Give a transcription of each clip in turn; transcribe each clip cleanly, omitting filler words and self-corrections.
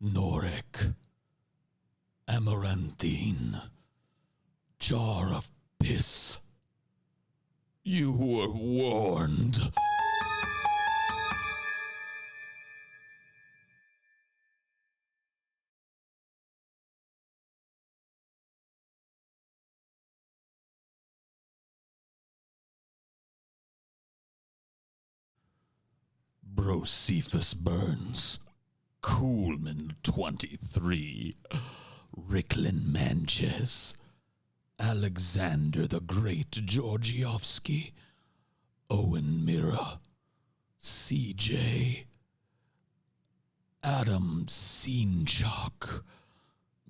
Noric, Amaranthine, jar of piss. You were warned. Brocephus Burns, Coolman 23, Ricklin Manches, Alexander the Great Georgiovsky, Owen Mira, CJ, Adam Seenchok,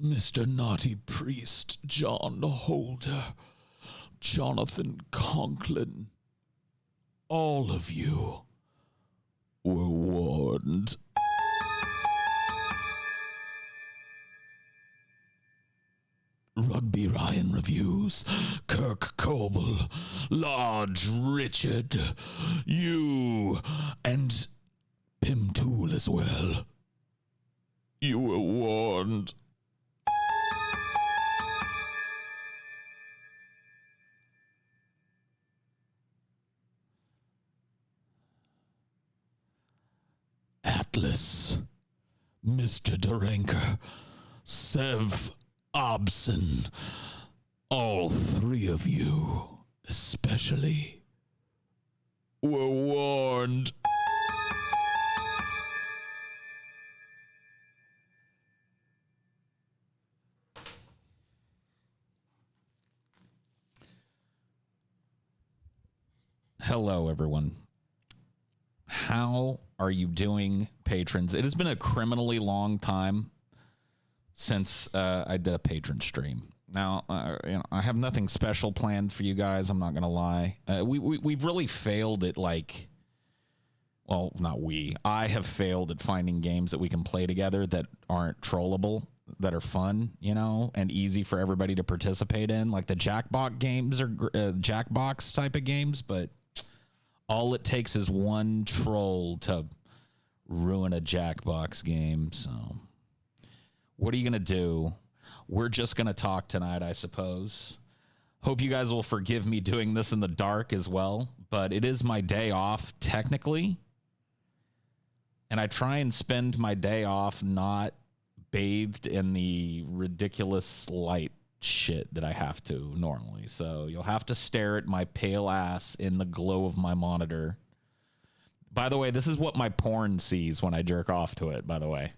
Mr. Naughty Priest John Holder, Jonathan Conklin. All of you were warned. Rugby Ryan Reviews, Kirk Coble, Large Richard, you, and Pim Tool as well. You were warned. Atlas, Mr. Duranker, Sev Obson, all three of you, especially, were warned. Hello, everyone. How are you doing, patrons? It has been a criminally long time since I did a patron stream. Now, I have nothing special planned for you guys. I'm not going to lie. We've really failed at, like, well, not we. I have failed at finding games that we can play together that aren't trollable, that are fun, you know, and easy for everybody to participate in. Like the Jackbox games or Jackbox type of games, but all it takes is one troll to ruin a Jackbox game. So what are you going to do? We're just going to talk tonight, I suppose. Hope you guys will forgive me doing this in the dark as well, but it is my day off technically. And I try and spend my day off not bathed in the ridiculous light shit that I have to normally. So you'll have to stare at my pale ass in the glow of my monitor. By the way, this is what my porn sees when I jerk off to it, by the way.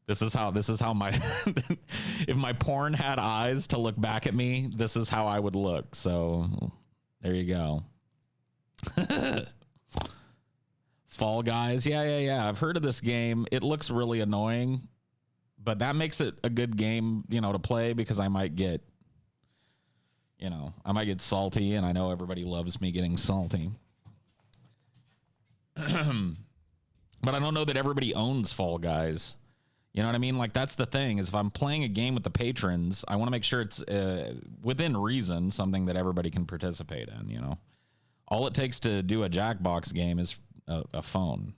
This is how my if my porn had eyes to look back at me, this is how I would look. So there you go. Fall Guys. Yeah. I've heard of this game. It looks really annoying, but that makes it a good game, you know, to play because I might get salty, and I know everybody loves me getting salty. But I don't know that everybody owns Fall Guys. You know what I mean? Like, that's the thing, is if I'm playing a game with the patrons, I want to make sure it's within reason, something that everybody can participate in, you know? All it takes to do a Jackbox game is a phone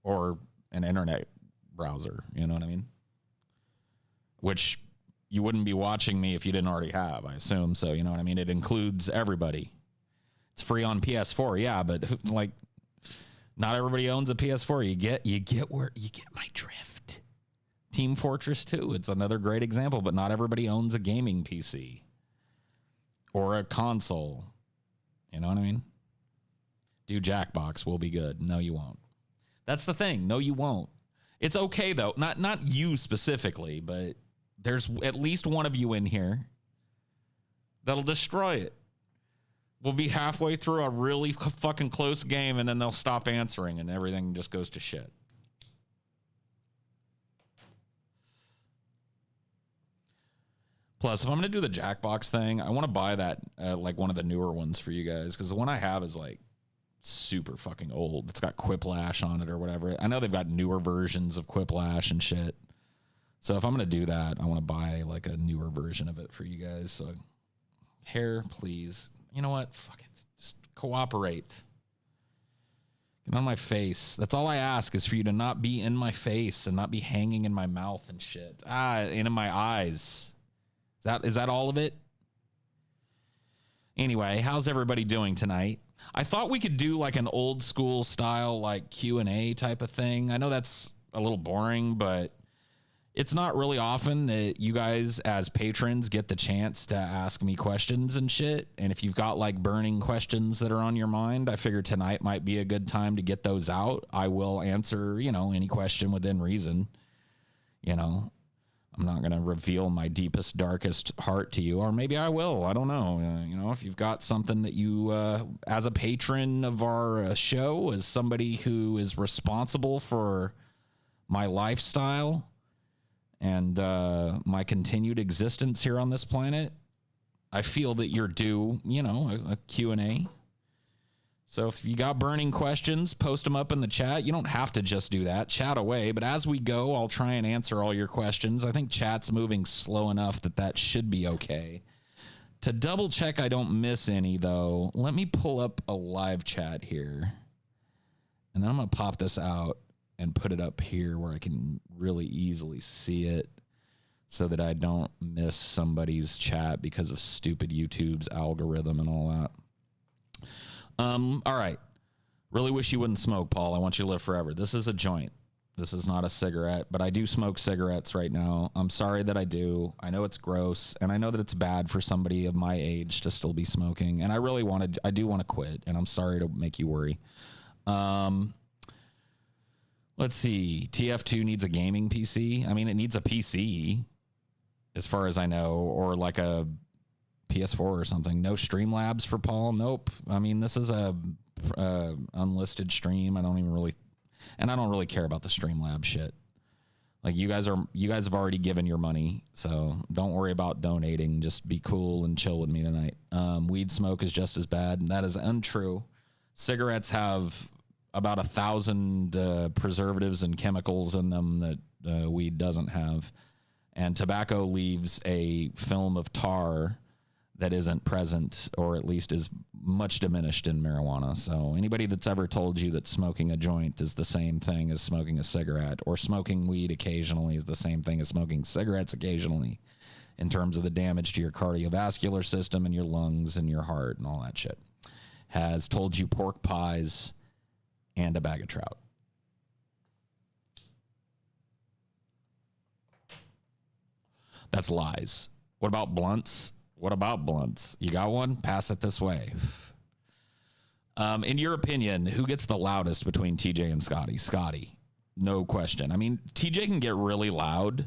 or an internet browser, you know what I mean? Which you wouldn't be watching me if you didn't already have, I assume. So, you know what I mean? It includes everybody. It's free on PS4, yeah, but like, not everybody owns a PS4. You get my drift. Team Fortress 2, it's another great example, but not everybody owns a gaming PC or a console. You know what I mean? Do Jackbox, will be good. No, you won't. That's the thing. No, you won't. It's okay though. Not you specifically, but there's at least one of you in here that'll destroy it. We'll be halfway through a really fucking close game, and then they'll stop answering, and everything just goes to shit. Plus, if I'm going to do the Jackbox thing, I want to buy that, like one of the newer ones for you guys, because the one I have is like super fucking old. It's got Quiplash on it or whatever. I know they've got newer versions of Quiplash and shit. So if I'm going to do that, I want to buy like a newer version of it for you guys. So, hair, please. You know what? Fuck it. Just cooperate. Get on my face. That's all I ask is for you to not be in my face and not be hanging in my mouth and shit. And in my eyes. Is that all of it? Anyway, how's everybody doing tonight? I thought we could do like an old school style like Q&A type of thing. I know that's a little boring, but it's not really often that you guys as patrons get the chance to ask me questions and shit. And if you've got like burning questions that are on your mind, I figured tonight might be a good time to get those out. I will answer, any question within reason. I'm not going to reveal my deepest, darkest heart to you, or maybe I will. I don't know. If you've got something that you, as a patron of our show, as somebody who is responsible for my lifestyle and my continued existence here on this planet, I feel that you're due, a Q&A. So if you got burning questions, post them up in the chat. You don't have to just do that. Chat away. But as we go, I'll try and answer all your questions. I think chat's moving slow enough that should be okay. To double check I don't miss any, though, let me pull up a live chat here. And then I'm going to pop this out and put it up here where I can really easily see it so that I don't miss somebody's chat because of stupid YouTube's algorithm and all that. All right. Really wish you wouldn't smoke, Paul. I want you to live forever. This is a joint. This is not a cigarette, but I do smoke cigarettes right now. I'm sorry that I do. I know it's gross, and I know that it's bad for somebody of my age to still be smoking, and I do want to quit, and I'm sorry to make you worry. Let's see. TF2 needs a gaming PC. I mean, it needs a PC, as far as I know, or like a PS4 or something. No Streamlabs for Paul. Nope. I mean, this is a unlisted stream. I don't really care about the Streamlabs shit. Like you guys have already given your money, so don't worry about donating. Just be cool and chill with me tonight. Weed smoke is just as bad, and that is untrue. Cigarettes have about 1,000 preservatives and chemicals in them that weed doesn't have, and tobacco leaves a film of tar that isn't present, or at least is much diminished in marijuana. So anybody that's ever told you that smoking a joint is the same thing as smoking a cigarette, or smoking weed occasionally is the same thing as smoking cigarettes occasionally, in terms of the damage to your cardiovascular system and your lungs and your heart and all that shit, has told you pork pies and a bag of trout. That's lies. What about blunts? What about blunts? You got one? Pass it this way. In your opinion, who gets the loudest between TJ and Scotty? Scotty, no question. I mean, TJ can get really loud,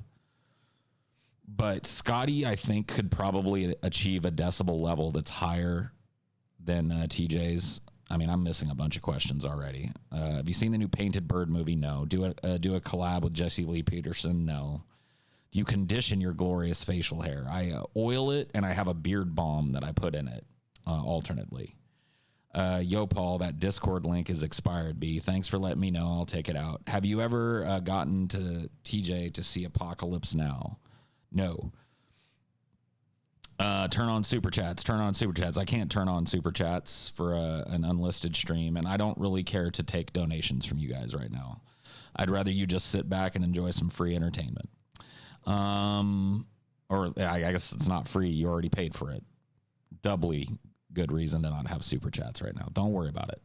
but Scotty, I think, could probably achieve a decibel level that's higher than TJ's. I mean, I'm missing a bunch of questions already. Have you seen the new Painted Bird movie? No. Do a collab with Jesse Lee Peterson? No. Do you condition your glorious facial hair? I oil it, and I have a beard balm that I put in it alternately. Yo, Paul, that Discord link is expired, B. Thanks for letting me know. I'll take it out. Have you ever gotten to TJ to see Apocalypse Now? No. Turn on super chats. Turn on super chats. I can't turn on super chats for an unlisted stream, and I don't really care to take donations from you guys right now. I'd rather you just sit back and enjoy some free entertainment. Or I guess it's not free. You already paid for it. Doubly good reason to not have super chats right now. Don't worry about it.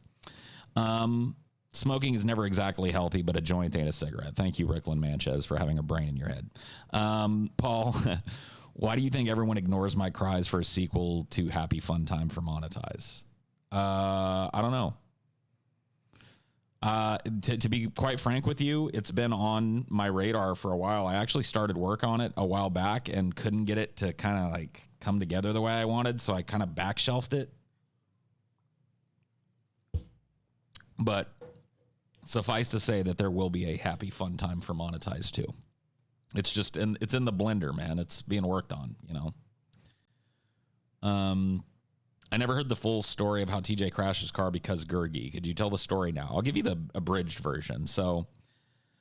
Smoking is never exactly healthy, but a joint ain't a cigarette. Thank you, Ricklin Manchez, for having a brain in your head. Paul, why do you think everyone ignores my cries for a sequel to Happy Fun Time for Monetize? I don't know. To be quite frank with you, it's been on my radar for a while. I actually started work on it a while back and couldn't get it to kind of like come together the way I wanted, so I kind of back shelved it. But suffice to say that there will be a Happy Fun Time for Monetize too. It's just it's in the blender, man. It's being worked on, I never heard the full story of how TJ crashed his car because Gurgi. Could you tell the story now? I'll give you the abridged version. So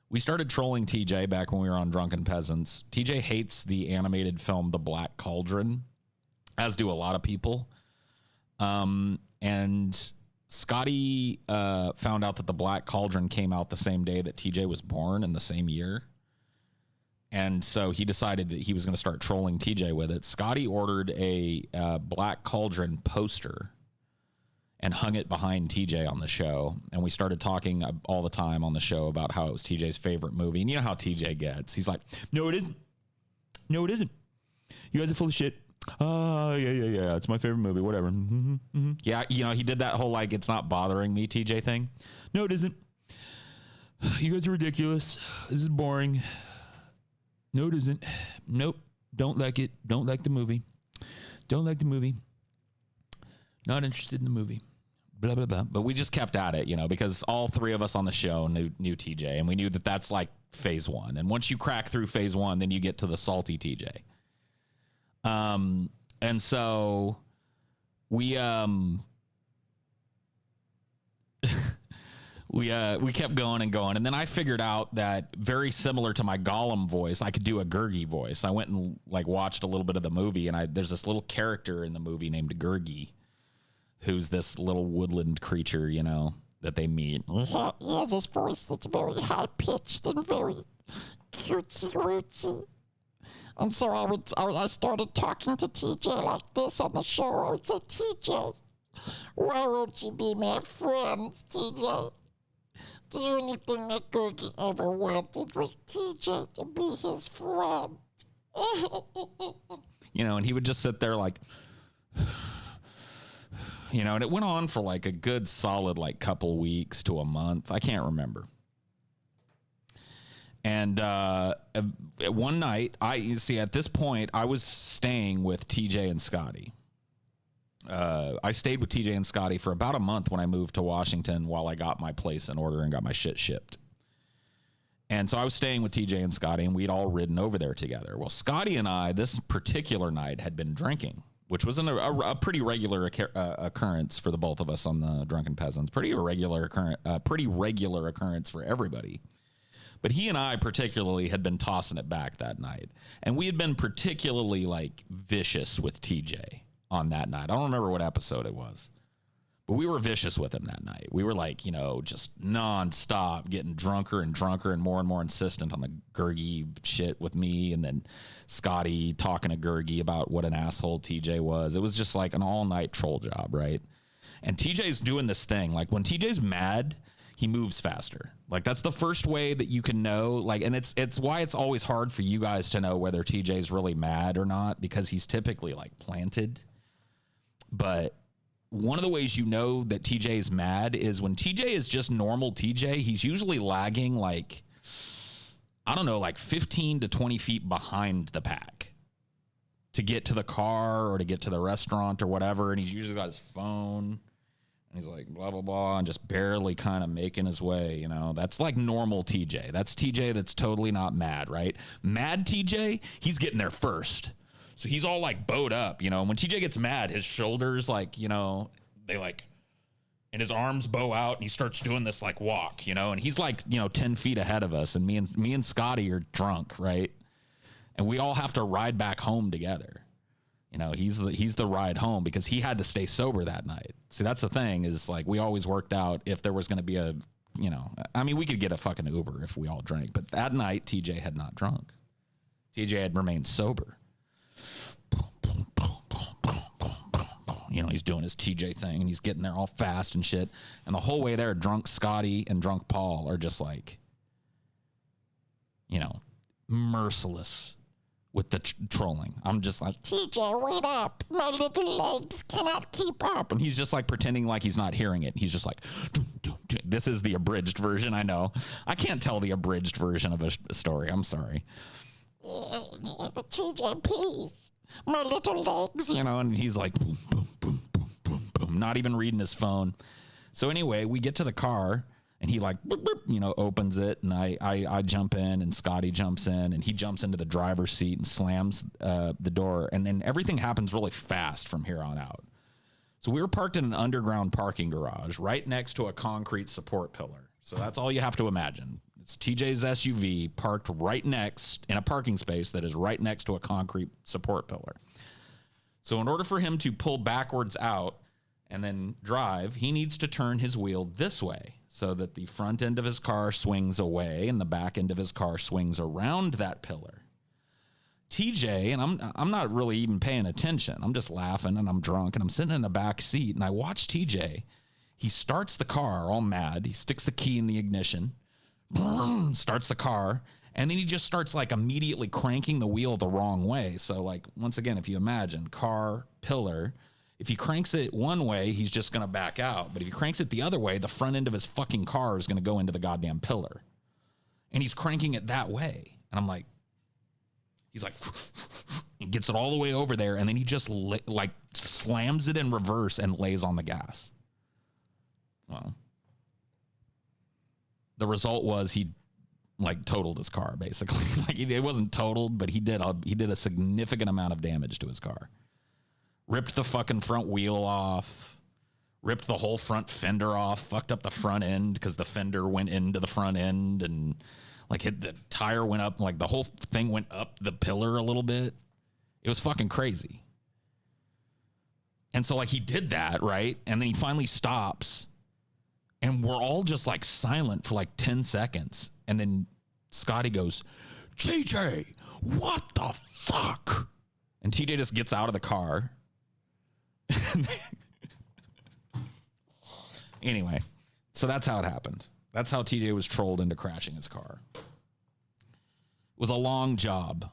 we started trolling TJ back when we were on Drunken Peasants. TJ hates the animated film The Black Cauldron, as do a lot of people. And Scotty found out that the Black Cauldron came out the same day that TJ was born in the same year. And so he decided that he was going to start trolling TJ with it. Scotty ordered a Black Cauldron poster and hung it behind TJ on the show. And we started talking all the time on the show about how it was TJ's favorite movie. And you know how TJ gets. He's like, no, it isn't. No, it isn't. You guys are full of shit. Oh, yeah. It's my favorite movie. Whatever. Yeah, you know, he did that whole, like, it's not bothering me TJ thing. No, it isn't. You guys are ridiculous. This is boring. No, it isn't. Nope. Don't like it. Don't like the movie. Don't like the movie. Not interested in the movie. Blah, blah, blah. But we just kept at it, you know, because all three of us on the show knew TJ, and we knew that that's like phase one. And once you crack through phase one, then you get to the salty TJ. And so we we kept going and going. And then I figured out that very similar to my Gollum voice, I could do a Gurgi voice. I went and like watched a little bit of the movie, and there's this little character in the movie named Gurgi, who's this little woodland creature, you know, that they meet. He has this voice that's very high-pitched and very cutesy-wootsy. And so I started talking to TJ like this on the show. I would say, TJ, why won't you be my friend, TJ? The only thing that Gurgi ever wanted was TJ to be his friend. You know, and he would just sit there like... You know, and it went on for like a good solid like couple weeks to a month. I can't remember. And one night, at this point, I was staying with TJ and Scotty. I stayed with TJ and Scotty for about a month when I moved to Washington while I got my place in order and got my shit shipped. And so I was staying with TJ and Scotty, and we'd all ridden over there together. Well, Scotty and I, this particular night, had been drinking, which was a pretty regular occurrence for the both of us on the Drunken Peasants. Pretty regular occurrence for everybody. But he and I particularly had been tossing it back that night. And we had been particularly, like, vicious with TJ on that night. I don't remember what episode it was. But we were vicious with him that night. We were, like, you know, just nonstop getting drunker and more insistent on the Gurgi shit with me. And then Scotty talking to Gurgi about what an asshole TJ was. It was just like an all-night troll job, right? And TJ's doing this thing. Like, when TJ's mad, he moves faster. Like, that's the first way that you can know. Like, and it's why it's always hard for you guys to know whether TJ's really mad or not, because he's typically, like, planted. But one of the ways you know that TJ is mad is when TJ is just normal TJ, he's usually lagging, like, I don't know, like 15 to 20 feet behind the pack to get to the car or to get to the restaurant or whatever. And he's usually got his phone and he's like, blah, blah, blah, and just barely kind of making his way, you know. That's like normal TJ. That's TJ that's totally not mad, right? Mad TJ, he's getting there first. So he's all like bowed up, you know. When TJ gets mad, his shoulders, like, you know, they like, and his arms bow out, and he starts doing this like walk, you know. And he's like, you know, 10 feet ahead of us, and me and Scotty are drunk, right? And we all have to ride back home together. You know, he's the ride home because he had to stay sober that night. See, that's the thing is, like, we always worked out if there was going to be a, you know, I mean, we could get a fucking Uber if we all drank, but that night TJ had not drunk. TJ had remained sober. You know, he's doing his TJ thing, and he's getting there all fast and shit. And the whole way there, drunk Scotty and drunk Paul are just like, you know, merciless with the trolling. I'm just like, TJ, wait up. My little legs cannot keep up. and he's just like pretending like he's not hearing it. He's just like, this is the abridged version. I know. I can't tell the abridged version of a story. I'm sorry. TJ, please. My little legs. You know, and he's like, boom, boom, boom, boom, boom, boom, not even reading his phone. So anyway, we get to the car, and he like, boop, boop, you know, opens it, and I jump in, and Scotty jumps in, and he jumps into the driver's seat and slams the door, and then everything happens really fast from here on out. So we were parked in an underground parking garage right next to a concrete support pillar. So that's all you have to imagine. It's TJ's SUV parked right next in a parking space that is right next to a concrete support pillar. So in order for him to pull backwards out and then drive, he needs to turn his wheel this way so that the front end of his car swings away and the back end of his car swings around that pillar. TJ, and I'm not really even paying attention. I'm just laughing and I'm drunk and I'm sitting in the back seat and I watch TJ. He starts the car all mad. He sticks the key in the ignition, starts the car, and then he just starts like immediately cranking the wheel the wrong way. So like, once again, if you imagine car, pillar, if he cranks it one way, he's just going to back out. But if he cranks it the other way, the front end of his fucking car is going to go into the goddamn pillar. And he's cranking it that way. And I'm like, he's like, he gets it all the way over there, and then he just like slams it in reverse and lays on the gas. Well, the result was he like totaled his car basically. Like it wasn't totaled, but he did a significant amount of damage to his car. Ripped the fucking front wheel off, ripped the whole front fender off, fucked up the front end because the fender went into the front end and like hit the tire went up, like the whole thing went up the pillar a little bit. It was fucking crazy. And so like he did that, right? And then he finally stops and we're all just like silent for like 10 seconds. And then Scotty goes, TJ, what the fuck? And TJ just gets out of the car. Anyway, so that's how it happened. That's how TJ was trolled into crashing his car. It was a long job.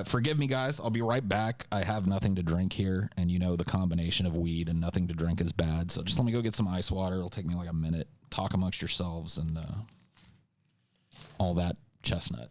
Forgive me, guys. I'll be right back. I have nothing to drink here, and you know the combination of weed and nothing to drink is bad. So just let me go get some ice water. It'll take me like a minute. Talk amongst yourselves and all that chestnut.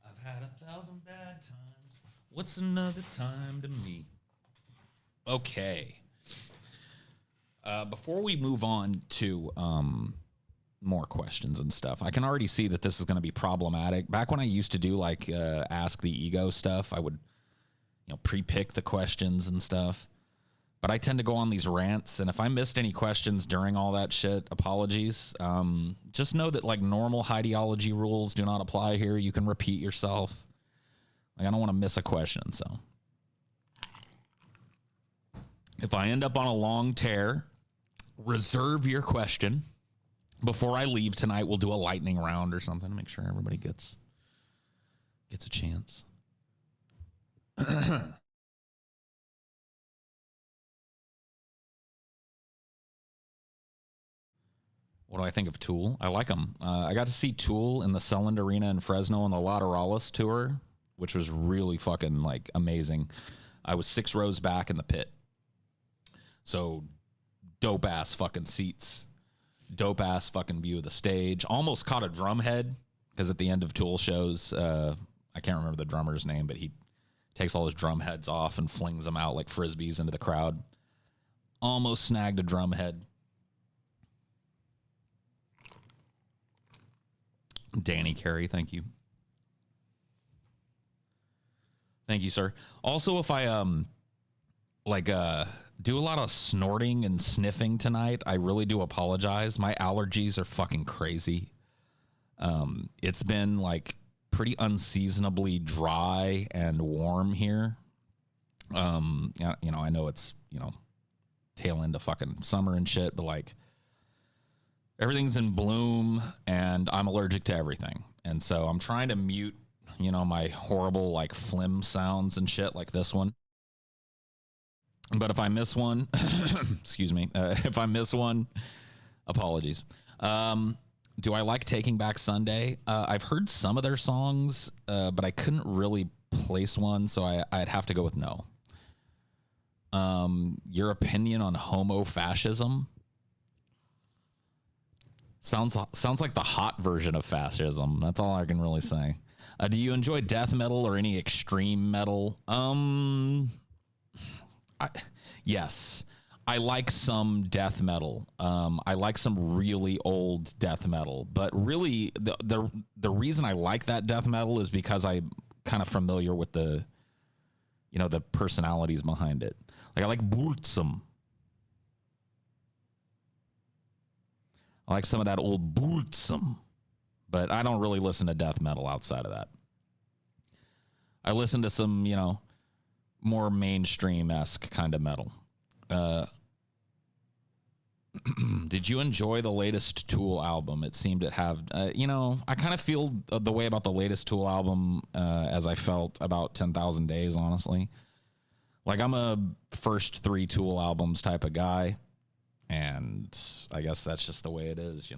I've had 1,000 bad times. What's another time to me? Okay. Before we move on to more questions and stuff, I can already see that this is going to be problematic. Back when I used to do like Ask the Ego stuff, I would pre-pick the questions and stuff. But I tend to go on these rants, and if I missed any questions during all that shit, apologies. Just know that like normal Highdeology rules do not apply here. You can repeat yourself. Like I don't want to miss a question, so if I end up on a long tear, reserve your question. Before I leave tonight, we'll do a lightning round or something to make sure everybody gets a chance. What do I think of Tool? I like them. I got to see Tool in the Selland Arena in Fresno on the Lateralis tour, which was really fucking like amazing. I was 6 rows back in the pit. So dope ass fucking seats. Dope ass fucking view of the stage. Almost caught a drum head because at the end of Tool shows, I can't remember the drummer's name, but he takes all his drum heads off and flings them out like frisbees into the crowd. Almost snagged a drum head. Danny Carey, thank you. Thank you, sir. Also, if I do a lot of snorting and sniffing tonight, I really do apologize. My allergies are fucking crazy. It's been like pretty unseasonably dry and warm here. I know it's, tail end of fucking summer and shit, but like everything's in bloom and I'm allergic to everything. And so I'm trying to mute, my horrible like phlegm sounds and shit like this one. But if I miss one, excuse me, if I miss one, apologies. Do I like Taking Back Sunday? I've heard some of their songs, but I couldn't really place one, so I'd have to go with no. Your opinion on homo-fascism? Sounds like the hot version of fascism. That's all I can really say. Do you enjoy death metal or any extreme metal? Yes. I like some death metal. I like some really old death metal. But really, the reason I like that death metal is because I'm kind of familiar with the personalities behind it. Like, I like Burzum. I like some of that old Burzum. But I don't really listen to death metal outside of that. I listen to some, more mainstream-esque kind of metal. Did you enjoy the latest Tool album? It seemed to have, I kind of feel the way about the latest Tool album as I felt about 10,000 Days, honestly. Like, I'm a first 3 Tool albums type of guy, and I guess that's just the way it is,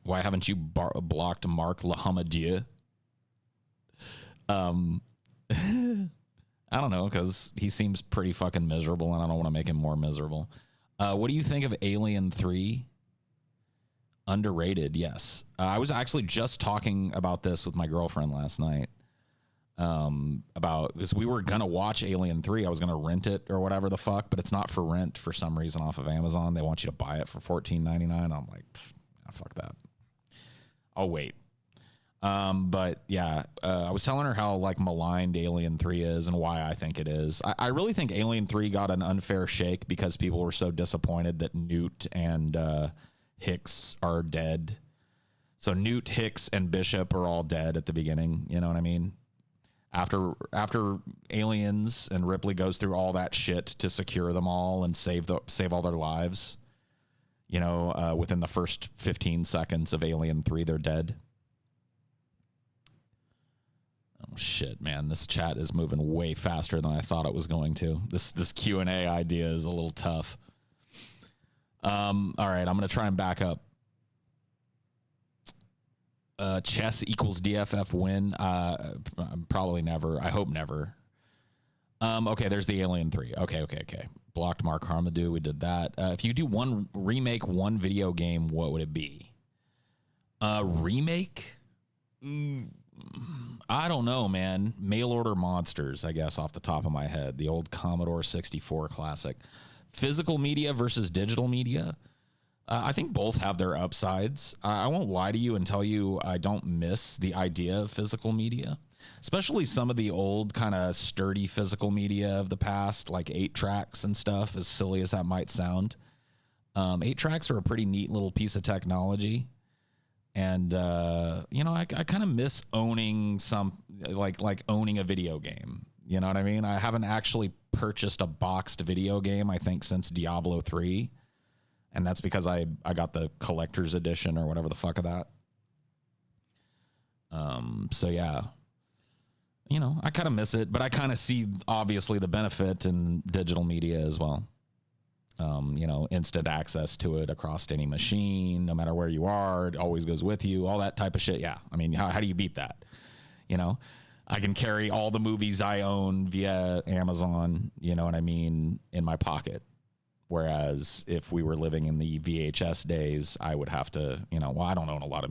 Why haven't you blocked Mark Lahamadieu? I don't know, because he seems pretty fucking miserable, and I don't want to make him more miserable. What do you think of Alien 3? Underrated, yes. I was actually just talking about this with my girlfriend last night. Because we were going to watch Alien 3. I was going to rent it or whatever the fuck, but it's not for rent for some reason off of Amazon. They want you to buy it for $14.99. I'm like, fuck that. I'll wait. But yeah, I was telling her how maligned Alien 3 is and why I think it is. I really think Alien 3 got an unfair shake because people were so disappointed that Newt and Hicks are dead. So Newt, Hicks, and Bishop are all dead at the beginning. You know what I mean? After Aliens and Ripley goes through all that shit to secure them all and save all their lives. Within the first 15 seconds of Alien 3, they're dead. Oh shit, man! This chat is moving way faster than I thought it was going to. This Q&A idea is a little tough. All right, I'm gonna try and back up. Chess equals DFF win. Probably never. I hope never. Okay, there's the Alien 3. Okay. Blocked Mark Harmadou. We did that. If you do remake one video game, what would it be? Remake? I don't know, man. Mail order monsters, I guess, off the top of my head. The old Commodore 64 classic. Physical media versus digital media. I think both have their upsides. I won't lie to you and tell you I don't miss the idea of physical media, especially some of the old kind of sturdy physical media of the past, like 8-tracks and stuff, as silly as that might sound. 8-tracks are a pretty neat little piece of technology. And, I kind of miss owning owning a video game. You know what I mean? I haven't actually purchased a boxed video game, I think, since Diablo 3. And that's because I got the collector's edition or whatever the fuck of that. So, yeah. I kind of miss it, but I kind of see, obviously, the benefit in digital media as well. Instant access to it across any machine, no matter where you are, it always goes with you, all that type of shit. Yeah. I mean, how do you beat that? I can carry all the movies I own via Amazon, you know what I mean, in my pocket. Whereas if we were living in the VHS days, I would have to, I don't own a lot of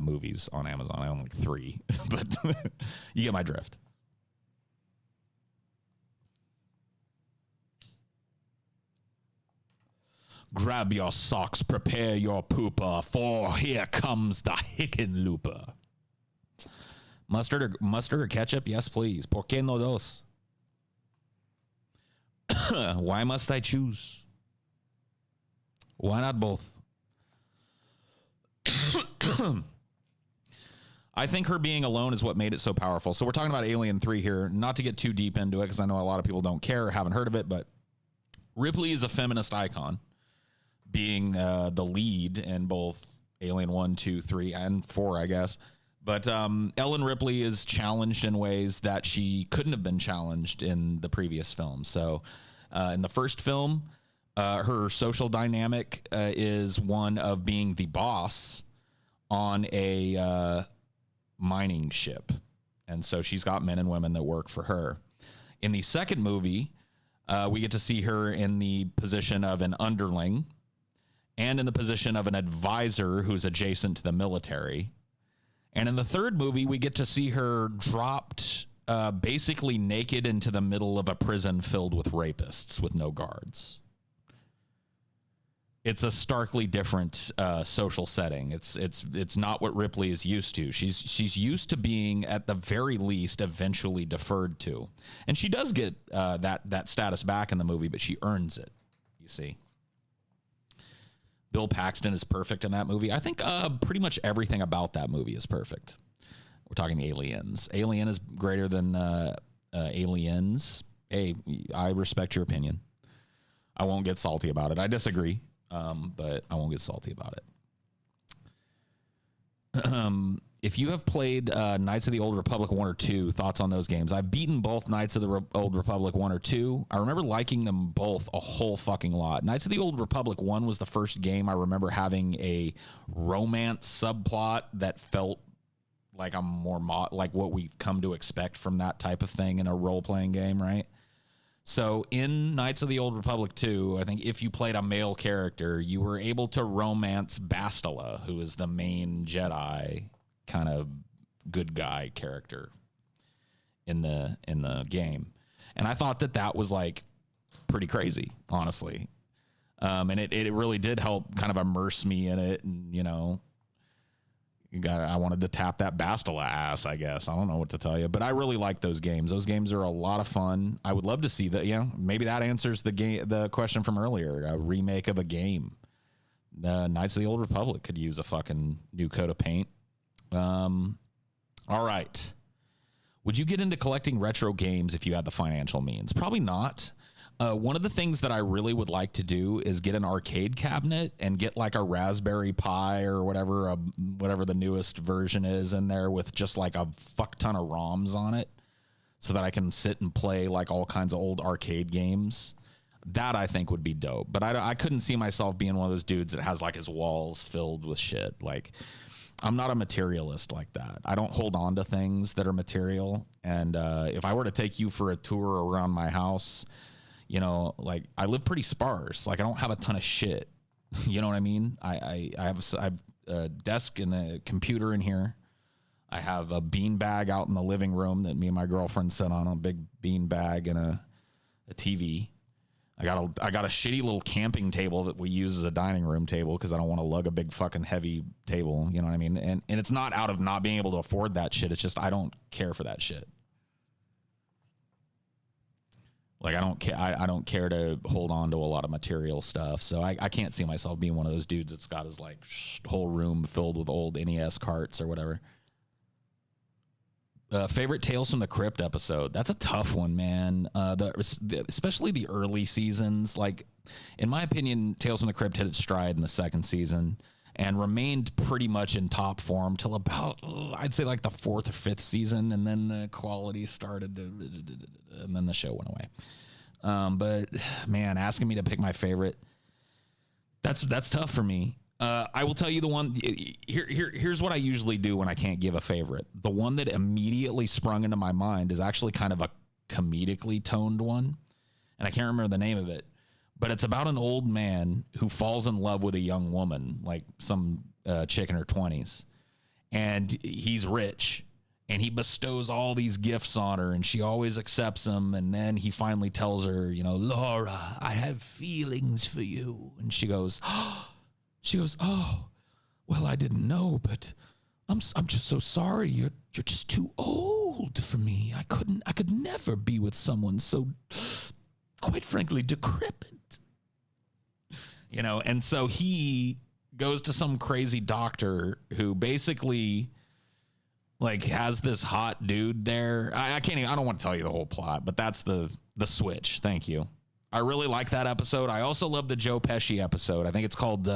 movies on Amazon. I own 3, but you get my drift. Grab your socks, prepare your pooper, for here comes the Hickenlooper. Mustard or ketchup? Yes, please. ¿Por qué no dos? Why must I choose? Why not both? I think her being alone is what made it so powerful. So we're talking about Alien 3 here. Not to get too deep into it, because I know a lot of people don't care or haven't heard of it, but Ripley is a feminist icon, being the lead in both Alien 1, 2, 3, and 4, I guess. But Ellen Ripley is challenged in ways that she couldn't have been challenged in the previous film. So in the first film, her social dynamic is one of being the boss on a mining ship. And so she's got men and women that work for her. In the second movie, we get to see her in the position of an underling and in the position of an advisor who's adjacent to the military. And in the third movie, we get to see her dropped basically naked into the middle of a prison filled with rapists with no guards. It's a starkly different social setting. It's not what Ripley is used to. She's used to being, at the very least, eventually deferred to, and she does get that status back in the movie, but she earns it. You see, Bill Paxton is perfect in that movie. I think pretty much everything about that movie is perfect. We're talking Aliens. Alien is greater than Aliens. Hey, I respect your opinion. I won't get salty about it. I disagree. But I won't get salty about it. If you have played Knights of the Old Republic 1 or 2, thoughts on those games? I've beaten both Knights of the Old Republic 1 or 2. I remember liking them both a whole fucking lot. Knights of the Old Republic 1 was the first game I remember having a romance subplot that felt like a more like what we've come to expect from that type of thing in a role-playing game, right? So in Knights of the Old Republic 2, I think if you played a male character, you were able to romance Bastila, who is the main Jedi kind of good guy character in the game. And I thought that was like pretty crazy, honestly. And it really did help kind of immerse me in it. And, you know, I wanted to tap that Bastila ass, I guess. I don't know what to tell you, but I really like those games. Those games are a lot of fun. I would love to see that. You know, maybe that answers the question from earlier. A remake of a game. Knights of the Old Republic could use a fucking new coat of paint. All right. Would you get into collecting retro games if you had the financial means? Probably not. One of the things that I really would like to do is get an arcade cabinet and get like a Raspberry Pi or whatever the newest version is in there with just like a fuck ton of ROMs on it so that I can sit and play like all kinds of old arcade games. That I think would be dope. But I couldn't see myself being one of those dudes that has like his walls filled with shit. Like, I'm not a materialist like that. I don't hold on to things that are material. And if I were to take you for a tour around my house, you know, like I live pretty sparse. Like I don't have a ton of shit. You know what I mean? I have a desk and a computer in here. I have a bean bag out in the living room that me and my girlfriend sit on, a big bean bag and a TV. I got a shitty little camping table that we use as a dining room table because I don't want to lug a big fucking heavy table. You know what I mean? And it's not out of not being able to afford that shit. It's just I don't care for that shit. Like I don't care to hold on to a lot of material stuff. So I can't see myself being one of those dudes that's got his like whole room filled with old NES carts or whatever. Favorite Tales from the Crypt episode? That's a tough one, man. Especially the early seasons. Like, in my opinion, Tales from the Crypt hit its stride in the second season and remained pretty much in top form till about, I'd say like the fourth or fifth season, and then the quality started to, and then the show went away. But man, asking me to pick my favorite, that's tough for me. I will tell you the one. Here's what I usually do when I can't give a favorite. The one that immediately sprung into my mind is actually kind of a comedically toned one, and I can't remember the name of it. But it's about an old man who falls in love with a young woman, like some chick in her 20s. And he's rich, and he bestows all these gifts on her, and she always accepts them. And then he finally tells her, you know, Laura, I have feelings for you. And she goes, oh, well, I didn't know, but I'm just so sorry. You're just too old for me. I could never be with someone so, quite frankly, decrepit. You know, and so he goes to some crazy doctor who basically like has this hot dude there. I don't want to tell you the whole plot, but that's the switch. Thank you. I really like that episode. I also love the Joe Pesci episode. I think it's called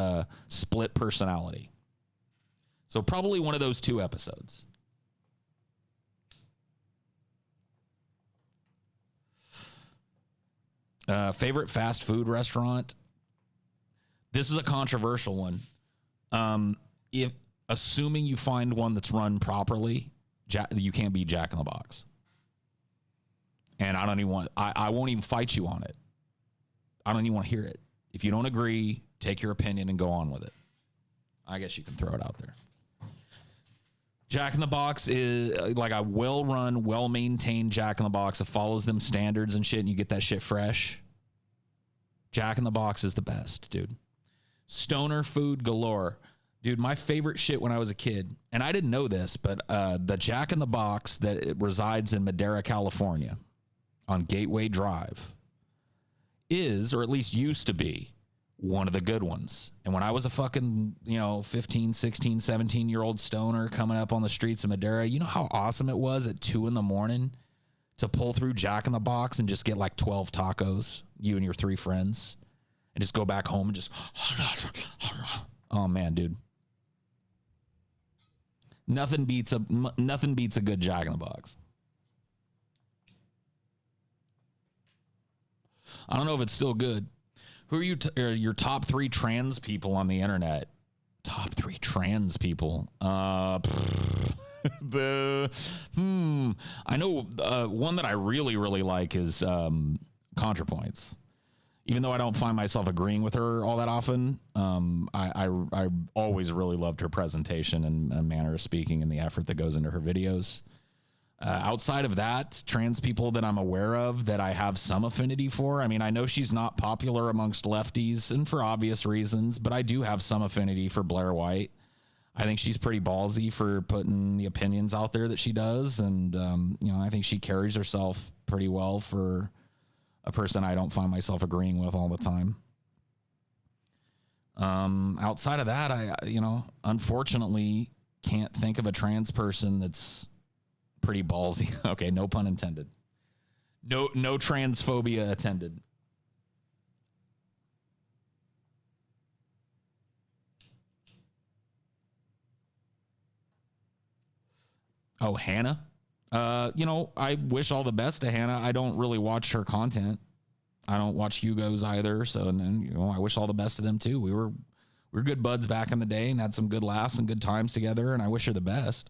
Split Personality. So probably one of those two episodes. Favorite fast food restaurant? This is a controversial one. If assuming you find one that's run properly, You can't be Jack in the Box. And I don't even want, I won't even fight you on it. I don't even want to hear it. If you don't agree, take your opinion and go on with it. I guess you can throw it out there. Jack in the Box is like a well-run, well-maintained Jack in the Box that follows them standards and shit, and you get that shit fresh. Jack in the Box is the best, dude. Stoner food galore. Dude, my favorite shit when I was a kid, and I didn't know this, but the Jack in the Box that resides in Madera, California, on Gateway Drive, is, or at least used to be, one of the good ones. And when I was a fucking, 15, 16, 17-year-old stoner coming up on the streets of Madera, you know how awesome it was at 2 a.m. to pull through Jack in the Box and just get like 12 tacos, you and your 3 friends, and just go back home and just, oh man, dude. Nothing beats a good Jack in the Box. I don't know if it's still good. Who are your top 3 trans people on the internet? Top 3 trans people. I know one that I really, really like is ContraPoints. Even though I don't find myself agreeing with her all that often, I always really loved her presentation and manner of speaking and the effort that goes into her videos. Outside of that, trans people that I'm aware of that I have some affinity for. I mean, I know she's not popular amongst lefties and for obvious reasons, but I do have some affinity for Blair White. I think she's pretty ballsy for putting the opinions out there that she does. And, I think she carries herself pretty well for a person I don't find myself agreeing with all the time. Outside of that, I unfortunately can't think of a trans person that's pretty ballsy. Okay, no pun intended. No transphobia attended. Oh, Hannah. I wish all the best to Hannah. I don't really watch her content. I don't watch Hugo's either. So, and then, I wish all the best to them too. We were good buds back in the day and had some good laughs and good times together. And I wish her the best.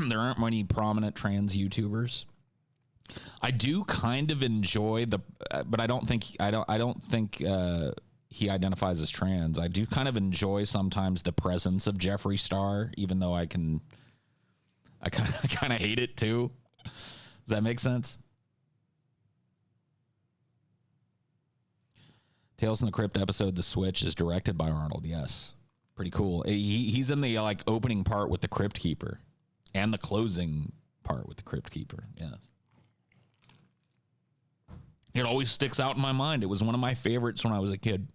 There aren't many prominent trans YouTubers. I do kind of enjoy but I don't think he identifies as trans. I do kind of enjoy sometimes the presence of Jeffree Star, even though I kind of hate it too. Does that make sense? Tales from the Crypt episode, The Switch, is directed by Arnold. Yes. Pretty cool. He's in the opening part with the Crypt Keeper. And the closing part with the Crypt Keeper, yes. It always sticks out in my mind. It was one of my favorites when I was a kid.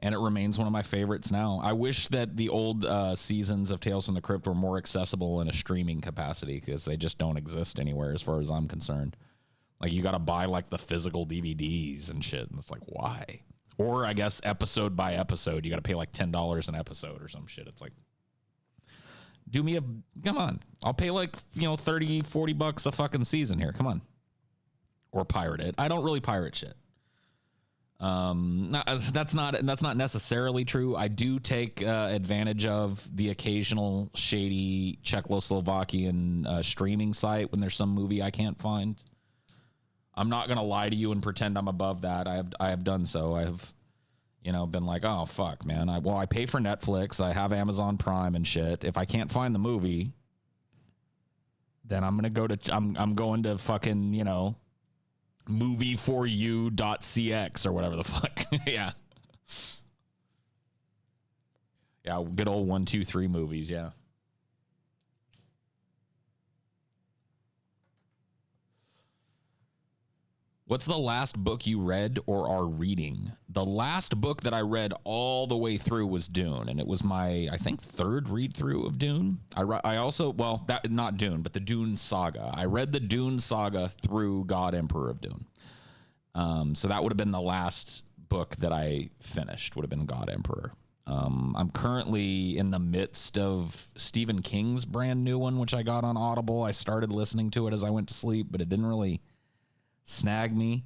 And it remains one of my favorites now. I wish that the old seasons of Tales from the Crypt were more accessible in a streaming capacity, because they just don't exist anywhere as far as I'm concerned. Like, you got to buy, the physical DVDs and shit. And it's like, why? Or, I guess, episode by episode, you got to pay, $10 an episode or some shit. It's like, come on. I'll pay 30, 40 bucks a fucking season here. Come on. Or pirate it. I don't really pirate shit. That's not necessarily true. I do take advantage of the occasional shady Czechoslovakian streaming site when there's some movie I can't find. I'm not going to lie to you and pretend I'm above that. I have done so. I have been like, oh, fuck, man. I pay for Netflix. I have Amazon Prime and shit. If I can't find the movie, then I'm going to I'm going to fucking, movie4u.cx or whatever the fuck. Yeah. Yeah, good old 1, 2, 3 movies, yeah. What's the last book you read or are reading? The last book that I read all the way through was Dune, and it was my, I think, 3rd read through of Dune. I also, not Dune, but the Dune saga. I read the Dune saga through God Emperor of Dune. So that would have been the last book that I finished, would have been God Emperor. I'm currently in the midst of Stephen King's brand new one, which I got on Audible. I started listening to it as I went to sleep, but it didn't really snag me.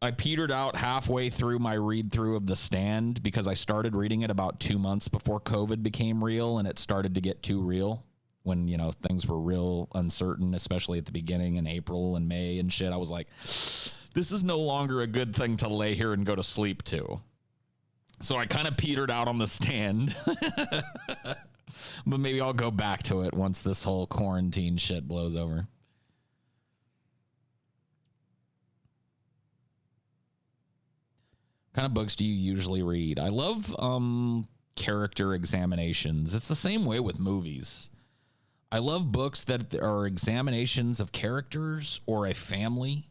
I petered out halfway through my read through of The Stand because I started reading it about 2 months before COVID became real, and it started to get too real when, you know, things were real uncertain, especially at the beginning in April and May and shit. I was like, this is no longer a good thing to lay here and go to sleep to. So I kind of petered out on The Stand. But maybe I'll go back to it once this whole quarantine shit blows over. What kind of books do you usually read? I love character examinations. It's the same way with movies. I love books that are examinations of characters or a family.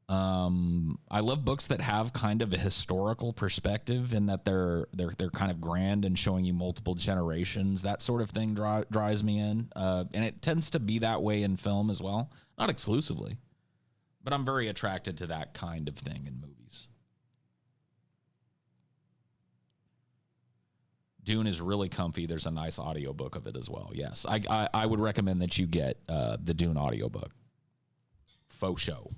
I love books that have kind of a historical perspective and that they're kind of grand and showing you multiple generations. That sort of thing drives me in. And it tends to be that way in film as well. Not exclusively, but I'm very attracted to that kind of thing in movies. Dune is really comfy. There's a nice audiobook of it as well. Yes, I would recommend that you get the Dune audiobook. Faux show.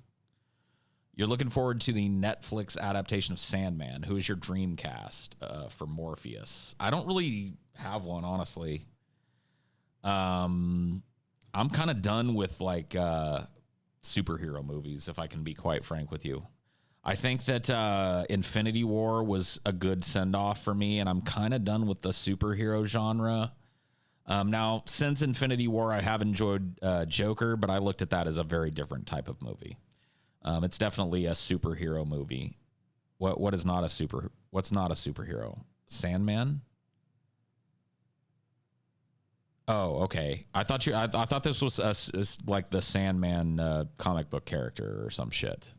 You're looking forward to the Netflix adaptation of Sandman. Who is your dream cast for Morpheus? I don't really have one, honestly. I'm kind of done with like superhero movies, if I can be quite frank with you. I think that Infinity War was a good send-off for me, and I'm kind of done with the superhero genre. Now, since Infinity War, I have enjoyed Joker, but I looked at that as a very different type of movie. It's definitely a superhero movie. What's not a superhero? Sandman? Oh, okay. I thought this was like the Sandman comic book character or some shit.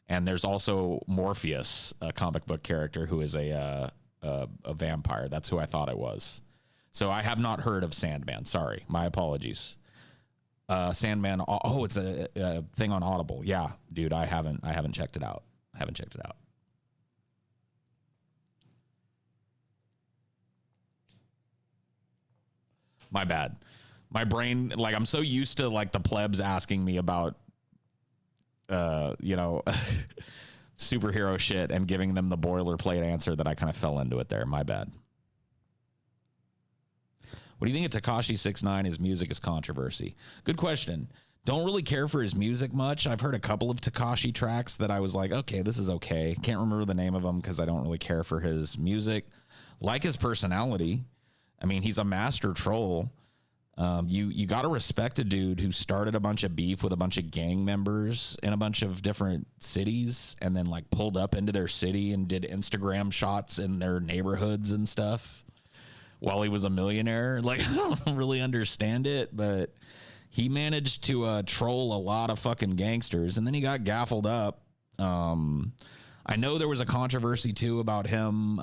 And there's also Morpheus, a comic book character who is a vampire. That's who I thought it was. So I have not heard of Sandman. Sorry, my apologies. Sandman. Oh, it's a thing on Audible. Yeah, dude, I haven't checked it out. My bad. My brain, like, I'm so used to like the plebs asking me about superhero shit and giving them the boilerplate answer that I kind of fell into it there. My bad. What do you think of Tekashi 6ix9ine? His music is controversy. Good question. Don't really care for his music much. I've heard a couple of Tekashi tracks that I was like, okay, this is okay. Can't remember the name of them because I don't really care for his music. Like his personality. I mean, he's a master troll. You got to respect a dude who started a bunch of beef with a bunch of gang members in a bunch of different cities and then like pulled up into their city and did Instagram shots in their neighborhoods and stuff while he was a millionaire. Like, I don't really understand it, but he managed to troll a lot of fucking gangsters, and then he got gaffled up. I know there was a controversy too about him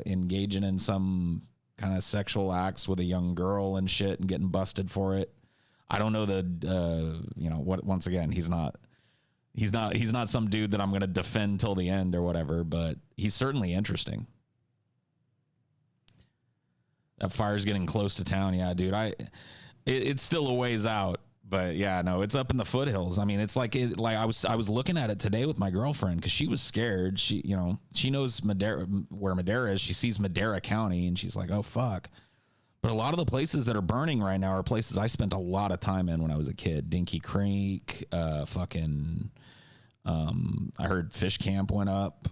engaging in some kind of sexual acts with a young girl and shit and getting busted for it. I don't know what, once again, he's not some dude that I'm going to defend till the end or whatever, but he's certainly interesting. That fire's getting close to town. Yeah, dude, it's still a ways out, but yeah, no, it's up in the foothills. I mean, it's like I was looking at it today with my girlfriend because she was scared. She knows where Madera is. She sees Madera County and she's like, oh fuck. But a lot of the places that are burning right now are places I spent a lot of time in when I was a kid. Dinky Creek, I heard Fish Camp went up.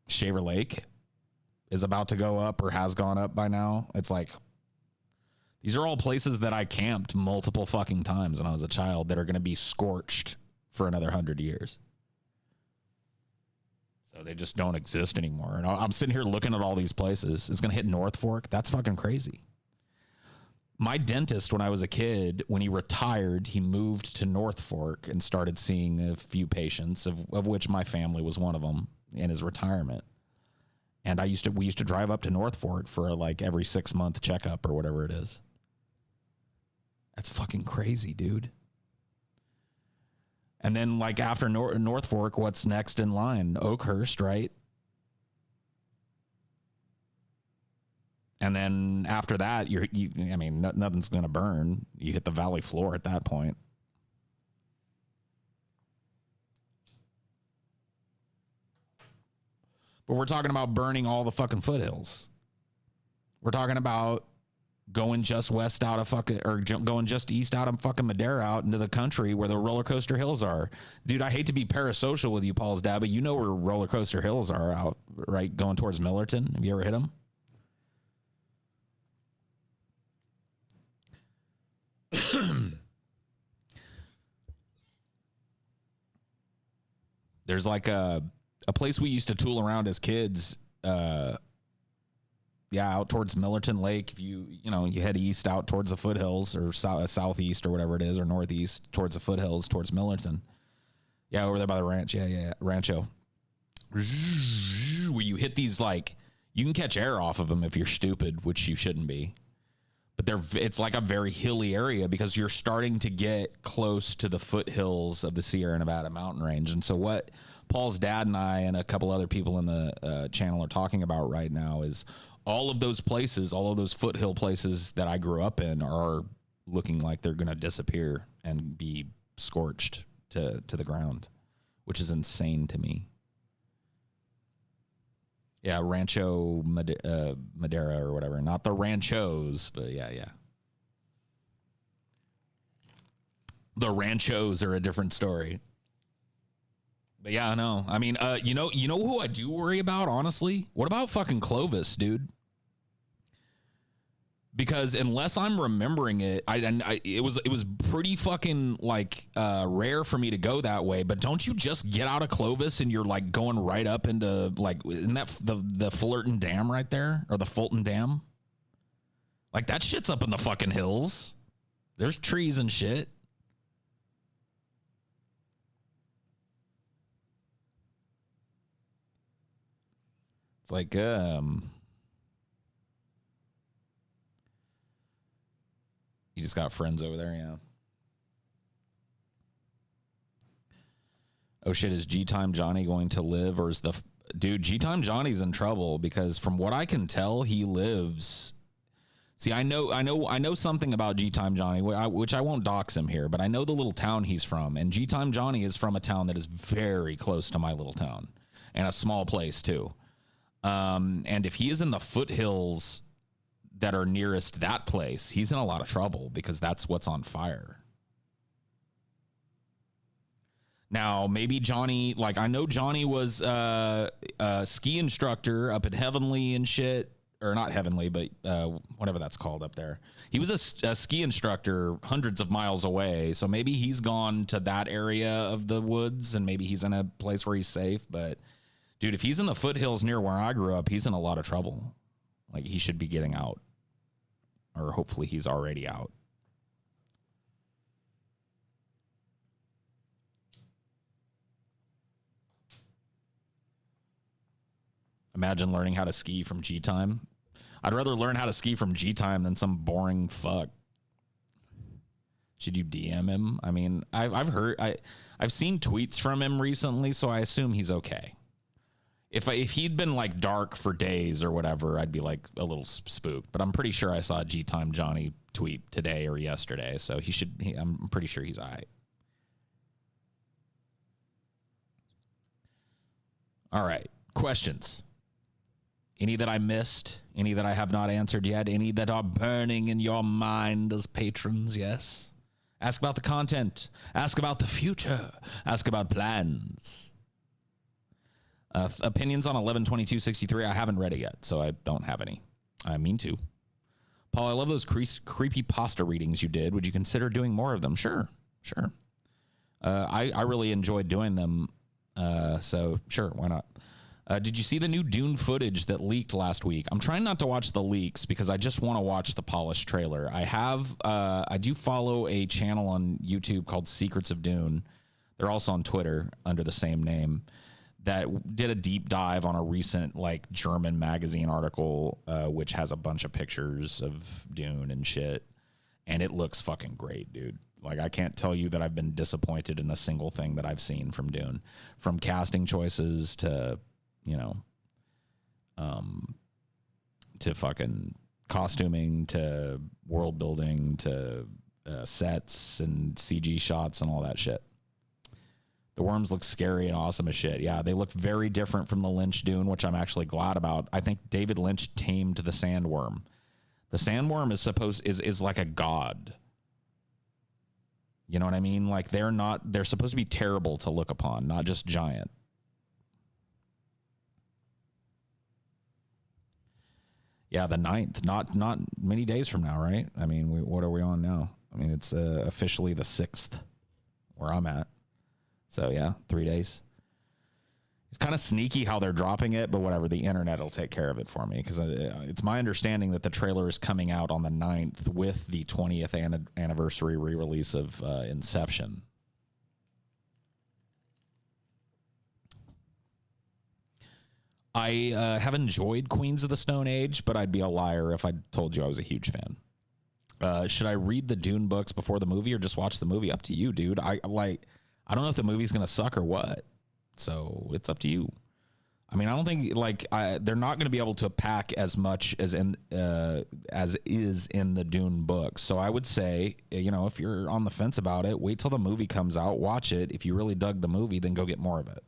Shaver Lake is about to go up or has gone up by now. It's like, these are all places that I camped multiple fucking times when I was a child that are going to be scorched for another 100 years. So they just don't exist anymore. And I'm sitting here looking at all these places. It's going to hit North Fork. That's fucking crazy. My dentist, when I was a kid, when he retired, he moved to North Fork and started seeing a few patients, of which my family was one of them in his retirement. And we used to drive up to North Fork for like every 6-month checkup or whatever it is. That's fucking crazy, dude. And then like after North Fork, what's next in line? Oakhurst, right? And then after that, nothing's going to burn. You hit the valley floor at that point. But we're talking about burning all the fucking foothills. We're talking about going just west out of fucking, or going just east out of fucking Madera out into the country where the roller coaster hills are. Dude, I hate to be parasocial with you, Paul's dad, but you know where roller coaster hills are out, right? Going towards Millerton. Have you ever hit them? There's like a place we used to tool around as kids. Out towards Millerton Lake. If you head east out towards the foothills, or southeast or whatever it is, or northeast towards the foothills towards Millerton. Yeah, over there by the ranch. Yeah, Rancho. Where you hit these, like, you can catch air off of them if you're stupid, which you shouldn't be. But it's like a very hilly area because you're starting to get close to the foothills of the Sierra Nevada mountain range. And so what Paul's dad and I and a couple other people in the channel are talking about right now is all of those places, all of those foothill places that I grew up in are looking like they're going to disappear and be scorched to the ground, which is insane to me. Yeah, Rancho Madera or whatever. Not the Ranchos, but yeah. The Ranchos are a different story. But yeah, I know. I mean, you know who I do worry about, honestly? What about fucking Clovis, dude? Because unless I'm remembering it, it was pretty fucking like rare for me to go that way. But don't you just get out of Clovis and you're like going right up into, like, isn't that the Fullerton Dam right there, or the Fulton Dam? Like, that shit's up in the fucking hills. There's trees and shit. It's like you just got friends over there, yeah. Oh shit, is G-Time Johnny going to live, or is dude, G-Time Johnny's in trouble because from what I can tell, he lives. See, I know something about G-Time Johnny, which I won't dox him here, but I know the little town he's from, and G-Time Johnny is from a town that is very close to my little town, and a small place too. And if he is in the foothills that are nearest that place, he's in a lot of trouble because that's what's on fire. Now, maybe Johnny, like, I know Johnny was a ski instructor up at Heavenly and shit, or not Heavenly, but whatever that's called up there. He was a ski instructor hundreds of miles away, so maybe he's gone to that area of the woods, and maybe he's in a place where he's safe. But, dude, if he's in the foothills near where I grew up, he's in a lot of trouble. Like, he should be getting out. Or hopefully he's already out. Imagine learning how to ski from G-Time. I'd rather learn how to ski from G-Time than some boring fuck. Should you DM him? I mean, I've seen tweets from him recently, so I assume he's okay. If he'd been like dark for days or whatever, I'd be like a little spooked. But I'm pretty sure I saw G-Time Johnny tweet today or yesterday, so I'm pretty sure he's all right. All right, questions. Any that I missed? Any that I have not answered yet? Any that are burning in your mind as patrons? Yes. Ask about the content. Ask about the future. Ask about plans. Opinions on 11/22/63. I haven't read it yet, so I don't have any. I mean to. Paul, I love those creepy pasta readings you did. Would you consider doing more of them? Sure. I really enjoyed doing them, so sure, why not? Did you see the new Dune footage that leaked last week? I'm trying not to watch the leaks because I just want to watch the polished trailer. I do follow a channel on YouTube called Secrets of Dune. They're also on Twitter under the same name, that did a deep dive on a recent like German magazine article, which has a bunch of pictures of Dune and shit. And it looks fucking great, dude. Like, I can't tell you that I've been disappointed in a single thing that I've seen from Dune, from casting choices to, to fucking costuming, to world building, to sets and CG shots and all that shit. The worms look scary and awesome as shit. Yeah, they look very different from the Lynch Dune, which I'm actually glad about. I think David Lynch tamed the sandworm. The sandworm is like a god. You know what I mean? Like they're supposed to be terrible to look upon, not just giant. Yeah, the 9th, not many days from now, right? I mean, what are we on now? I mean, it's officially the 6th where I'm at. So yeah, 3 days. It's kind of sneaky how they're dropping it, but whatever. The internet will take care of it for me because it's my understanding that the trailer is coming out on the 9th with the 20th anniversary re-release of Inception. I have enjoyed Queens of the Stone Age, but I'd be a liar if I told you I was a huge fan. Should I read the Dune books before the movie or just watch the movie? Up to you, dude. I don't know if the movie's going to suck or what. So it's up to you. I mean, I don't think they're not going to be able to pack as much as is in the Dune books. So I would say, if you're on the fence about it, wait till the movie comes out, watch it. If you really dug the movie, then go get more of it.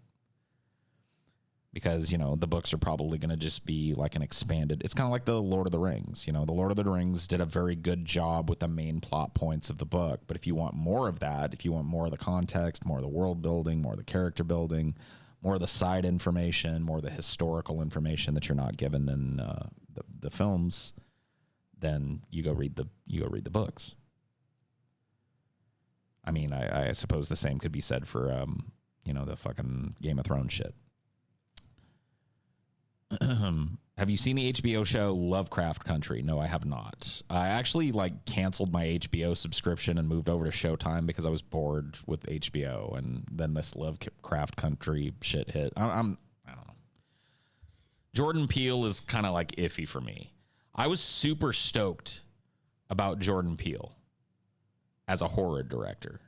Because, the books are probably going to just be like an expanded. It's kind of like the Lord of the Rings. The Lord of the Rings did a very good job with the main plot points of the book. But if you want more of that, if you want more of the context, more of the world building, more of the character building, more of the side information, more of the historical information that you're not given in the films, then you go read the books. I mean, I suppose the same could be said for the fucking Game of Thrones shit. Have you seen the HBO show Lovecraft Country? No, I have not. I actually canceled my HBO subscription and moved over to Showtime because I was bored with HBO, and then this Lovecraft Country shit hit. I don't know. Jordan Peele is kind of iffy for me. I was super stoked about Jordan Peele as a horror director.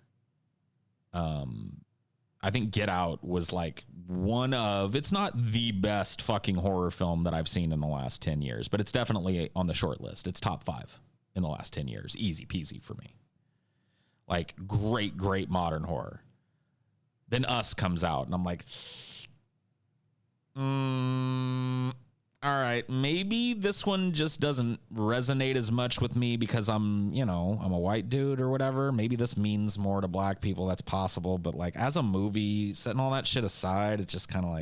I think Get Out was it's not the best fucking horror film that I've seen in the last 10 years, but it's definitely on the short list. It's top 5 in the last 10 years. Easy peasy for me. Great modern horror. Then Us comes out and I'm like, all right, maybe this one just doesn't resonate as much with me because I'm a white dude or whatever. Maybe this means more to black people. That's possible. But as a movie, setting all that shit aside, it's just kind of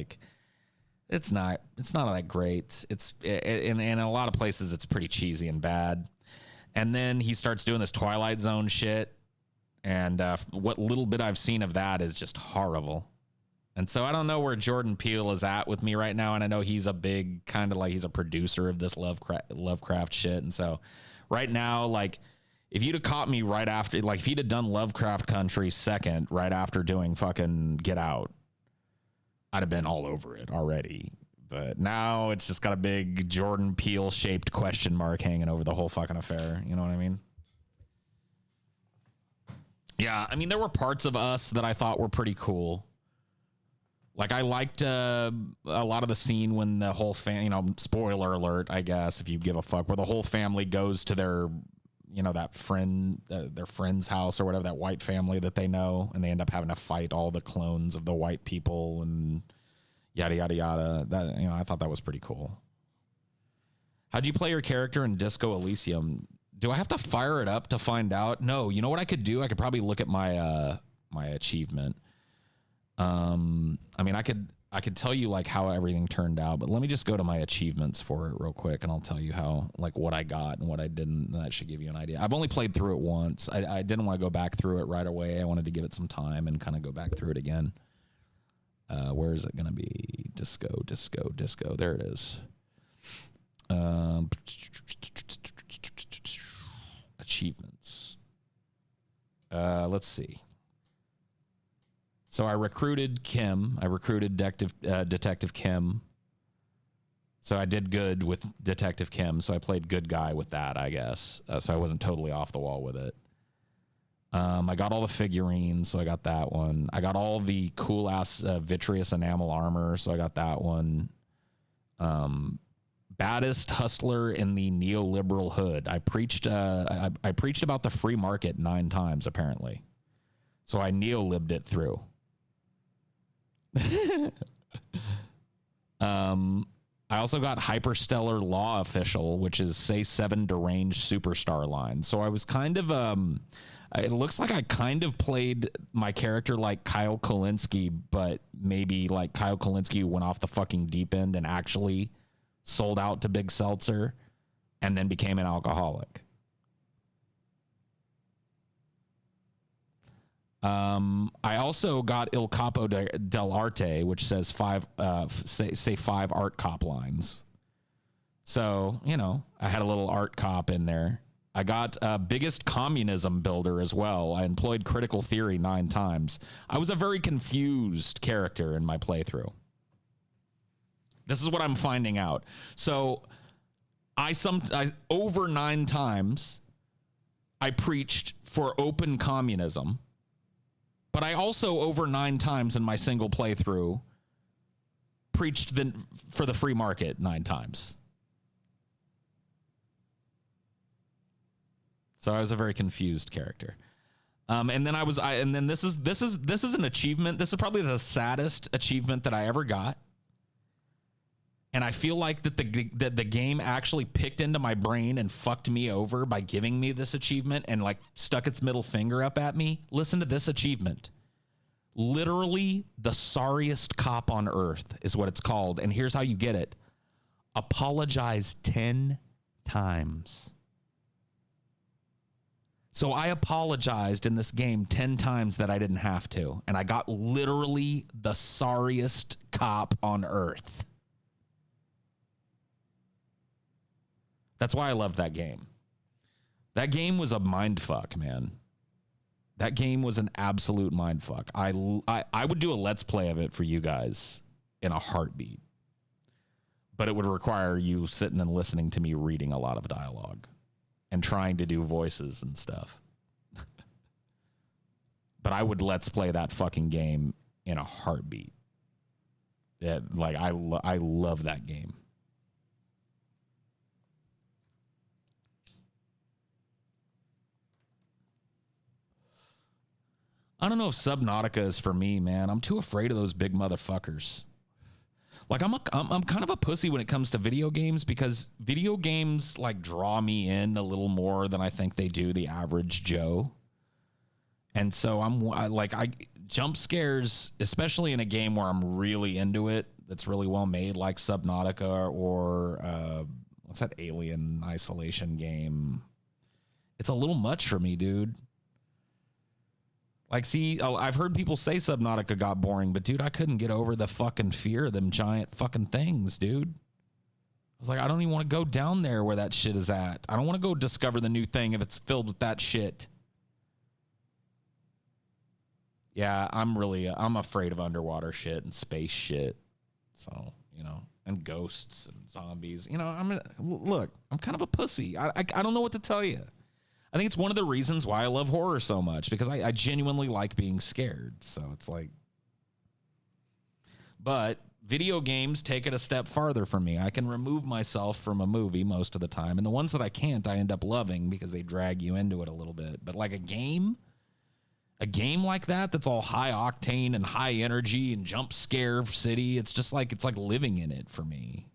it's not that great. It's in a lot of places, it's pretty cheesy and bad. And then he starts doing this Twilight Zone shit. And what little bit I've seen of that is just horrible. And so I don't know where Jordan Peele is at with me right now. And I know he's a big he's a producer of this Lovecraft shit. And so right now, if you'd have caught me right after, if he'd have done Lovecraft Country second, right after doing fucking Get Out, I'd have been all over it already. But now it's just got a big Jordan Peele shaped question mark hanging over the whole fucking affair. You know what I mean? Yeah. I mean, there were parts of Us that I thought were pretty cool. I liked a lot of the scene when the whole spoiler alert, I guess, if you give a fuck, where the whole family goes to their, that friend, their friend's house or whatever, that white family that they know, and they end up having to fight all the clones of the white people and yada, yada, yada. That, I thought that was pretty cool. How'd you play your character in Disco Elysium? Do I have to fire it up to find out? No, you know what I could do? I could probably look at my achievement. I mean, I could tell you how everything turned out, but let me just go to my achievements for it real quick, and I'll tell you how what I got and what I didn't. And that should give you an idea. I've only played through it once. I didn't want to go back through it right away. I wanted to give it some time and kind of go back through it again. Where is it going to be? Disco. There it is. Achievements. Let's see. So I recruited Kim. I recruited Detective Kim. So I did good with Detective Kim. So I played good guy with that, I guess. So I wasn't totally off the wall with it. I got all the figurines, so I got that one. I got all the cool ass vitreous enamel armor, so I got that one. Baddest hustler in the neoliberal hood. I preached about the free market 9 times apparently. So I neolibbed it through. I also got Hyperstellar Law Official, which is say 7 deranged superstar line. So I was kind of it looks like I kind of played my character like Kyle Kalinske, but maybe like Kyle Kalinske went off the fucking deep end and actually sold out to Big Seltzer and then became an alcoholic. I also got Il Capo del Arte, which says 5 art cop lines. So, you know, I had a little art cop in there. I got biggest communism builder as well. I employed critical theory 9 times. I was a very confused character in my playthrough. This is what I'm finding out. So I over 9 times I preached for open communism. But I also, over 9 times in my single playthrough, preached for the free market 9 times. So I was a very confused character. And then this is an achievement. This is probably the saddest achievement that I ever got. And I feel like that the game actually picked into my brain and fucked me over by giving me this achievement and like stuck its middle finger up at me. Listen to this achievement. Literally the sorriest cop on earth is what it's called. And here's how you get it. Apologize 10 times. So I apologized in this game 10 times that I didn't have to. And I got literally the sorriest cop on earth. That's why I loved that game. That game was a mind fuck, man. That game was an absolute mind fuck. I would do a let's play of it for you guys in a heartbeat. But it would require you sitting and listening to me reading a lot of dialogue and trying to do voices and stuff. But I would let's play that fucking game in a heartbeat. Yeah, like I love that game. I don't know if Subnautica is for me, man. I'm too afraid of those big motherfuckers. Like I'm kind of a pussy when it comes to video games because video games like draw me in a little more than I think they do the average Joe. And so I jump scares, especially in a game where I'm really into it, that's really well made, like Subnautica or what's that Alien Isolation game? It's a little much for me, dude. Like, see, I've heard people say Subnautica got boring, but dude, I couldn't get over the fucking fear of them giant fucking things, dude. I was like, I don't even want to go down there where that shit is at. I don't want to go discover the new thing if it's filled with that shit. Yeah, I'm afraid of underwater shit and space shit. So, you know, and ghosts and zombies. You know, I'm kind of a pussy. I don't know what to tell you. I think it's one of the reasons why I love horror so much, because I genuinely like being scared. So it's like, but video games take it a step farther for me. I can remove myself from a movie most of the time. And the ones that I can't, I end up loving because they drag you into it a little bit. But like a game like that's all high octane and high energy and jump scare city. It's like living in it for me.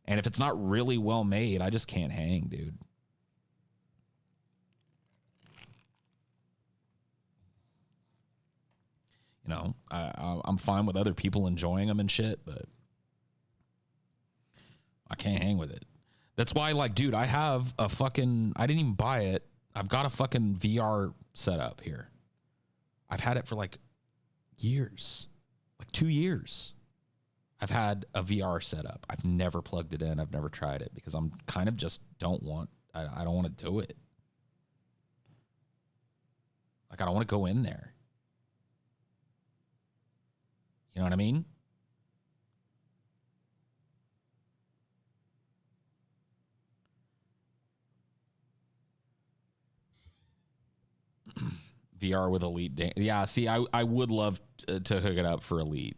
And if it's not really well made, I just can't hang, dude. You know, I'm fine with other people enjoying them and shit, but I can't hang with it. That's why, like, dude, I have a fucking, I didn't even buy it. I've got a fucking VR setup here. I've had it for like years, like 2 years. I've had a VR setup. I've never plugged it in. I've never tried it because I'm kind of just I don't want to do it. Like, I don't want to go in there. You know what I mean? VR with Elite. Yeah, see, I would love to hook it up for Elite.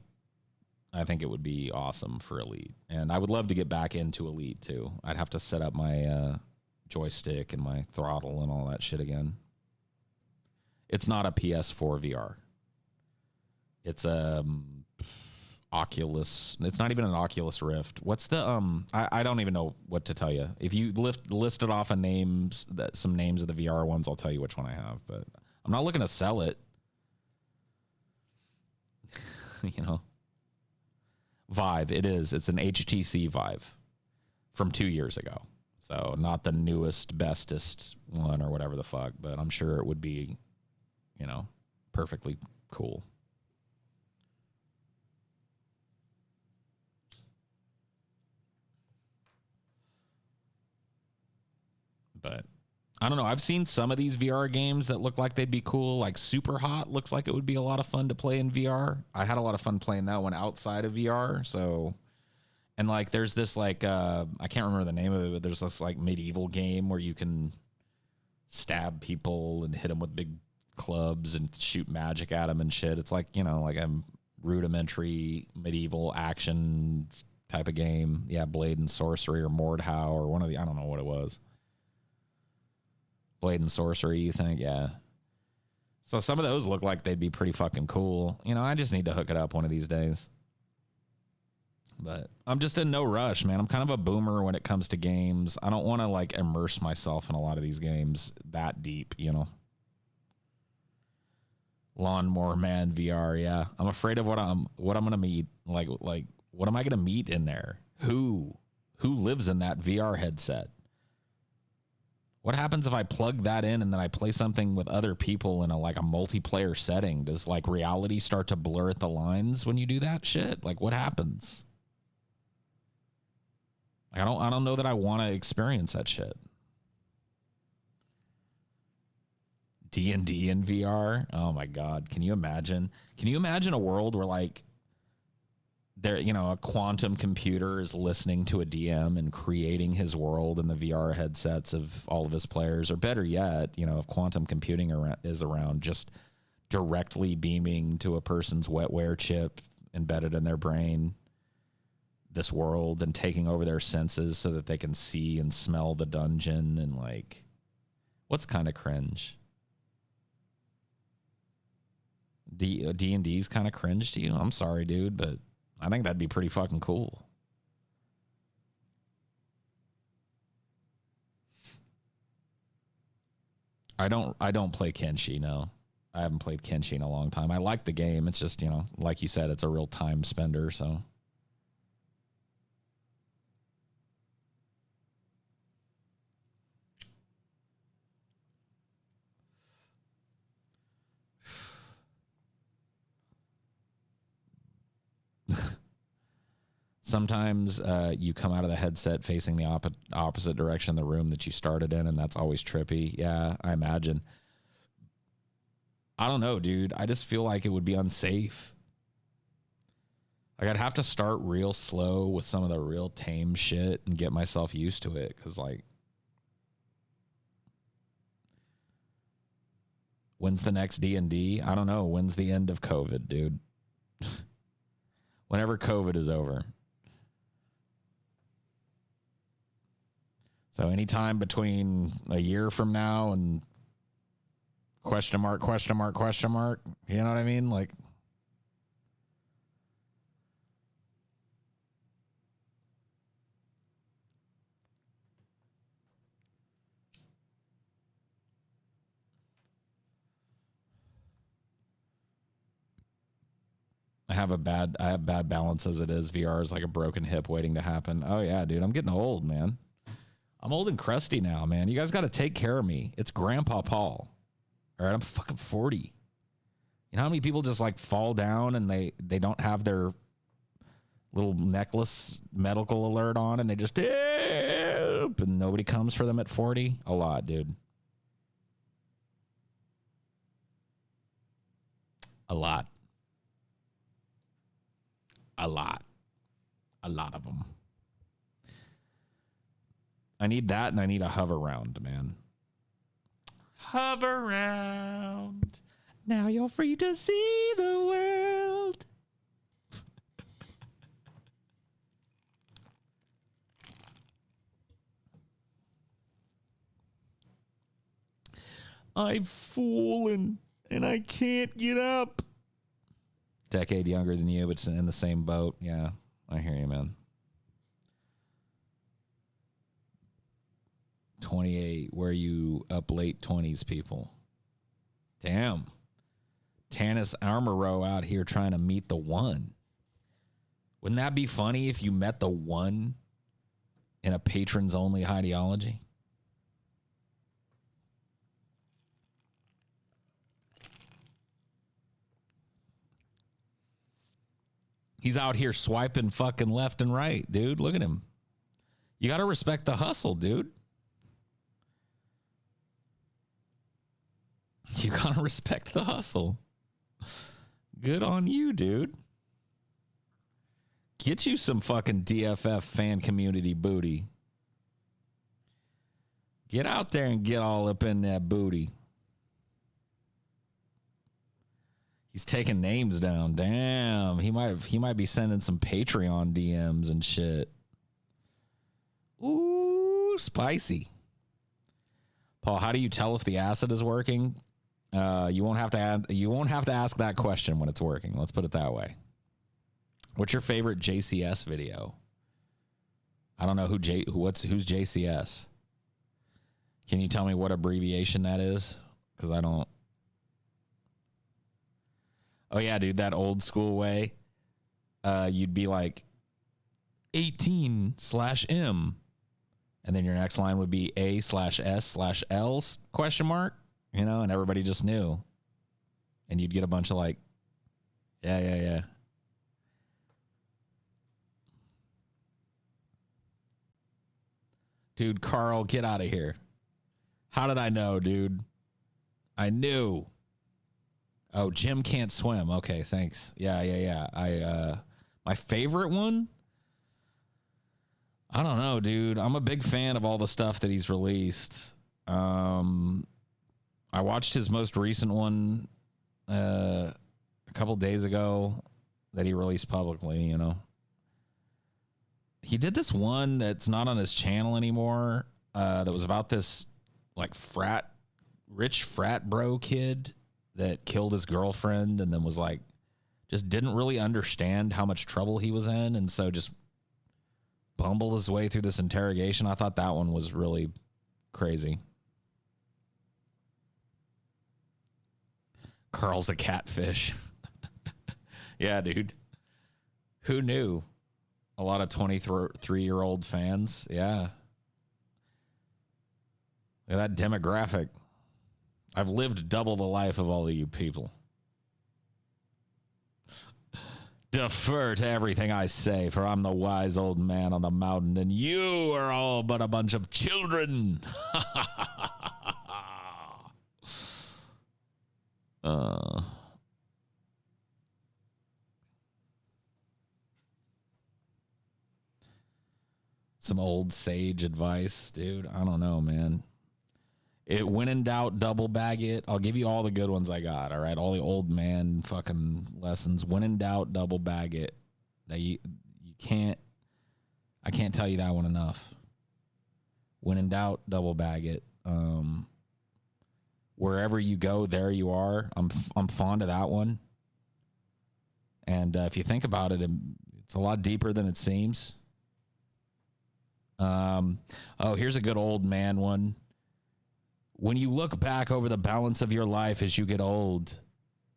I think it would be awesome for Elite. And I would love to get back into Elite, too. I'd have to set up my joystick and my throttle and all that shit again. It's not a PS4 VR. It's a Oculus. It's not even an Oculus Rift. What's the I don't even know what to tell you. If you listed off a names that some names of the VR ones, I'll tell you which one I have. But I'm not looking to sell it. You know, Vive. It is. It's an HTC Vive from 2 years ago. So not the newest, bestest one or whatever the fuck. But I'm sure it would be, you know, perfectly cool. But I don't know. I've seen some of these VR games that look like they'd be cool. Like Super Hot looks like it would be a lot of fun to play in VR. I had a lot of fun playing that one outside of VR. So, and like there's this like, I can't remember the name of it, but there's this like medieval game where you can stab people and hit them with big clubs and shoot magic at them and shit. It's like, you know, like a rudimentary medieval action type of game. Yeah, Blade and Sorcery or Mordhau or one of the, I don't know what it was. Blade and Sorcery, you think? Yeah. So some of those look like they'd be pretty fucking cool. You know, I just need to hook it up one of these days. But I'm just in no rush, man. I'm kind of a boomer when it comes to games. I don't want to like immerse myself in a lot of these games that deep, you know. Lawnmower Man VR, yeah. I'm afraid of what I'm gonna meet. Like what am I gonna meet in there? Who lives in that VR headset? What happens if I plug that in and then I play something with other people in a multiplayer setting? Does like reality start to blur at the lines when you do that shit? Like what happens? I don't know that I want to experience that shit. D&D in VR? Oh my God. Can you imagine? Can you imagine a world where like there, you know, a quantum computer is listening to a DM and creating his world in the VR headsets of all of his players, or better yet, you know, if quantum computing is around, just directly beaming to a person's wetware chip embedded in their brain this world and taking over their senses so that they can see and smell the dungeon and like, what's kind of cringe? D&D's kind of cringe to you? I'm sorry, dude, but I think that'd be pretty fucking cool. I don't play Kenshi, no. I haven't played Kenshi in a long time. I like the game. It's just, you know, like you said, it's a real time spender, so. Sometimes you come out of the headset facing the opposite direction of the room that you started in, and that's always trippy. Yeah, I imagine. I don't know, dude. I just feel like it would be unsafe. Like I'd have to start real slow with some of the real tame shit and get myself used to it. Because like, when's the next D&D? I don't know. When's the end of COVID, dude? Whenever COVID is over. So anytime between a year from now and question mark, question mark, question mark, you know what I mean? Like, I have bad balance as it is. VR is like a broken hip waiting to happen. Oh yeah, dude, I'm getting old, man. I'm old and crusty now, man. You guys got to take care of me. It's Grandpa Paul. All right, I'm fucking 40. You know how many people just like fall down and they don't have their little necklace medical alert on and they just help and nobody comes for them at 40? A lot, dude. A lot. A lot. A lot of them. I need that and I need a hover round, man. Hover round. Now you're free to see the world. I've fallen and I can't get up. Decade younger than you, but it's in the same boat. Yeah, I hear you, man. 28, where you up late 20s people. Damn. Tanis Armoro out here trying to meet the one. Wouldn't that be funny if you met the one in a patrons only Highdeology? He's out here swiping fucking left and right, dude. Look at him. You got to respect the hustle, dude. You got to respect the hustle. Good on you, dude. Get you some fucking DFF fan community booty. Get out there and get all up in that booty. He's taking names down. Damn, he might be sending some Patreon DMs and shit. Ooh, spicy. Paul, how do you tell if the acid is working? You won't have to ask that question when it's working. Let's put it that way. What's your favorite JCS video? I don't know who's JCS. Can you tell me what abbreviation that is? Because I don't. Oh yeah, dude, that old school way. You'd be like 18/M, and then your next line would be A/S/L ? You know, and everybody just knew, and you'd get a bunch of like, yeah. Dude, Carl, get out of here. How did I know, dude? I knew. Oh, Jim can't swim. Okay, thanks. Yeah. My favorite one? I don't know, dude. I'm a big fan of all the stuff that he's released. I watched his most recent one a couple days ago that he released publicly, you know. He did this one that's not on his channel anymore that was about this like rich frat bro kid that killed his girlfriend and then was like, just didn't really understand how much trouble he was in. And so just bumbled his way through this interrogation. I thought that one was really crazy. Carl's a catfish. Yeah, dude. Who knew? A lot of 23-year-old fans. Yeah. Look at that demographic. I've lived double the life of all of you people. Defer to everything I say, for I'm the wise old man on the mountain, and you are all but a bunch of children. Some old sage advice, dude. I don't know, man. When in doubt, double bag it. I'll give you all the good ones I got, all right? All the old man fucking lessons. When in doubt, double bag it. Now you can't, I can't tell you that one enough. When in doubt, double bag it. Wherever you go, there you are. I'm fond of that one. And if you think about it, it's a lot deeper than it seems. Here's a good old man one. When you look back over the balance of your life as you get old,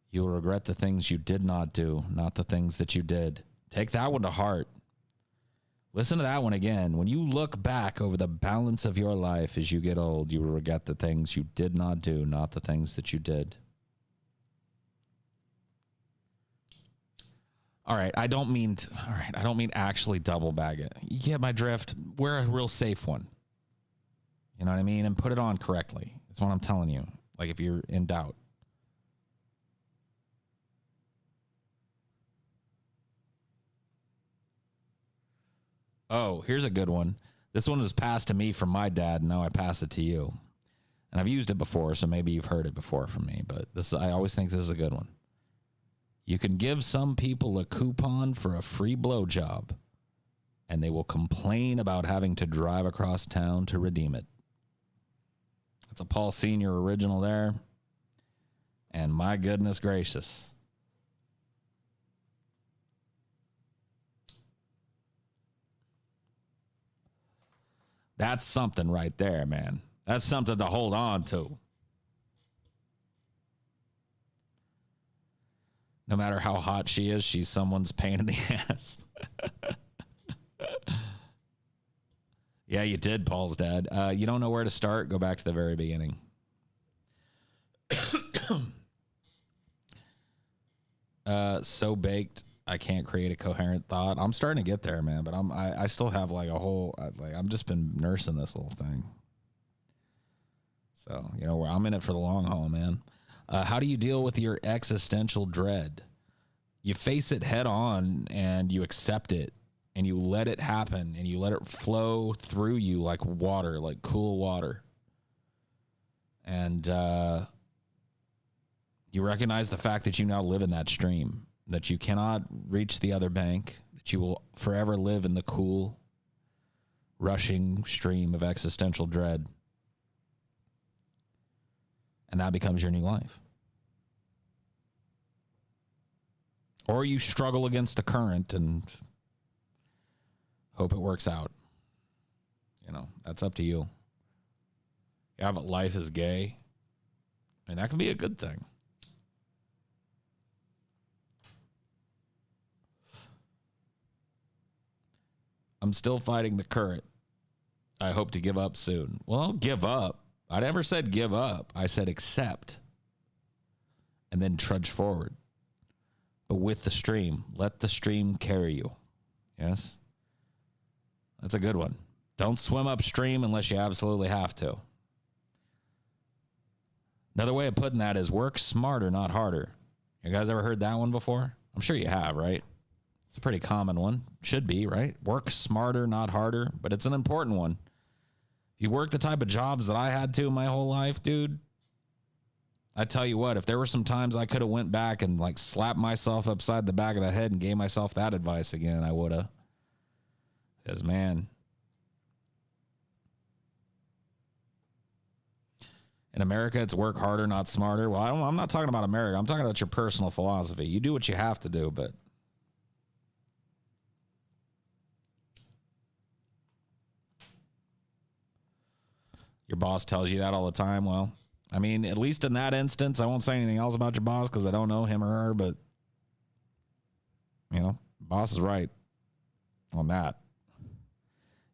you will regret the things you did not do, not the things that you did. Take that one to heart. Listen to that one again. When you look back over the balance of your life as you get old, you will regret the things you did not do, not the things that you did. All right, I don't mean actually double bag it. You get my drift. Wear a real safe one. You know what I mean? And put it on correctly. That's what I'm telling you. Like if you're in doubt. Oh, here's a good one. This one was passed to me from my dad, and now I pass it to you. And I've used it before, so maybe you've heard it before from me, but I always think this is a good one. You can give some people a coupon for a free blowjob, and they will complain about having to drive across town to redeem it. That's a Paul Sr. original there. And my goodness gracious. That's something right there, man. That's something to hold on to. No matter how hot she is, she's someone's pain in the ass. Yeah, you did, Paul's dad. You don't know where to start? Go back to the very beginning. So baked, I can't create a coherent thought. I'm starting to get there, man, but I still have like a whole, I've just been nursing this little thing. So, you know, I'm in it for the long haul, man. How do you deal with your existential dread? You face it head on and you accept it and you let it happen and you let it flow through you like water, like cool water. And you recognize the fact that you now live in that stream, that you cannot reach the other bank, that you will forever live in the cool, rushing stream of existential dread. And that becomes your new life. Or you struggle against the current and hope it works out. You know, that's up to you. Yeah, but life is gay. And that can be a good thing. I'm still fighting the current. I hope to give up soon. Well, give up. I never said give up. I said accept. And then trudge forward. But with the stream, let the stream carry you. Yes? That's a good one. Don't swim upstream unless you absolutely have to. Another way of putting that is work smarter, not harder. You guys ever heard that one before? I'm sure you have, right? It's a pretty common one. Should be, right? Work smarter, not harder. But it's an important one. If you work the type of jobs that I had to my whole life, dude, I tell you what, if there were some times I could have went back and like slapped myself upside the back of the head and gave myself that advice again, I would have. Because, man, in America, it's work harder, not smarter. Well, I'm not talking about America. I'm talking about your personal philosophy. You do what you have to do, but your boss tells you that all the time. Well, I mean, at least in that instance, I won't say anything else about your boss because I don't know him or her, but, you know, boss is right on that.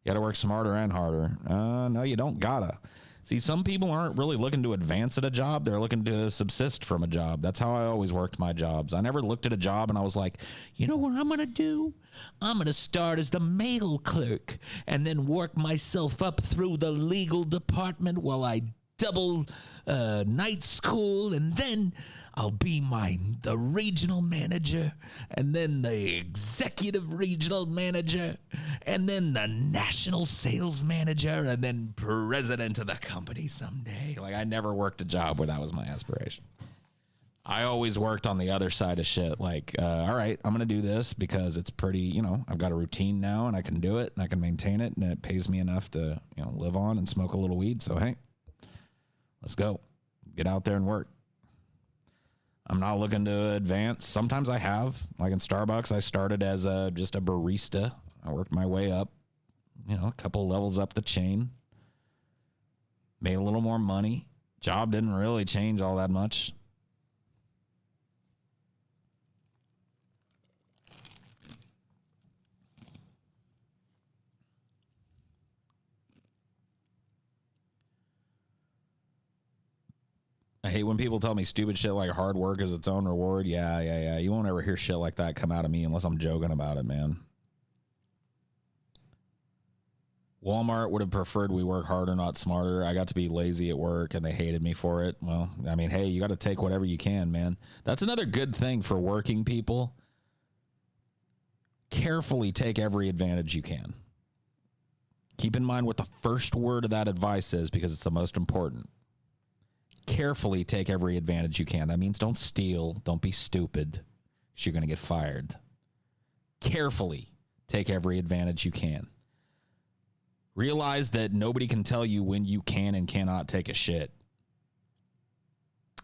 You got to work smarter and harder. No, you don't gotta. See, some people aren't really looking to advance at a job. They're looking to subsist from a job. That's how I always worked my jobs. I never looked at a job and I was like, you know what I'm going to do? I'm going to start as the mail clerk and then work myself up through the legal department while I double night school, and then I'll be the regional manager, and then the executive regional manager, and then the national sales manager, and then president of the company someday. Like, I never worked a job where that was my aspiration. I always worked on the other side of shit. Like, all right, I'm going to do this because it's pretty, you know, I've got a routine now and I can do it and I can maintain it and it pays me enough to, you know, live on and smoke a little weed. So, hey, let's go. Get out there and work. I'm not looking to advance. Sometimes I have. Like in Starbucks, I started as just a barista. I worked my way up, you know, a couple levels up the chain. Made a little more money. Job didn't really change all that much. I hate when people tell me stupid shit like hard work is its own reward. Yeah. You won't ever hear shit like that come out of me unless I'm joking about it, man. Walmart would have preferred we work harder, not smarter. I got to be lazy at work and they hated me for it. Well, I mean, hey, you got to take whatever you can, man. That's another good thing for working people. Carefully take every advantage you can. Keep in mind what the first word of that advice is because it's the most important. Carefully take every advantage you can. That means don't steal. Don't be stupid because you're going to get fired. Carefully take every advantage you can. Realize that nobody can tell you when you can and cannot take a shit.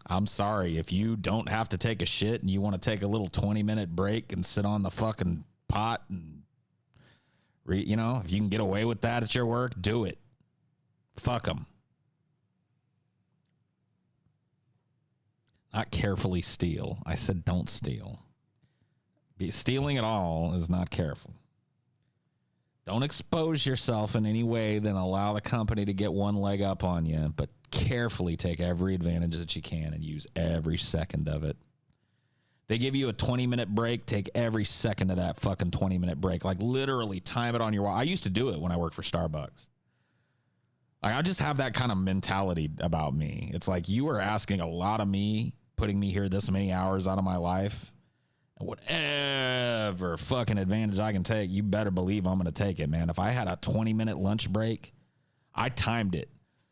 I'm sorry. If you don't have to take a shit and you want to take a little 20-minute break and sit on the fucking pot and, you know, if you can get away with that at your work, do it. Fuck them. Not carefully steal. I said don't steal. Stealing at all is not careful. Don't expose yourself in any way then allow the company to get one leg up on you, but carefully take every advantage that you can and use every second of it. They give you a 20-minute break, take every second of that fucking 20-minute break. Like literally time it on your watch. I used to do it when I worked for Starbucks. Like, I just have that kind of mentality about me. It's like you are asking a lot of me, putting me here this many hours out of my life. Whatever fucking advantage I can take, you better believe I'm going to take it, man. If I had a 20-minute lunch break, I timed it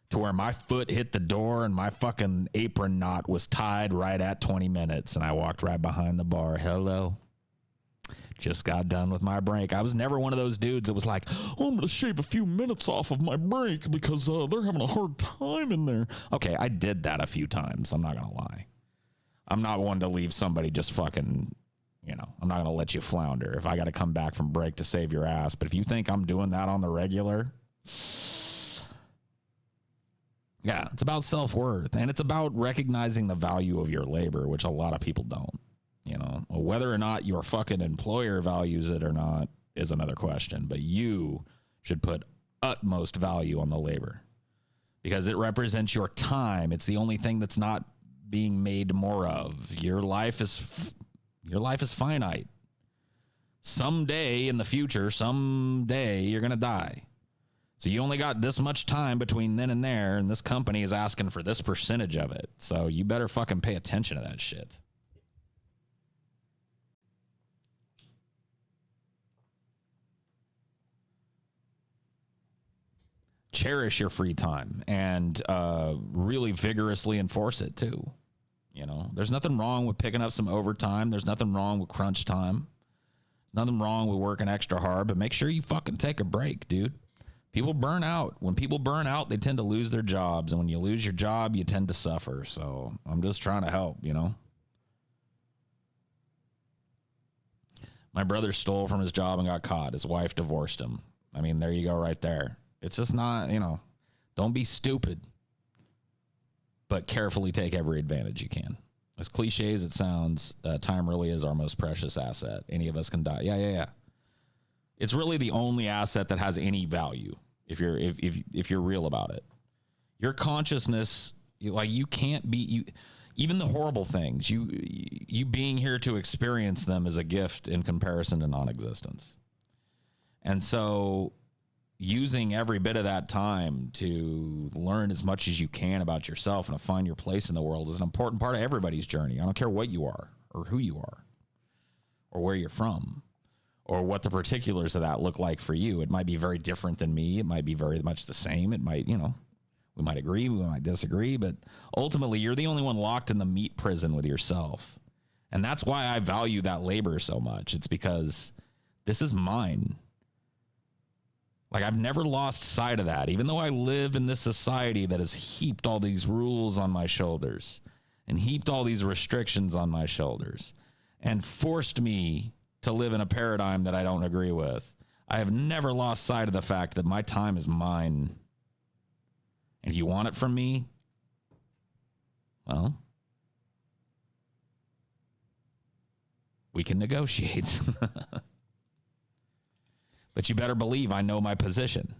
to where my foot hit the door and my fucking apron knot was tied right at 20 minutes. And I walked right behind the bar. Hello. Just got done with my break. I was never one of those dudes that was like, oh, I'm going to shave a few minutes off of my break because they're having a hard time in there. Okay, I did that a few times. I'm not going to lie. I'm not one to leave somebody just fucking... I'm not going to let you flounder if I got to come back from break to save your ass. But if you think I'm doing that on the regular, yeah, it's about self-worth. And it's about recognizing the value of your labor, which a lot of people don't. Whether or not your fucking employer values it or not is another question. But you should put utmost value on the labor because it represents your time. It's the only thing that's not being made more of. Your life is finite. Someday in the future, you're going to die. So you only got this much time between then and there, and this company is asking for this percentage of it. So you better fucking pay attention to that shit. Cherish your free time and really vigorously enforce it too. There's nothing wrong with picking up some overtime. There's nothing wrong with crunch time. Nothing wrong with working extra hard, but make sure you fucking take a break, dude. People burn out. When people burn out, they tend to lose their jobs. And when you lose your job, you tend to suffer. So I'm just trying to help, My brother stole from his job and got caught. His wife divorced him. I mean, there you go right there. It's just not, don't be stupid. But carefully take every advantage you can. As cliche as it sounds, time really is our most precious asset. Any of us can die. Yeah. It's really the only asset that has any value if you're real about it. Your consciousness, you can't be even the horrible things. You being here to experience them is a gift in comparison to non-existence. And so using every bit of that time to learn as much as you can about yourself and to find your place in the world is an important part of everybody's journey. I don't care what you are or who you are or where you're from or what the particulars of that look like for you. It might be very different than me. It might be very much the same. It might, we might agree, we might disagree, but ultimately you're the only one locked in the meat prison with yourself. And that's why I value that labor so much. It's because this is mine. Like, I've never lost sight of that, even though I live in this society that has heaped all these rules on my shoulders and heaped all these restrictions on my shoulders and forced me to live in a paradigm that I don't agree with. I have never lost sight of the fact that my time is mine. And if you want it from me, well, we can negotiate. But you better believe I know my position.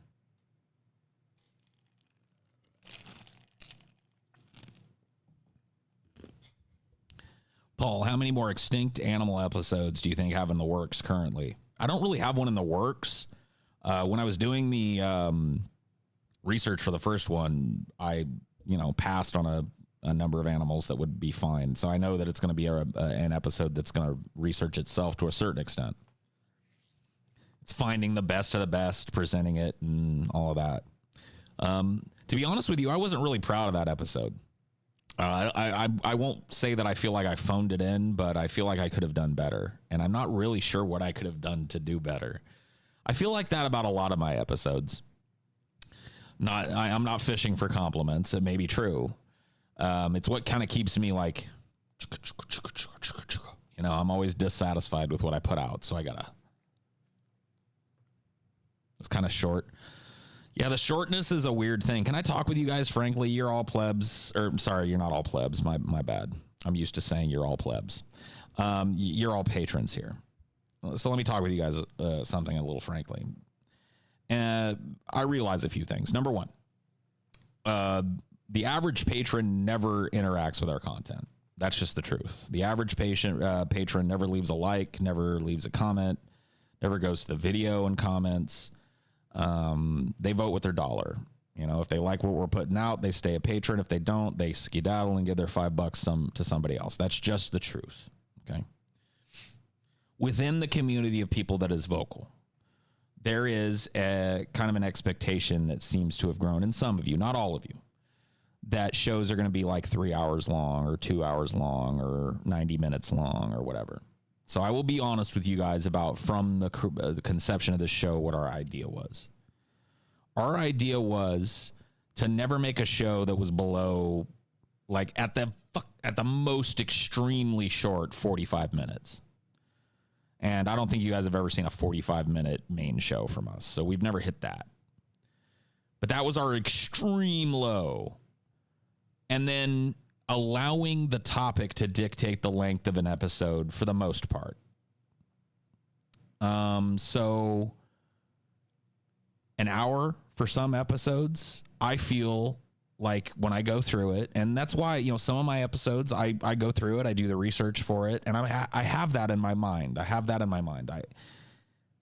Paul, how many more extinct animal episodes do you think have in the works currently? I don't really have one in the works. When I was doing the research for the first one, I passed on a number of animals that would be fine. So I know that it's going to be an episode that's going to research itself to a certain extent. It's finding the best of the best, presenting it, and all of that. To be honest with you, I wasn't really proud of that episode. I won't say that I feel like I phoned it in, but I feel like I could have done better. And I'm not really sure what I could have done to do better. I feel like that about a lot of my episodes. I'm not fishing for compliments. It may be true. It's what kind of keeps me like, I'm always dissatisfied with what I put out. So I gotta. It's kind of short. Yeah, the shortness is a weird thing. Can I talk with you guys frankly? You're all plebs. Or sorry, you're not all plebs. My bad. I'm used to saying you're all plebs. You're all patrons here. So let me talk with you guys something a little frankly. I realize a few things. Number one, the average patron never interacts with our content. That's just the truth. The average patron never leaves a like, never leaves a comment, never goes to the video and comments. They vote with their dollar. You know, if they like what we're putting out, they stay a patron. If they don't, they skedaddle and give their $5 to somebody else. That's just the truth. Okay. Within the community of people that is vocal, there is a kind of an expectation that seems to have grown in some of you, not all of you, that shows are going to be like 3 hours long or 2 hours long or 90 minutes long or whatever. So I will be honest with you guys about from the conception of this show, what our idea was. Our idea was to never make a show that was below, like at the most extremely short 45 minutes. And I don't think you guys have ever seen a 45-minute main show from us. So we've never hit that. But that was our extreme low. And then allowing the topic to dictate the length of an episode for the most part. So an hour for some episodes, I feel like when I go through it, and that's why, you know, some of my episodes, I go through it, I do the research for it, and I have that in my mind.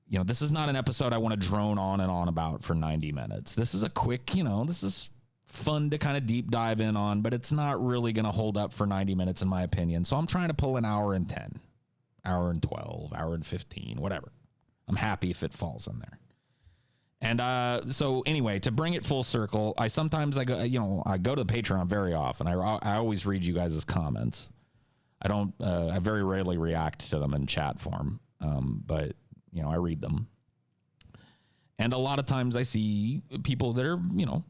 You know, this is not an episode I want to drone on and on about for 90 minutes. This is a quick, you know, this is fun to kind of deep dive in on, but it's not really going to hold up for 90 minutes in my opinion. So I'm trying to pull an hour and 10, hour and 12, hour and 15, whatever. I'm happy if it falls in there. And so anyway, to bring it full circle, I go to the Patreon very often. I always read you guys' comments. I very rarely react to them in chat form. But you know, I read them. And a lot of times I see people that are, you know,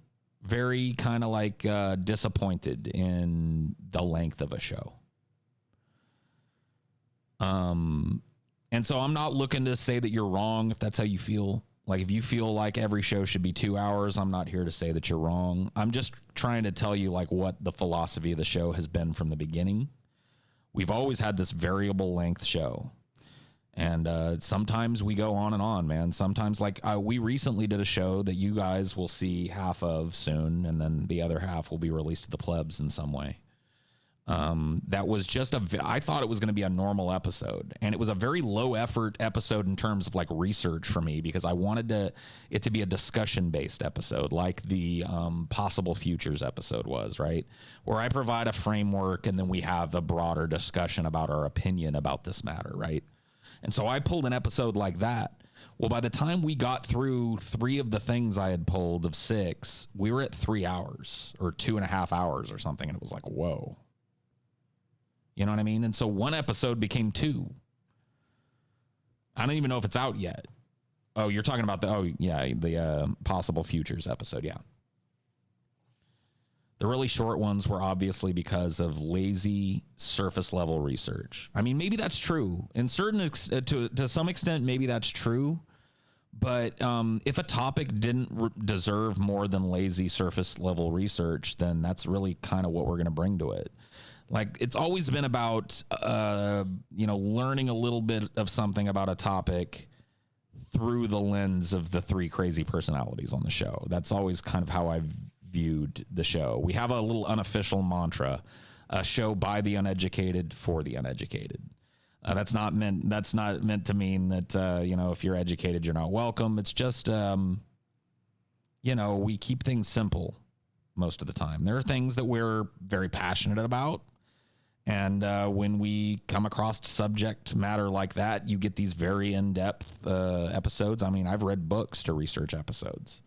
very kind of like disappointed in the length of a show. And so I'm not looking to say that you're wrong if that's how you feel. Like if you feel like every show should be 2 hours, I'm not here to say that you're wrong. I'm just trying to tell you like what the philosophy of the show has been from the beginning. We've always had this variable length show. And sometimes we go on and on, man. Sometimes like we recently did a show that you guys will see half of soon. And then the other half will be released to the plebs in some way. That was just I thought it was going to be a normal episode, and it was a very low effort episode in terms of like research for me, because I wanted it to be a discussion based episode, like the possible futures episode was, right? Where I provide a framework and then we have a broader discussion about our opinion about this matter, right? And so I pulled an episode like that. Well, by the time we got through 3 of the things I had pulled of 6, we were at 3 hours or 2.5 hours or something. And it was like, whoa. You know what I mean? And so one episode became 2. I don't even know if it's out yet. Oh, you're talking about the possible futures episode. Yeah. The really short ones were obviously because of lazy surface level research. I mean, maybe that's true. In certain to some extent, maybe that's true. But if a topic didn't deserve more than lazy surface level research, then that's really kind of what we're going to bring to it. Like, it's always been about, learning a little bit of something about a topic through the lens of the 3 crazy personalities on the show. That's always kind of how I've viewed the show. We have a little unofficial mantra, a show by the uneducated for the uneducated. That's not meant to mean that, if you're educated, you're not welcome. It's just, we keep things simple most of the time. There are things that we're very passionate about. And when we come across subject matter like that, you get these very in-depth episodes. I mean, I've read books to research episodes.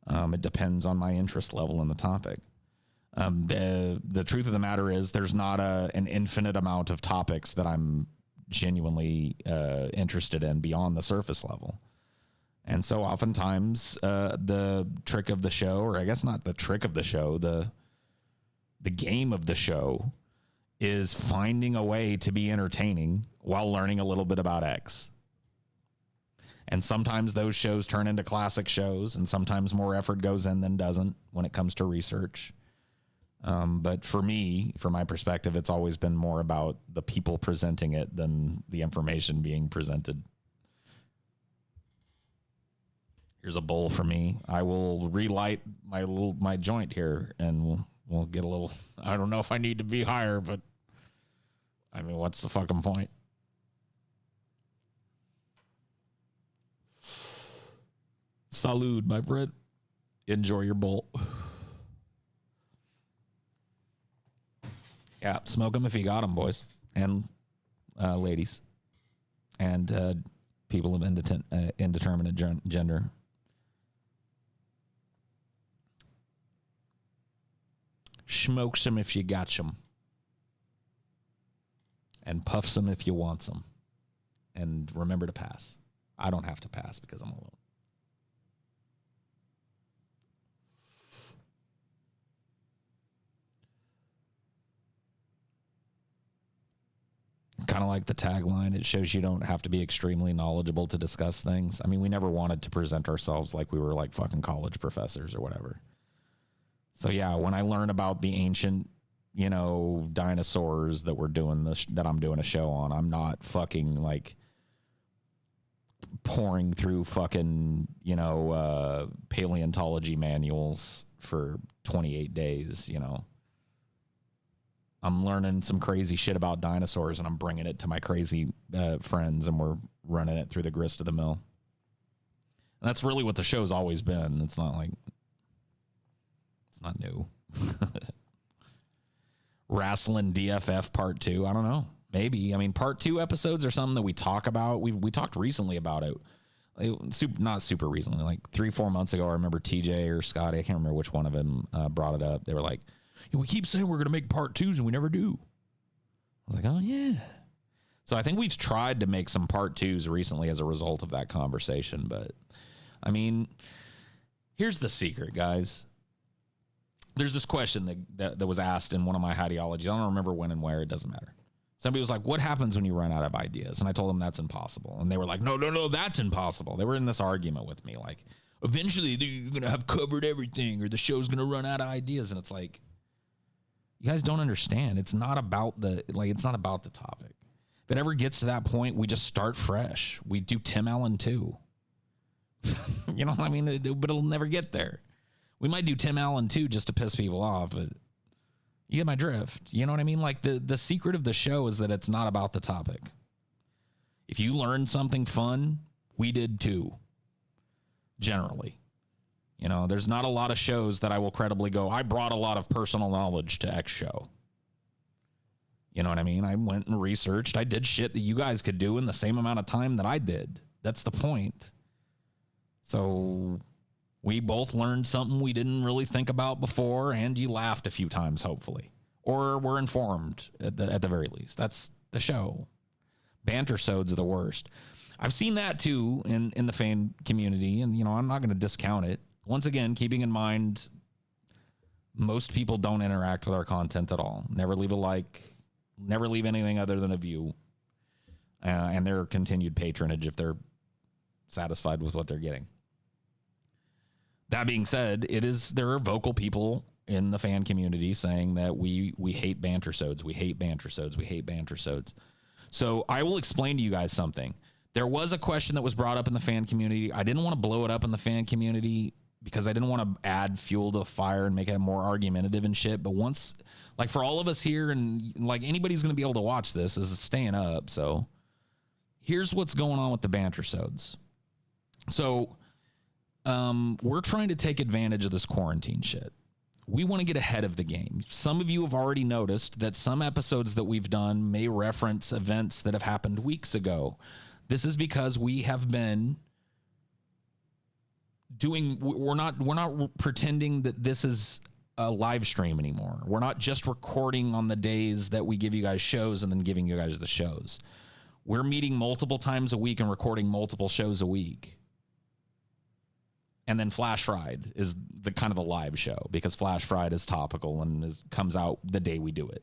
It depends on my interest level in the topic. The truth of the matter is there's not an infinite amount of topics that I'm genuinely interested in beyond the surface level. And so oftentimes the trick of the show, or I guess not the trick of the show, the game of the show is finding a way to be entertaining while learning a little bit about X. And sometimes those shows turn into classic shows, and sometimes more effort goes in than doesn't when it comes to research. But for me, from my perspective, it's always been more about the people presenting it than the information being presented. Here's a bowl for me. I will relight my joint here, and we'll get a little. I don't know if I need to be higher, but I mean, what's the fucking point? Salud, my friend. Enjoy your bowl. Yeah, smoke them if you got them, boys and ladies, and people of indeterminate gender. Smoke some if you got some, and puff some if you want some, and remember to pass. I don't have to pass because I'm alone. Kind of like the tagline, it shows you don't have to be extremely knowledgeable to discuss things. I mean, we never wanted to present ourselves like we were like fucking college professors or whatever. So yeah, when I learn about the ancient, dinosaurs that we're doing that I'm doing a show on, I'm not fucking like pouring through fucking, paleontology manuals for 28 days, I'm learning some crazy shit about dinosaurs, and I'm bringing it to my crazy friends, and we're running it through the grist of the mill. And that's really what the show's always been. It's not new. Wrestling DFF Part 2. I don't know. Maybe. I mean, Part 2 episodes are something that we talk about. We talked recently about it. Not super recently, like 3-4 months ago. I remember TJ or Scotty, I can't remember which one of them brought it up. They were like, we keep saying we're going to make Part 2s and we never do. I was like, oh, yeah. So I think we've tried to make some Part 2s recently as a result of that conversation. But, I mean, here's the secret, guys. There's this question that was asked in one of my Highdeologies. I don't remember when and where. It doesn't matter. Somebody was like, what happens when you run out of ideas? And I told them that's impossible. And they were like, no, that's impossible. They were in this argument with me. Like, eventually you're going to have covered everything or the show's going to run out of ideas. And it's like, you guys don't understand. It's not about the topic. If it ever gets to that point, we just start fresh. We do Tim Allen too. You know what I mean? But it'll never get there. We might do Tim Allen too just to piss people off, but you get my drift. You know what I mean? Like the secret of the show is that it's not about the topic. If you learn something fun, we did too. Generally. There's not a lot of shows that I will credibly go, I brought a lot of personal knowledge to X show. You know what I mean? I went and researched. I did shit that you guys could do in the same amount of time that I did. That's the point. So we both learned something we didn't really think about before, and you laughed a few times, hopefully. Or were informed at the very least. That's the show. Banter-sodes are the worst. I've seen that too in the fan community, and I'm not going to discount it. Once again, keeping in mind, most people don't interact with our content at all. Never leave a like, never leave anything other than a view, and their continued patronage if they're satisfied with what they're getting. That being said, there are vocal people in the fan community saying that we hate banter-sodes, we hate banter-sodes, we hate banter-sodes. So I will explain to you guys something. There was a question that was brought up in the fan community. I didn't want to blow it up in the fan community because I didn't want to add fuel to the fire and make it more argumentative and shit. But once, like for all of us here and like anybody's going to be able to watch this is staying up. So here's what's going on with the banter-sodes. So we're trying to take advantage of this quarantine shit. We want to get ahead of the game. Some of you have already noticed that some episodes that we've done may reference events that have happened weeks ago. This is because we have been we're not pretending that this is a live stream anymore. We're not just recording on the days that we give you guys shows and then giving you guys the shows. We're meeting multiple times a week and recording multiple shows a week. And then Flash Fried is the kind of a live show because Flash Fried is topical and comes out the day we do it.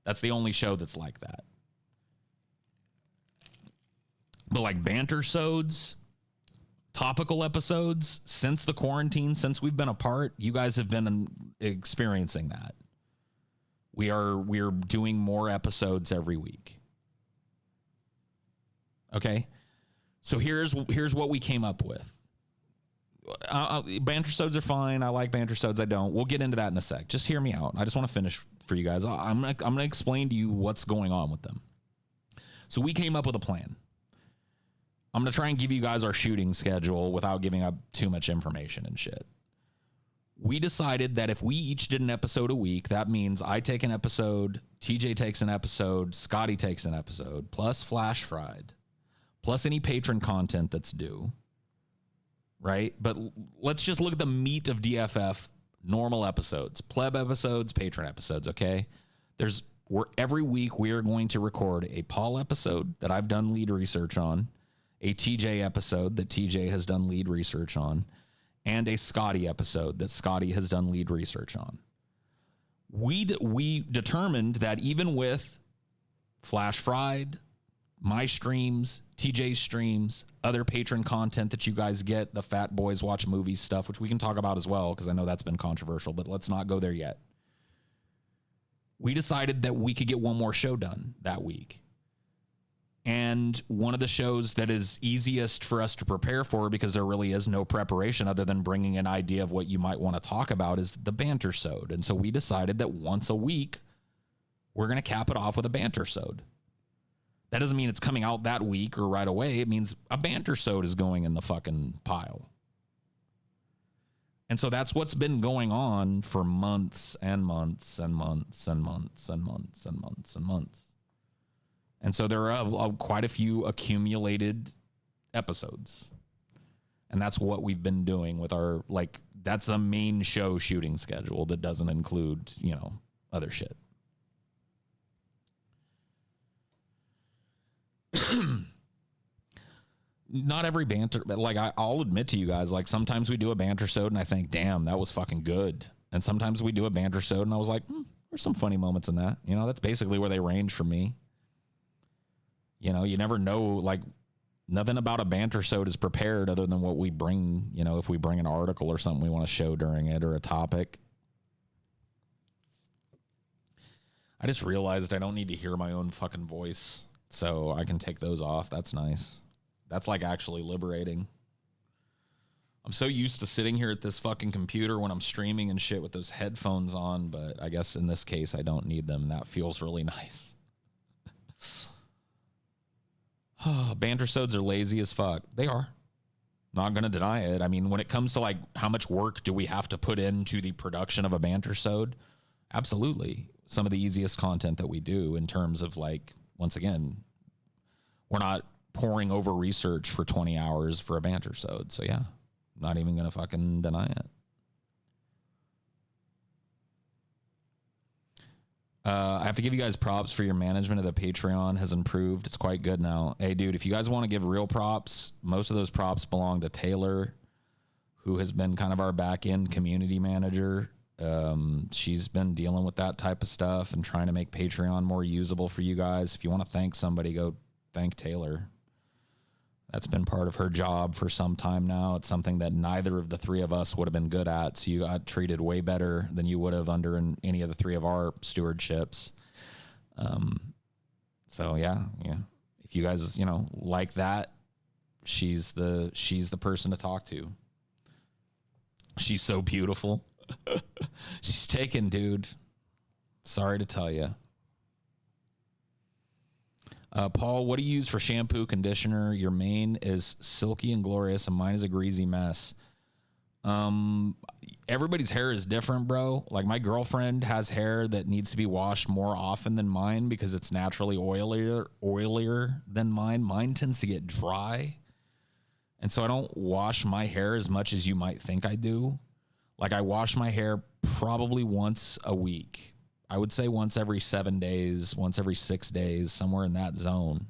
That's the only show that's like that. But like banter-sodes, topical episodes since the quarantine, since we've been apart, you guys have been experiencing that. We're doing more episodes every week. Okay? So here's what we came up with. Bantersodes are fine. I like bantersodes. I don't. We'll get into that in a sec. Just hear me out. I just want to finish for you guys. I'm gonna explain to you what's going on with them. So we came up with a plan. I'm gonna try and give you guys our shooting schedule without giving up too much information and shit. We decided that if we each did an episode a week, that means I take an episode, TJ takes an episode, Scotty takes an episode, plus Flash Fried, plus any patron content that's due. Right? But let's just look at the meat of DFF, normal episodes, pleb episodes, patron episodes, okay? Every week we are going to record a Paul episode that I've done lead research on, a TJ episode that TJ has done lead research on, and a Scotty episode that Scotty has done lead research on. We determined that even with Flash Fried, my streams, TJ's streams, other patron content that you guys get, the Fat Boys Watch Movies stuff, which we can talk about as well, because I know that's been controversial, but let's not go there yet. We decided that we could get one more show done that week. And one of the shows that is easiest for us to prepare for, because there really is no preparation other than bringing an idea of what you might want to talk about, is the Bantersode. And so we decided that once a week, we're going to cap it off with a Bantersode. That doesn't mean it's coming out that week or right away. It means a Bantersode is going in the fucking pile. And so that's what's been going on for months and months and months and months and months and months and months. And so there are quite a few accumulated episodes. And that's what we've been doing with our, that's the main show shooting schedule that doesn't include, other shit. Not every banter, but I'll admit to you guys, sometimes we do a Bantersode and I think, damn, that was fucking good. And sometimes we do a Bantersode and I was like, there's some funny moments in that. That's basically where they range for me. You never know, nothing about a Bantersode is prepared other than what we bring, if we bring an article or something we want to show during it or a topic. I just realized I don't need to hear my own fucking voice, so I can take those off. That's nice. That's actually liberating. I'm so used to sitting here at this fucking computer when I'm streaming and shit with those headphones on, but I guess in this case I don't need them. That feels really nice. Bantersodes are lazy as fuck. They are. Not going to deny it. I mean, when it comes to how much work do we have to put into the production of a Bantersode? Absolutely. Some of the easiest content that we do in terms of once again, we're not poring over research for 20 hours for a Bantersode. So yeah, not even going to fucking deny it. I have to give you guys props for your management of the Patreon has improved. It's quite good now. Hey, dude, if you guys want to give real props, most of those props belong to Taylor, who has been kind of our back-end community manager. She's been dealing with that type of stuff and trying to make Patreon more usable for you guys. If you want to thank somebody, go thank Taylor. That's been part of her job for some time now. It's something that neither of the three of us would have been good at. So you got treated way better than you would have under any of the three of our stewardships. So yeah. If you guys, like that, she's the person to talk to. She's so beautiful. She's taken, dude. Sorry to tell you. Paul, what do you use for shampoo, conditioner? Your main is silky and glorious, and mine is a greasy mess. Everybody's hair is different, bro. My girlfriend has hair that needs to be washed more often than mine because it's naturally oilier than mine. Mine tends to get dry. And so I don't wash my hair as much as you might think I do. I wash my hair probably once a week. I would say once every 7 days, once every 6 days, somewhere in that zone.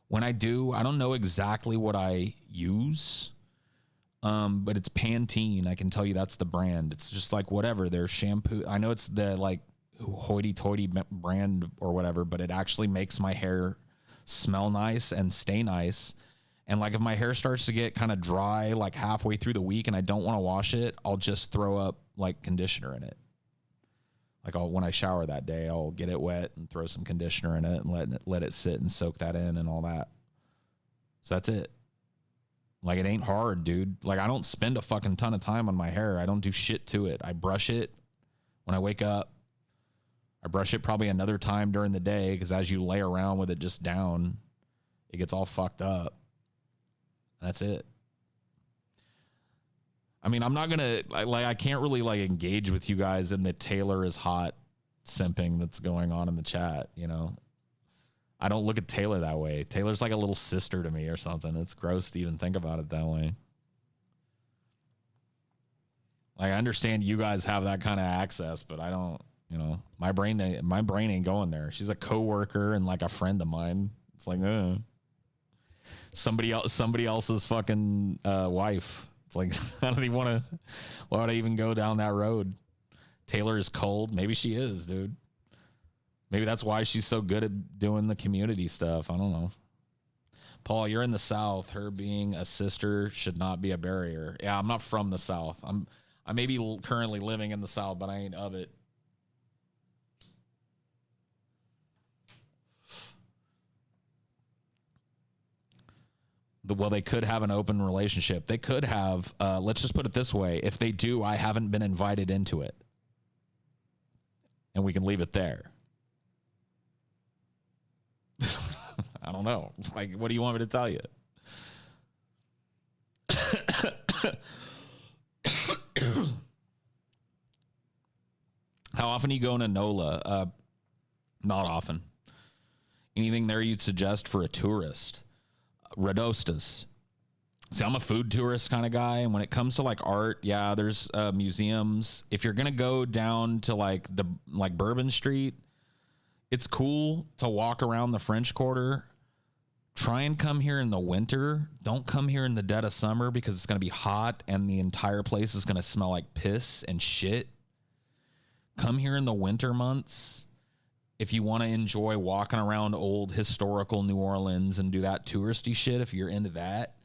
When I do, I don't know exactly what I use, but it's Pantene. I can tell you that's the brand. It's just whatever. Their shampoo. I know it's the hoity-toity brand or whatever, but it actually makes my hair smell nice and stay nice. And like if my hair starts to get kind of dry like halfway through the week and I don't want to wash it, I'll just throw up like conditioner in it. Like when I shower that day, I'll get it wet and throw some conditioner in it and let it sit and soak that in and all that. So that's it. Like it ain't hard, dude. Like I don't spend a fucking ton of time on my hair. I don't do shit to it. I brush it when I wake up. I brush it probably another time during the day because as you lay around with it just down, it gets all fucked up. That's it. I mean, I'm not going to, like, I can't really, like, engage with you guys in the Taylor is hot simping that's going on in the chat, you know? I don't look at Taylor that way. Taylor's like a little sister to me or something. It's gross to even think about it that way. Like, I understand you guys have that kind of access, but I don't, you know, my brain ain't going there. She's a coworker and, like, a friend of mine. It's like, somebody else's fucking wife. It's like, I don't even want to, why would I even go down that road? Taylor is cold. Maybe she is, dude. Maybe that's why she's so good at doing the community stuff. I don't know. Paul, you're in the South. Her being a sister should not be a barrier. Yeah, I'm not from the South. I may be currently living in the South, but I ain't of it. Well, they could have an open relationship. They could have, let's just put it this way. If they do, I haven't been invited into it. And we can leave it there. I don't know. Like, what do you want me to tell you? How often are you going to NOLA? Not often. Anything there you'd suggest for a tourist? Redostas. See, I'm a food tourist kind of guy, and when it comes to like art, yeah, there's museums. If you're gonna go down to like Bourbon Street, it's cool to walk around the French Quarter. Try and come here in the winter. Don't come here in the dead of summer because it's gonna be hot and the entire place is gonna smell like piss and shit. Come here in the winter months. If you want to enjoy walking around old historical New Orleans and do that touristy shit, if you're into that,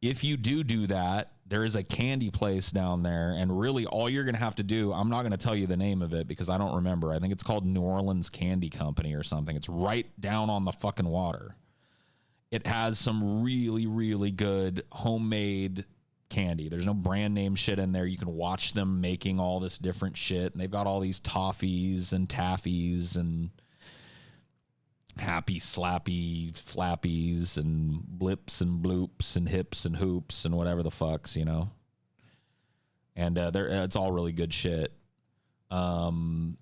if you do that, there is a candy place down there. And really all you're going to have to do, I'm not going to tell you the name of it because I don't remember. I think it's called New Orleans Candy Company or something. It's right down on the fucking water. It has some really, really good homemade candy. There's no brand name shit in there. You can watch them making all this different shit, and they've got all these toffees and taffies and happy slappy flappies and blips and bloops and hips and hoops and whatever the fucks, you know. And it's all really good shit. When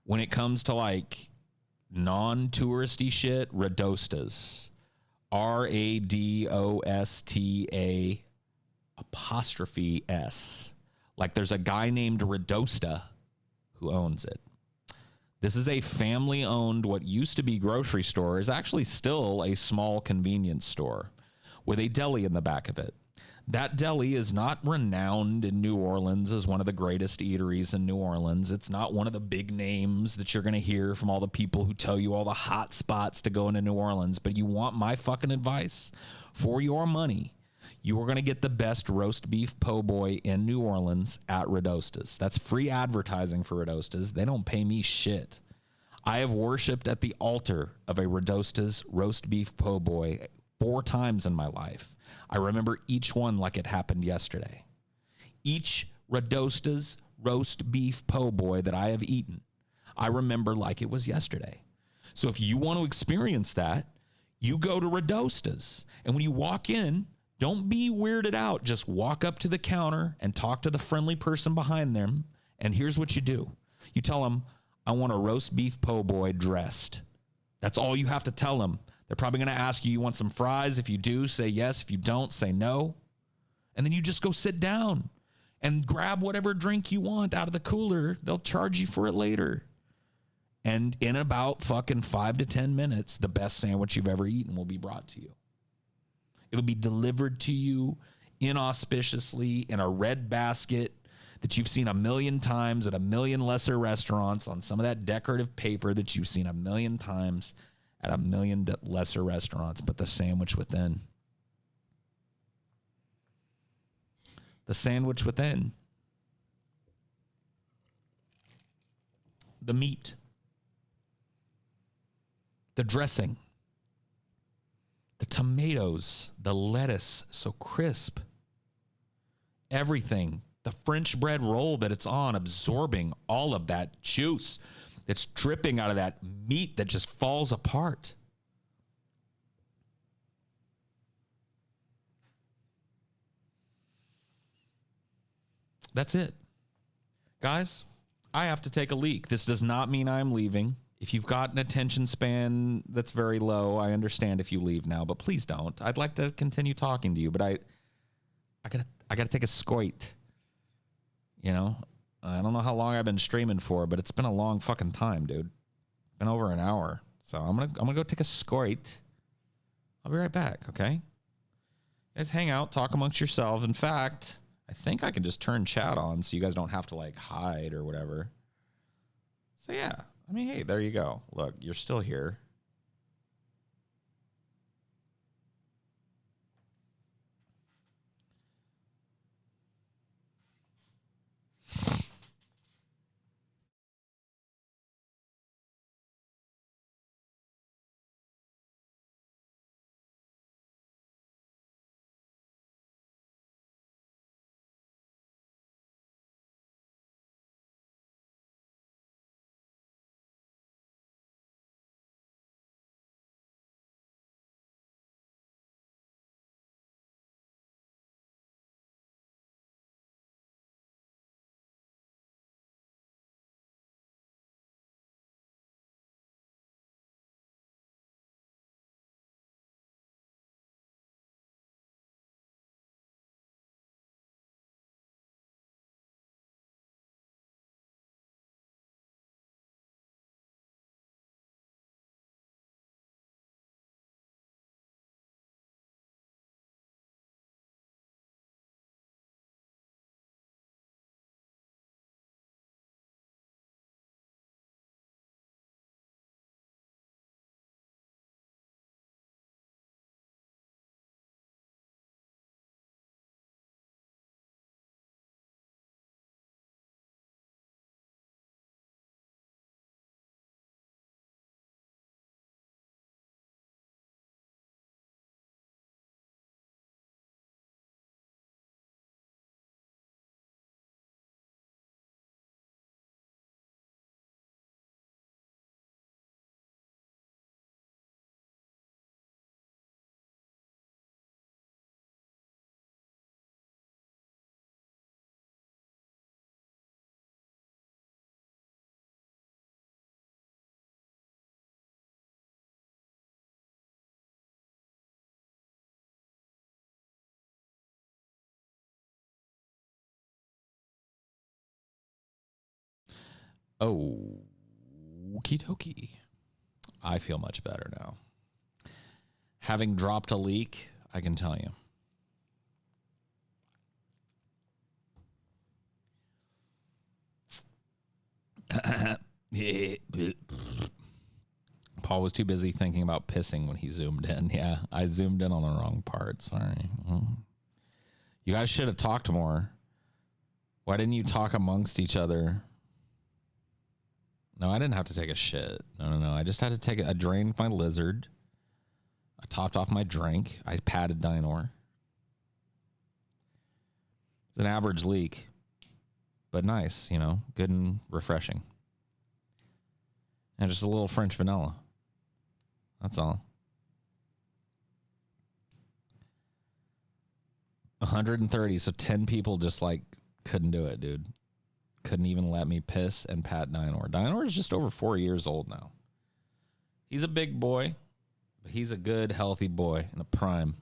it comes to like non-touristy shit, Redostas, RADOSTA apostrophe S. Like there's a guy named Redosta who owns it. This is a family-owned, what used to be grocery store, is actually still a small convenience store with a deli in the back of it. That deli is not renowned in New Orleans as one of the greatest eateries in New Orleans. It's not one of the big names that you're going to hear from all the people who tell you all the hot spots to go into New Orleans. But you want my fucking advice? For your money, you are going to get the best roast beef po' boy in New Orleans at Redostas. That's free advertising for Redostas. They don't pay me shit. I have worshipped at the altar of a Redostas roast beef po' boy 4 times in my life. I remember each one like it happened yesterday. Each Redostas roast beef po' boy that I have eaten, I remember like it was yesterday. So if you want to experience that, you go to Redostas. And when you walk in, don't be weirded out. Just walk up to the counter and talk to the friendly person behind them. And here's what you do. You tell them, I want a roast beef po' boy dressed. That's all you have to tell them. They're probably going to ask you, you want some fries? If you do, say yes. If you don't, say no. And then you just go sit down and grab whatever drink you want out of the cooler. They'll charge you for it later. And in about fucking 5 to 10 minutes, the best sandwich you've ever eaten will be brought to you. It'll be delivered to you inauspiciously in a red basket that you've seen 1,000,000 times at 1,000,000 lesser restaurants on some of that decorative paper that you've seen 1,000,000 times at 1,000,000 lesser restaurants, but the sandwich within. the sandwich within, the meat, the dressing, the tomatoes, the lettuce, so crisp, everything, the French bread roll that it's on, absorbing all of that juice that's dripping out of that meat that just falls apart. That's it. Guys, I have to take a leak. This does not mean I'm leaving. If you've got an attention span that's very low, I understand if you leave now, but please don't. I'd like to continue talking to you, but I gotta take a squat. You know, I don't know how long I've been streaming for, but it's been a long fucking time, dude. Been over an hour, so I'm gonna go take a squat. I'll be right back. Okay, you guys, hang out, talk amongst yourselves. In fact, I think I can just turn chat on so you guys don't have to like hide or whatever. So yeah. I mean, hey, there you go. Look, you're still here. Oh, okie dokie. I feel much better now. Having dropped a leak, I can tell you. Paul was too busy thinking about pissing when he zoomed in. Yeah, I zoomed in on the wrong part. Sorry. You guys should have talked more. Why didn't you talk amongst each other? No, I didn't have to take a shit. No. I just had to take I drained my lizard. I topped off my drink. I patted Dynor. It's an average leak, but nice, you know, good and refreshing. And just a little French vanilla. That's all. 130, so 10 people just like couldn't do it, dude. Couldn't even let me piss and pat Dynor. Dynor is just over 4 years old now. He's a big boy, but he's a good, healthy boy in the prime.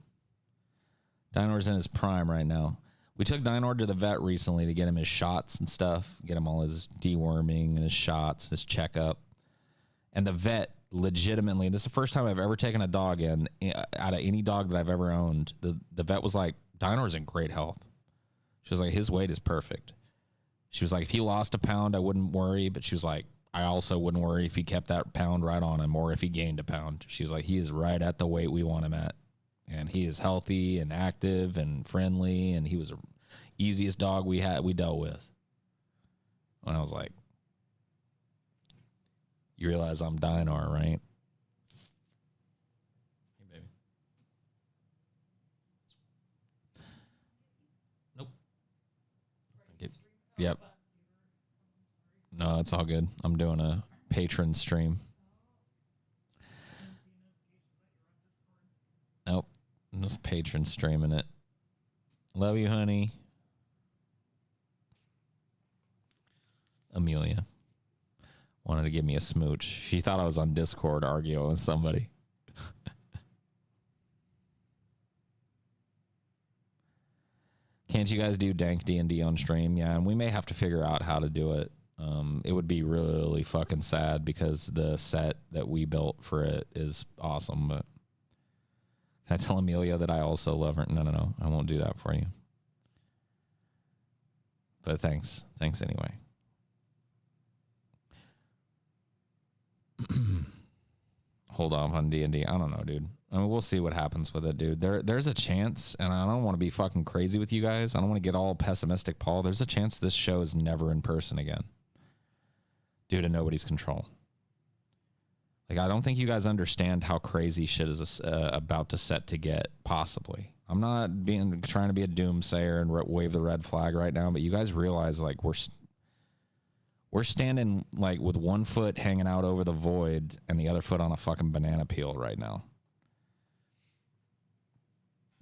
Dynor's in his prime right now. We took Dynor to the vet recently to get him his shots and stuff, get him all his deworming and his shots, his checkup. And the vet legitimately, this is the first time I've ever taken a dog in, out of any dog that I've ever owned. The vet was like, Dynor's in great health. She was like, his weight is perfect. She was like, if he lost a pound, I wouldn't worry. But she was like, I also wouldn't worry if he kept that pound right on him or if he gained a pound. She was like, he is right at the weight we want him at. And he is healthy and active and friendly. And he was easiest dog we dealt with. And I was like, you realize I'm Dinar, right? Hey, baby. Nope. Yep. No, it's all good. I'm doing a patron stream. Nope. I'm just patron streaming it. Love you, honey. Amelia wanted to give me a smooch. She thought I was on Discord arguing with somebody. Can't you guys do dank D&D on stream? Yeah, and we may have to figure out how to do it. It would be really fucking sad because the set that we built for it is awesome. But can I tell Amelia that I also love her? No. I won't do that for you. But thanks. Thanks anyway. Hold off on D&D. I don't know, dude. I mean, we'll see what happens with it, dude. There's a chance, and I don't want to be fucking crazy with you guys. I don't want to get all pessimistic, Paul. There's a chance this show is never in person again due to nobody's control. Like, I don't think you guys understand how crazy shit is about to set to get, possibly. I'm not trying to be a doomsayer and wave the red flag right now, but you guys realize, like, we're standing, like, with one foot hanging out over the void and the other foot on a fucking banana peel right now.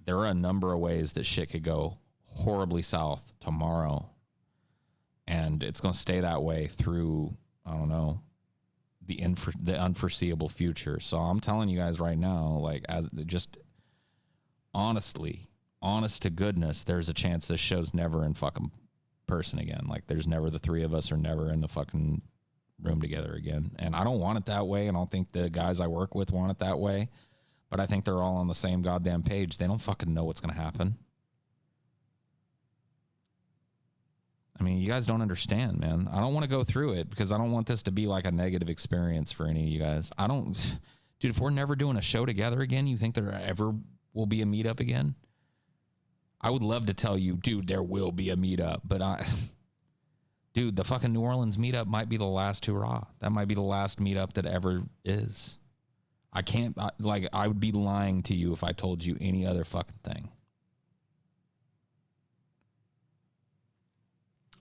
There are a number of ways that shit could go horribly south tomorrow. And it's going to stay that way through, I don't know, the unforeseeable future. So I'm telling you guys right now, like, as just honestly, honest to goodness, there's a chance this show's never in fucking person again. Like, there's never, the three of us are never in the fucking room together again. And I don't want it that way. And I don't think the guys I work with want it that way. But I think they're all on the same goddamn page. They don't fucking know what's going to happen. I mean, you guys don't understand, man. I don't want to go through it because I don't want this to be like a negative experience for any of you guys. Dude, if we're never doing a show together again, you think there ever will be a meetup again? I would love to tell you, dude, there will be a meetup, but dude, the fucking New Orleans meetup might be the last hurrah. That might be the last meetup that ever is. I would be lying to you if I told you any other fucking thing.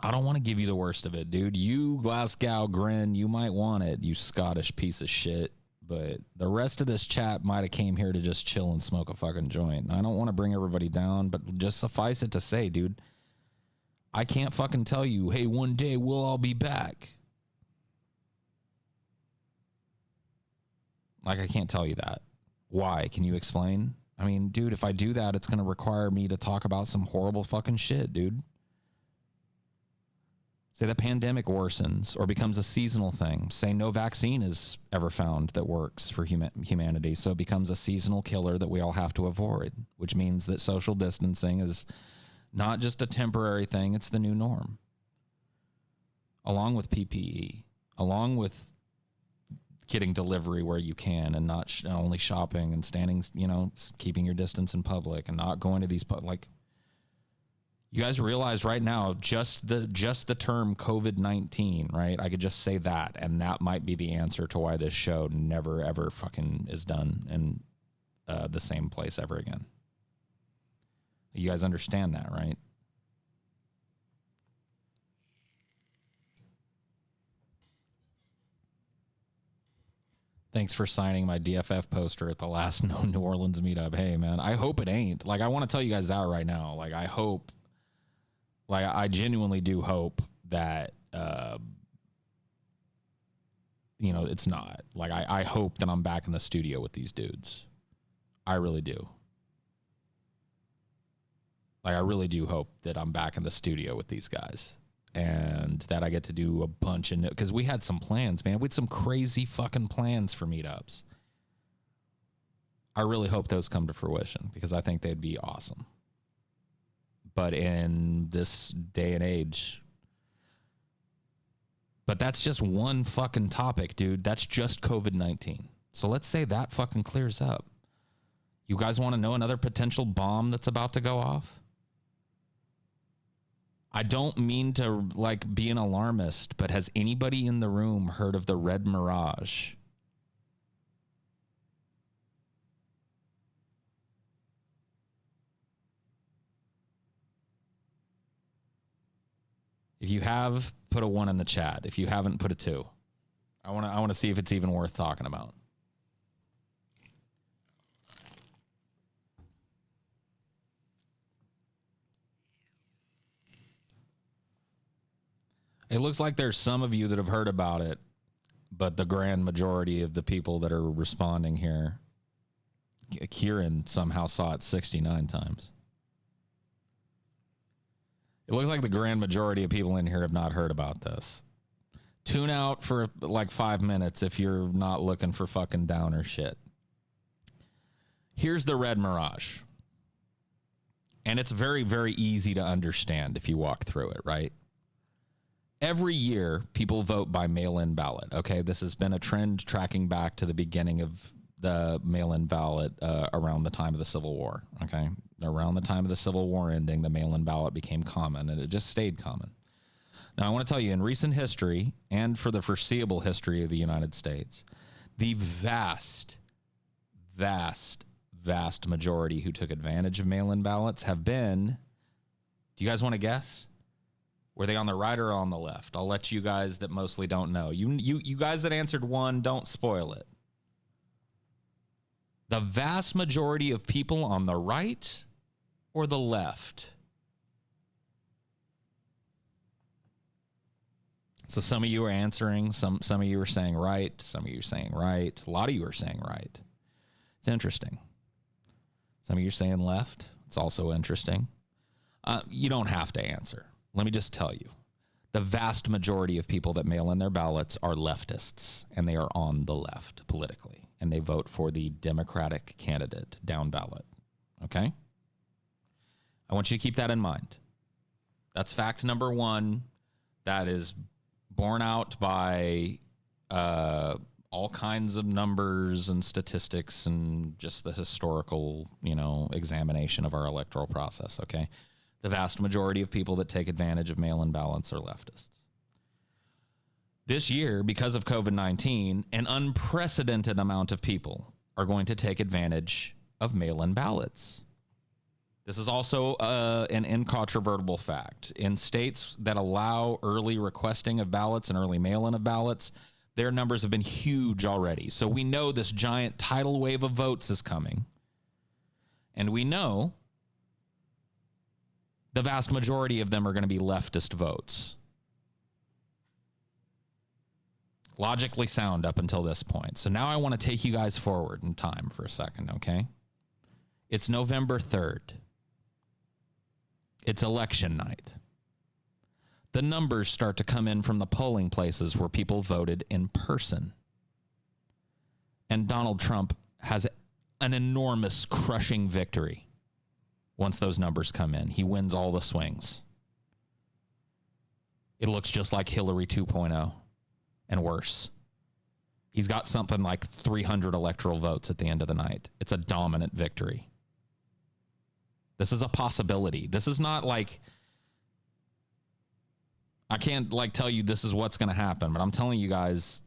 I don't want to give you the worst of it, dude. You, Glasgow Grin, you might want it, you Scottish piece of shit. But the rest of this chat might have came here to just chill and smoke a fucking joint. I don't want to bring everybody down, but just suffice it to say, dude, I can't fucking tell you, hey, one day we'll all be back. Like, I can't tell you that. Why? Can you explain? I mean, dude, if I do that, it's going to require me to talk about some horrible fucking shit, dude. Say the pandemic worsens or becomes a seasonal thing. Say no vaccine is ever found that works for humanity, so it becomes a seasonal killer that we all have to avoid, which means that social distancing is not just a temporary thing, it's the new norm. Along with PPE, along with getting delivery where you can and not only shopping and standing, keeping your distance in public and not going to these, like, you guys realize right now, just the term COVID-19, right? I could just say that, and that might be the answer to why this show never, ever fucking is done in the same place ever again. You guys understand that, right? Thanks for signing my DFF poster at the last New Orleans meetup. Hey, man, I hope it ain't. Like, I want to tell you guys that right now. Like, I hope, like, I genuinely do hope that, it's not. Like, I hope that I'm back in the studio with these dudes. I really do. Like, I really do hope that I'm back in the studio with these guys. And that I get to do a bunch of, because we had some plans, man. We had some crazy fucking plans for meetups. I really hope those come to fruition because I think they'd be awesome. But in this day and age, but that's just one fucking topic, dude. That's just COVID-19. So let's say that fucking clears up. You guys want to know another potential bomb that's about to go off? I don't mean to like be an alarmist, but has anybody in the room heard of the red mirage? If you have, put a 1 in the chat. If you haven't, put a 2. I want to see if it's even worth talking about. It looks like there's some of you that have heard about it, but the grand majority of the people that are responding here, Kieran somehow saw it 69 times. It looks like the grand majority of people in here have not heard about this. Tune out for like 5 minutes if you're not looking for fucking downer shit. Here's the red mirage. And it's very, very easy to understand if you walk through it, right? Every year, people vote by mail-in ballot, okay? This has been a trend tracking back to the beginning of the mail-in ballot around the time of the Civil War, okay? Around the time of the Civil War ending, the mail-in ballot became common, and it just stayed common. Now, I want to tell you, in recent history, and for the foreseeable history of the United States, the vast, vast, vast majority who took advantage of mail-in ballots have been, do you guys want to guess? Were they on the right or on the left? I'll let you guys that mostly don't know. You guys that answered 1, don't spoil it. The vast majority of people on the right or the left? So some of you are answering, some of you are saying right, some of you are saying right. A lot of you are saying right. It's interesting. Some of you are saying left. It's also interesting. You don't have to answer. Let me just tell you, the vast majority of people that mail in their ballots are leftists, and they are on the left politically, and they vote for the Democratic candidate down ballot. Okay? I want you to keep that in mind. That's fact number 1. That is borne out by all kinds of numbers and statistics and just the historical, examination of our electoral process, okay? The vast majority of people that take advantage of mail-in ballots are leftists. This year, because of COVID-19, an unprecedented amount of people are going to take advantage of mail-in ballots. This is also an incontrovertible fact. In states that allow early requesting of ballots and early mail-in of ballots, their numbers have been huge already. So we know this giant tidal wave of votes is coming. And we know the vast majority of them are going to be leftist votes. Logically sound up until this point. So now I want to take you guys forward in time for a second, okay? It's November 3rd. It's election night. The numbers start to come in from the polling places where people voted in person. And Donald Trump has an enormous crushing victory. Once those numbers come in, he wins all the swings. It looks just like Hillary 2.0 and worse. He's got something like 300 electoral votes at the end of the night. It's a dominant victory. This is a possibility. This is not like, I can't tell you this is what's going to happen, but I'm telling you guys,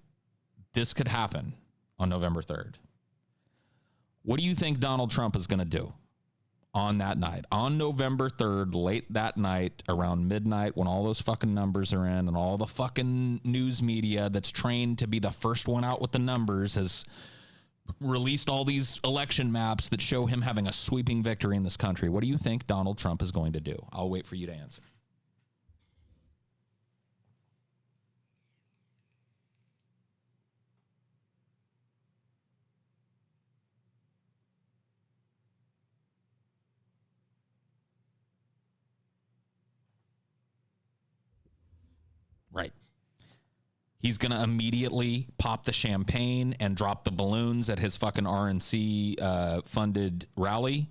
this could happen on November 3rd. What do you think Donald Trump is going to do on that night? On November 3rd, late that night, around midnight, when all those fucking numbers are in and all the fucking news media that's trained to be the first one out with the numbers has released all these election maps that show him having a sweeping victory in this country. What do you think Donald Trump is going to do? I'll wait for you to answer. Right. He's going to immediately pop the champagne and drop the balloons at his fucking RNC funded rally.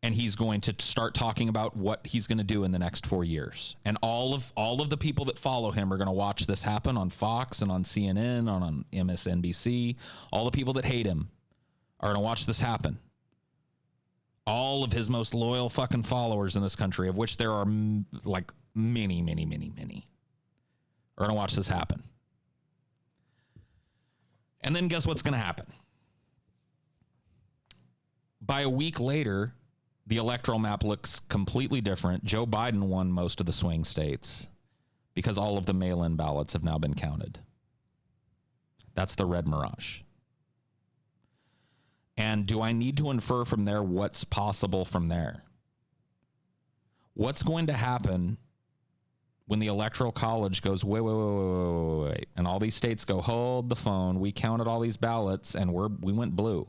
And he's going to start talking about what he's going to do in the next 4 years. And all of the people that follow him are going to watch this happen on Fox and on CNN, on MSNBC. All the people that hate him are going to watch this happen. All of his most loyal fucking followers in this country, of which there are like many, many, many, many, are going to watch this happen. And then guess what's going to happen? By a week later, the electoral map looks completely different. Joe Biden won most of the swing states because all of the mail-in ballots have now been counted. That's the red mirage. And do I need to infer from there what's possible from there? What's going to happen when the Electoral College goes, wait, and all these states go, hold the phone, we counted all these ballots, and we went blue.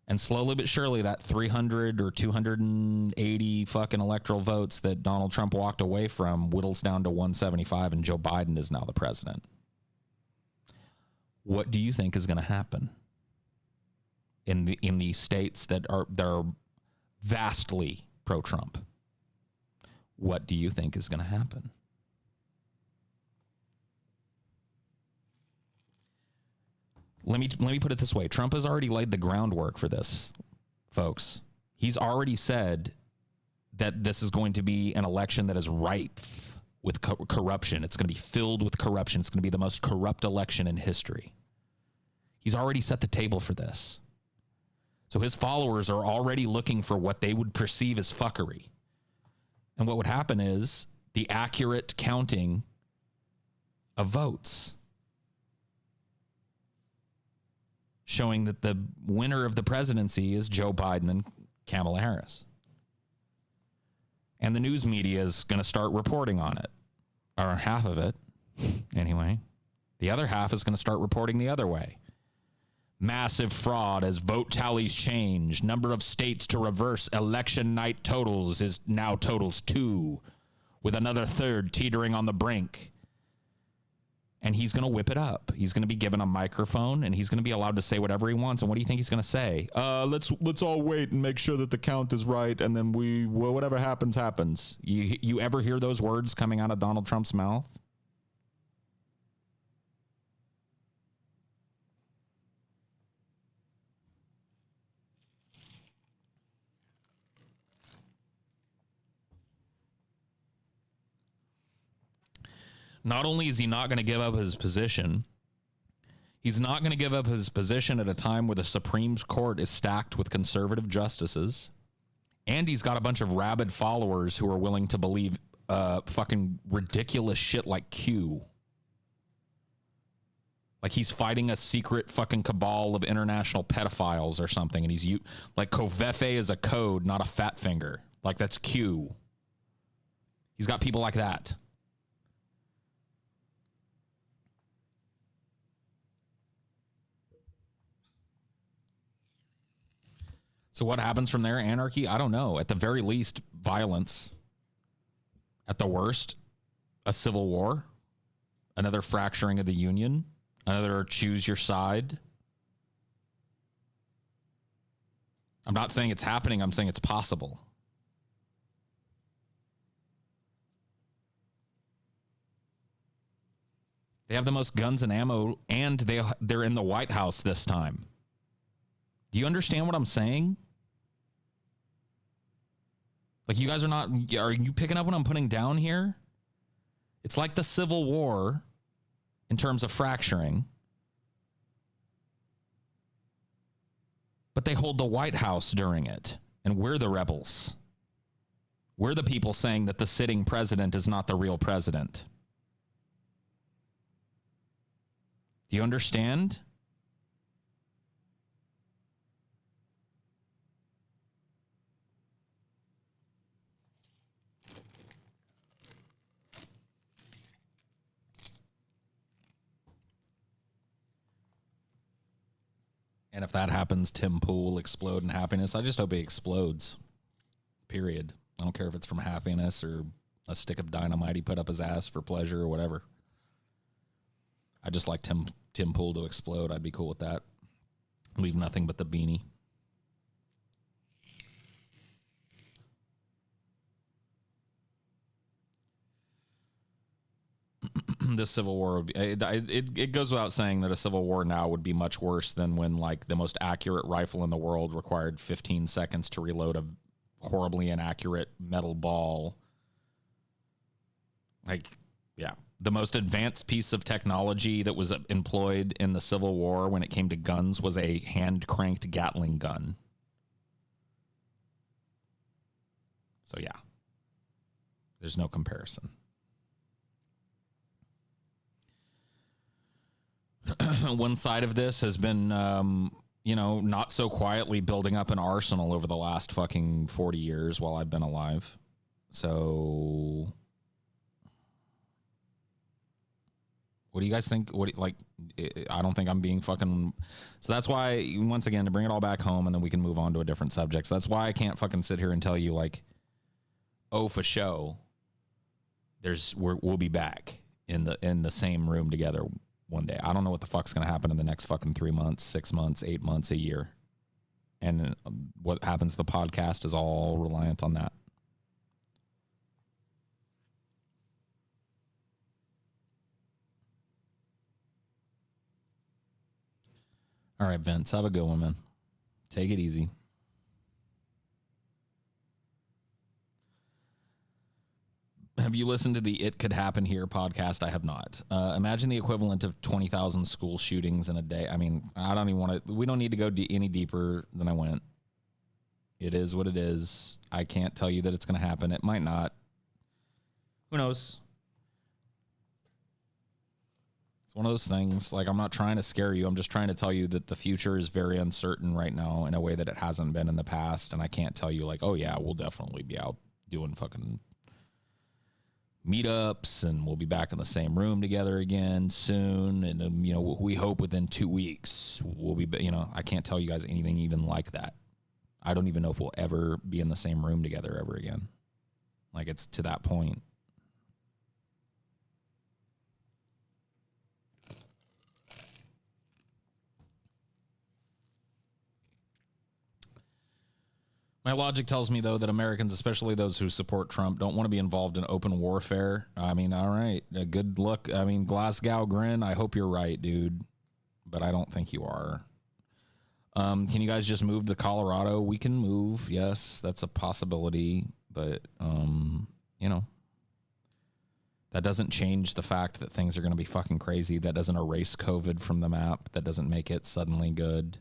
And slowly but surely, that 300 or 280 fucking electoral votes that Donald Trump walked away from whittles down to 175, and Joe Biden is now the president. What do you think is going to happen in the states that are vastly pro-Trump? What do you think is going to happen? Let me put it this way. Trump has already laid the groundwork for this, folks. He's already said that this is going to be an election that is ripe with corruption. It's going to be filled with corruption. It's going to be the most corrupt election in history. He's already set the table for this. So his followers are already looking for what they would perceive as fuckery. And what would happen is the accurate counting of votes, showing that the winner of the presidency is Joe Biden and Kamala Harris. And the news media is going to start reporting on it, or half of it, anyway. The other half is going to start reporting the other way. Massive fraud as vote tallies change. Number of states to reverse election night totals is now totals 2, with another third teetering on the brink. And he's going to whip it up. He's going to be given a microphone, and he's going to be allowed to say whatever he wants. And what do you think he's going to say? Let's all wait and make sure that the count is right, and then whatever happens, happens. You ever hear those words coming out of Donald Trump's mouth? Not only is he not going to give up his position, he's not going to give up his position at a time where the Supreme Court is stacked with conservative justices, and he's got a bunch of rabid followers who are willing to believe fucking ridiculous shit like Q. Like he's fighting a secret fucking cabal of international pedophiles or something, and he's like Covfefe is a code, not a fat finger. Like that's Q. He's got people like that. So what happens from there? Anarchy? I don't know. At the very least, violence. At the worst, a civil war. Another fracturing of the union. Another choose your side. I'm not saying it's happening. I'm saying it's possible. They have the most guns and ammo, and they're in the White House this time. Do you understand what I'm saying? Like, you guys are you picking up what I'm putting down here? It's like the Civil War in terms of fracturing. But they hold the White House during it, and we're the rebels. We're the people saying that the sitting president is not the real president. Do you understand? And if that happens, Tim Pool will explode in happiness. I just hope he explodes. Period. I don't care if it's from happiness or a stick of dynamite he put up his ass for pleasure or whatever. I just like Tim Pool to explode. I'd be cool with that. Leave nothing but the beanie. the Civil War would be, it goes without saying that a Civil War now would be much worse than when like the most accurate rifle in the world required 15 seconds to reload a horribly inaccurate metal ball. Like, yeah, the most advanced piece of technology that was employed in the Civil War when it came to guns was a hand-cranked Gatling gun. So yeah, there's no comparison. One side of this has been, not so quietly building up an arsenal over the last fucking 40 years while I've been alive. So what do you guys think? I don't think I'm being fucking... So that's why, once again, to bring it all back home, and then we can move on to a different subject. So that's why I can't fucking sit here and tell you, like, oh, for show, we'll be back in the same room together one day. I don't know what the fuck's going to happen in the next fucking 3 months, 6 months, 8 months, a year. And what happens to the podcast is all reliant on that. All right, Vince, have a good one, man. Take it easy. Have you listened to the It Could Happen Here podcast? I have not. Imagine the equivalent of 20,000 school shootings in a day. I mean, I don't even want to... We don't need to go any deeper than I went. It is what it is. I can't tell you that it's going to happen. It might not. Who knows? It's one of those things. Like, I'm not trying to scare you. I'm just trying to tell you that the future is very uncertain right now in a way that it hasn't been in the past. And I can't tell you, like, oh, yeah, we'll definitely be out doing fucking meetups, and we'll be back in the same room together again soon. And, we hope within 2 weeks we'll be, I can't tell you guys anything even like that. I don't even know if we'll ever be in the same room together ever again. Like, it's to that point. My logic tells me, though, that Americans, especially those who support Trump, don't want to be involved in open warfare. I mean, all right, good luck. I mean, Glasgow grin, I hope you're right, dude. But I don't think you are. Can you guys just move to Colorado? We can move, yes, that's a possibility. But, that doesn't change the fact that things are going to be fucking crazy. That doesn't erase COVID from the map. That doesn't make it suddenly good.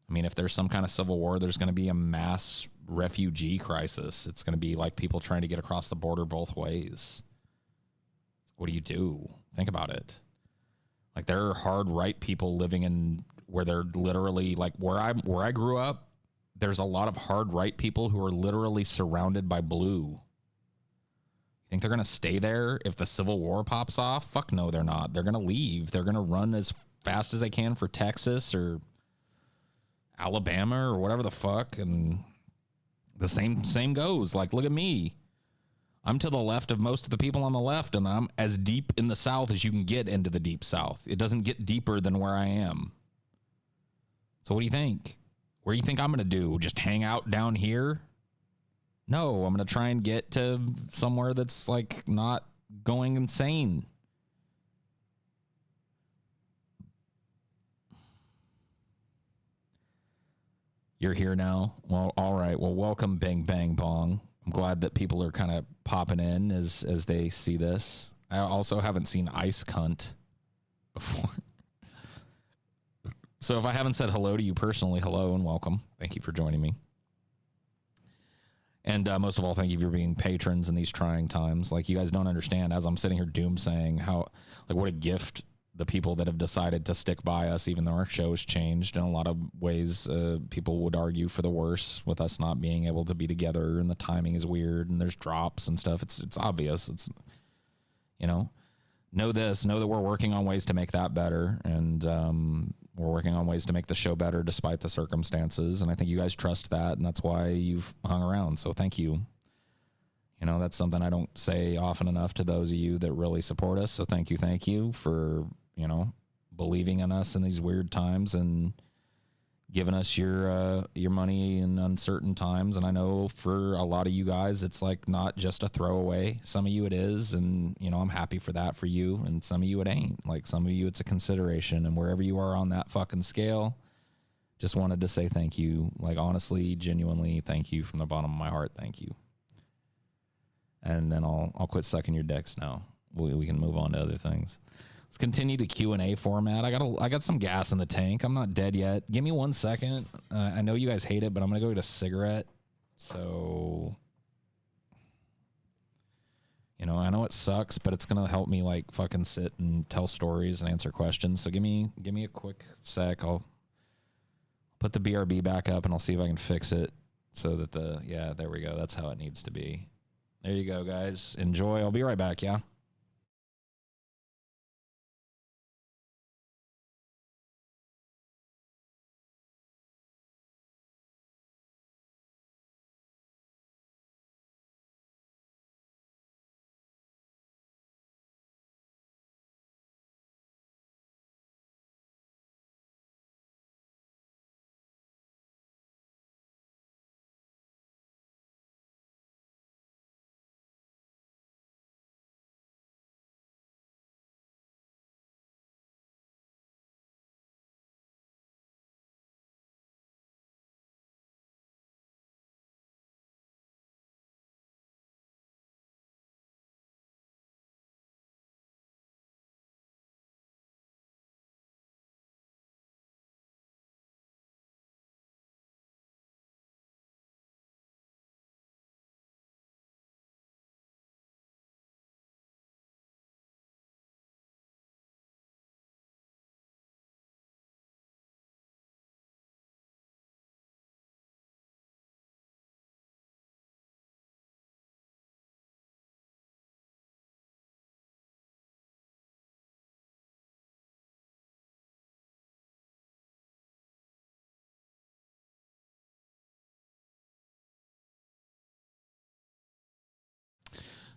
I mean, if there's some kind of civil war, there's going to be a mass refugee crisis. It's going to be like people trying to get across the border both ways. What do you do? Think about it. Like, there are hard right people living in where they're literally, like, where I grew up, there's a lot of hard right people who are literally surrounded by blue. You think they're going to stay there if the Civil War pops off? Fuck no, they're not. They're going to leave. They're going to run as fast as they can for Texas or Alabama or whatever the fuck. And the same goes. Like, look at me. I'm to the left of most of the people on the left, and I'm as deep in the South as you can get into the deep South. It doesn't get deeper than where I am. So what do you think? Where do you think I'm going to do? Just hang out down here? No, I'm going to try and get to somewhere that's, like, not going insane. You're here now? Well, all right. Well, welcome, Bang Bang Bong. I'm glad that people are kind of popping in as they see this. I also haven't seen Ice Cunt before. So if I haven't said hello to you personally, hello and welcome. Thank you for joining me. And most of all, thank you for being patrons in these trying times. Like, you guys don't understand, as I'm sitting here doom saying how, like, what a gift the people that have decided to stick by us, even though our show's changed in a lot of ways. People would argue for the worse with us not being able to be together, and the timing is weird, and there's drops and stuff. It's obvious. It's, know that we're working on ways to make that better, and we're working on ways to make the show better despite the circumstances. And I think you guys trust that, and that's why you've hung around. So thank you. That's something I don't say often enough to those of you that really support us. So thank you for, believing in us in these weird times and giving us your money in uncertain times. And I know for a lot of you guys, it's like not just a throwaway. Some of you it is, and you know, I'm happy for that for you. And some of you it ain't. Like some of you it's a consideration, and wherever you are on that fucking scale, just wanted to say thank you. Like honestly, genuinely, thank you from the bottom of my heart. Thank you. And then I'll quit sucking your dicks now. We can move on to other things. Let's continue the Q&A format. I got some gas in the tank. I'm not dead yet. Give me 1 second. I know you guys hate it, but I'm gonna go get a cigarette. So, you know, I know it sucks, but it's gonna help me like fucking sit and tell stories and answer questions. So give me a quick sec. I'll put the BRB back up and I'll see if I can fix it so that there we go. That's how it needs to be. There you go, guys. Enjoy. I'll be right back. Yeah.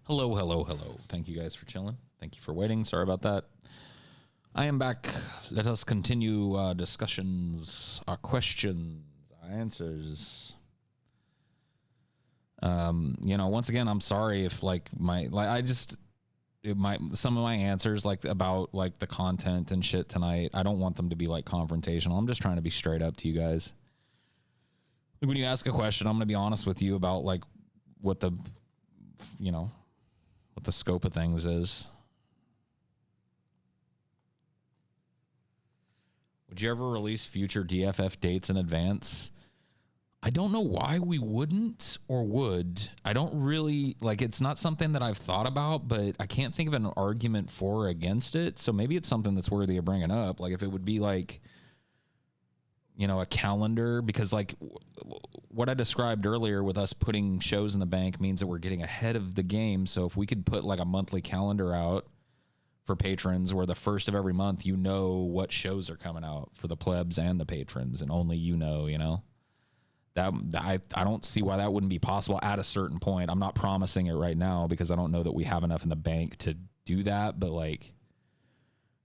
Hello, hello, hello. Thank you guys for chilling. Thank you for waiting. Sorry about that. I am back. Let us continue discussions, our questions, our answers. You know, once again, I'm sorry if like some of my answers like about like the content and shit tonight, I don't want them to be like confrontational. I'm just trying to be straight up to you guys. Like when you ask a question, I'm going to be honest with you about like what the, you know, what the scope of things is. Would you ever release future DFF dates in advance? I don't know why we wouldn't or would. I don't really, like, it's not something that I've thought about, but I can't think of an argument for or against it. So maybe it's something that's worthy of bringing up. Like if it would be like, you know, a calendar, because like what I described earlier with us putting shows in the bank means that we're getting ahead of the game. So if we could put like a monthly calendar out for patrons where the first of every month, you know what shows are coming out for the plebs and the patrons, and only you know, that I don't see why that wouldn't be possible at a certain point. I'm not promising it right now because I don't know that we have enough in the bank to do that, but like,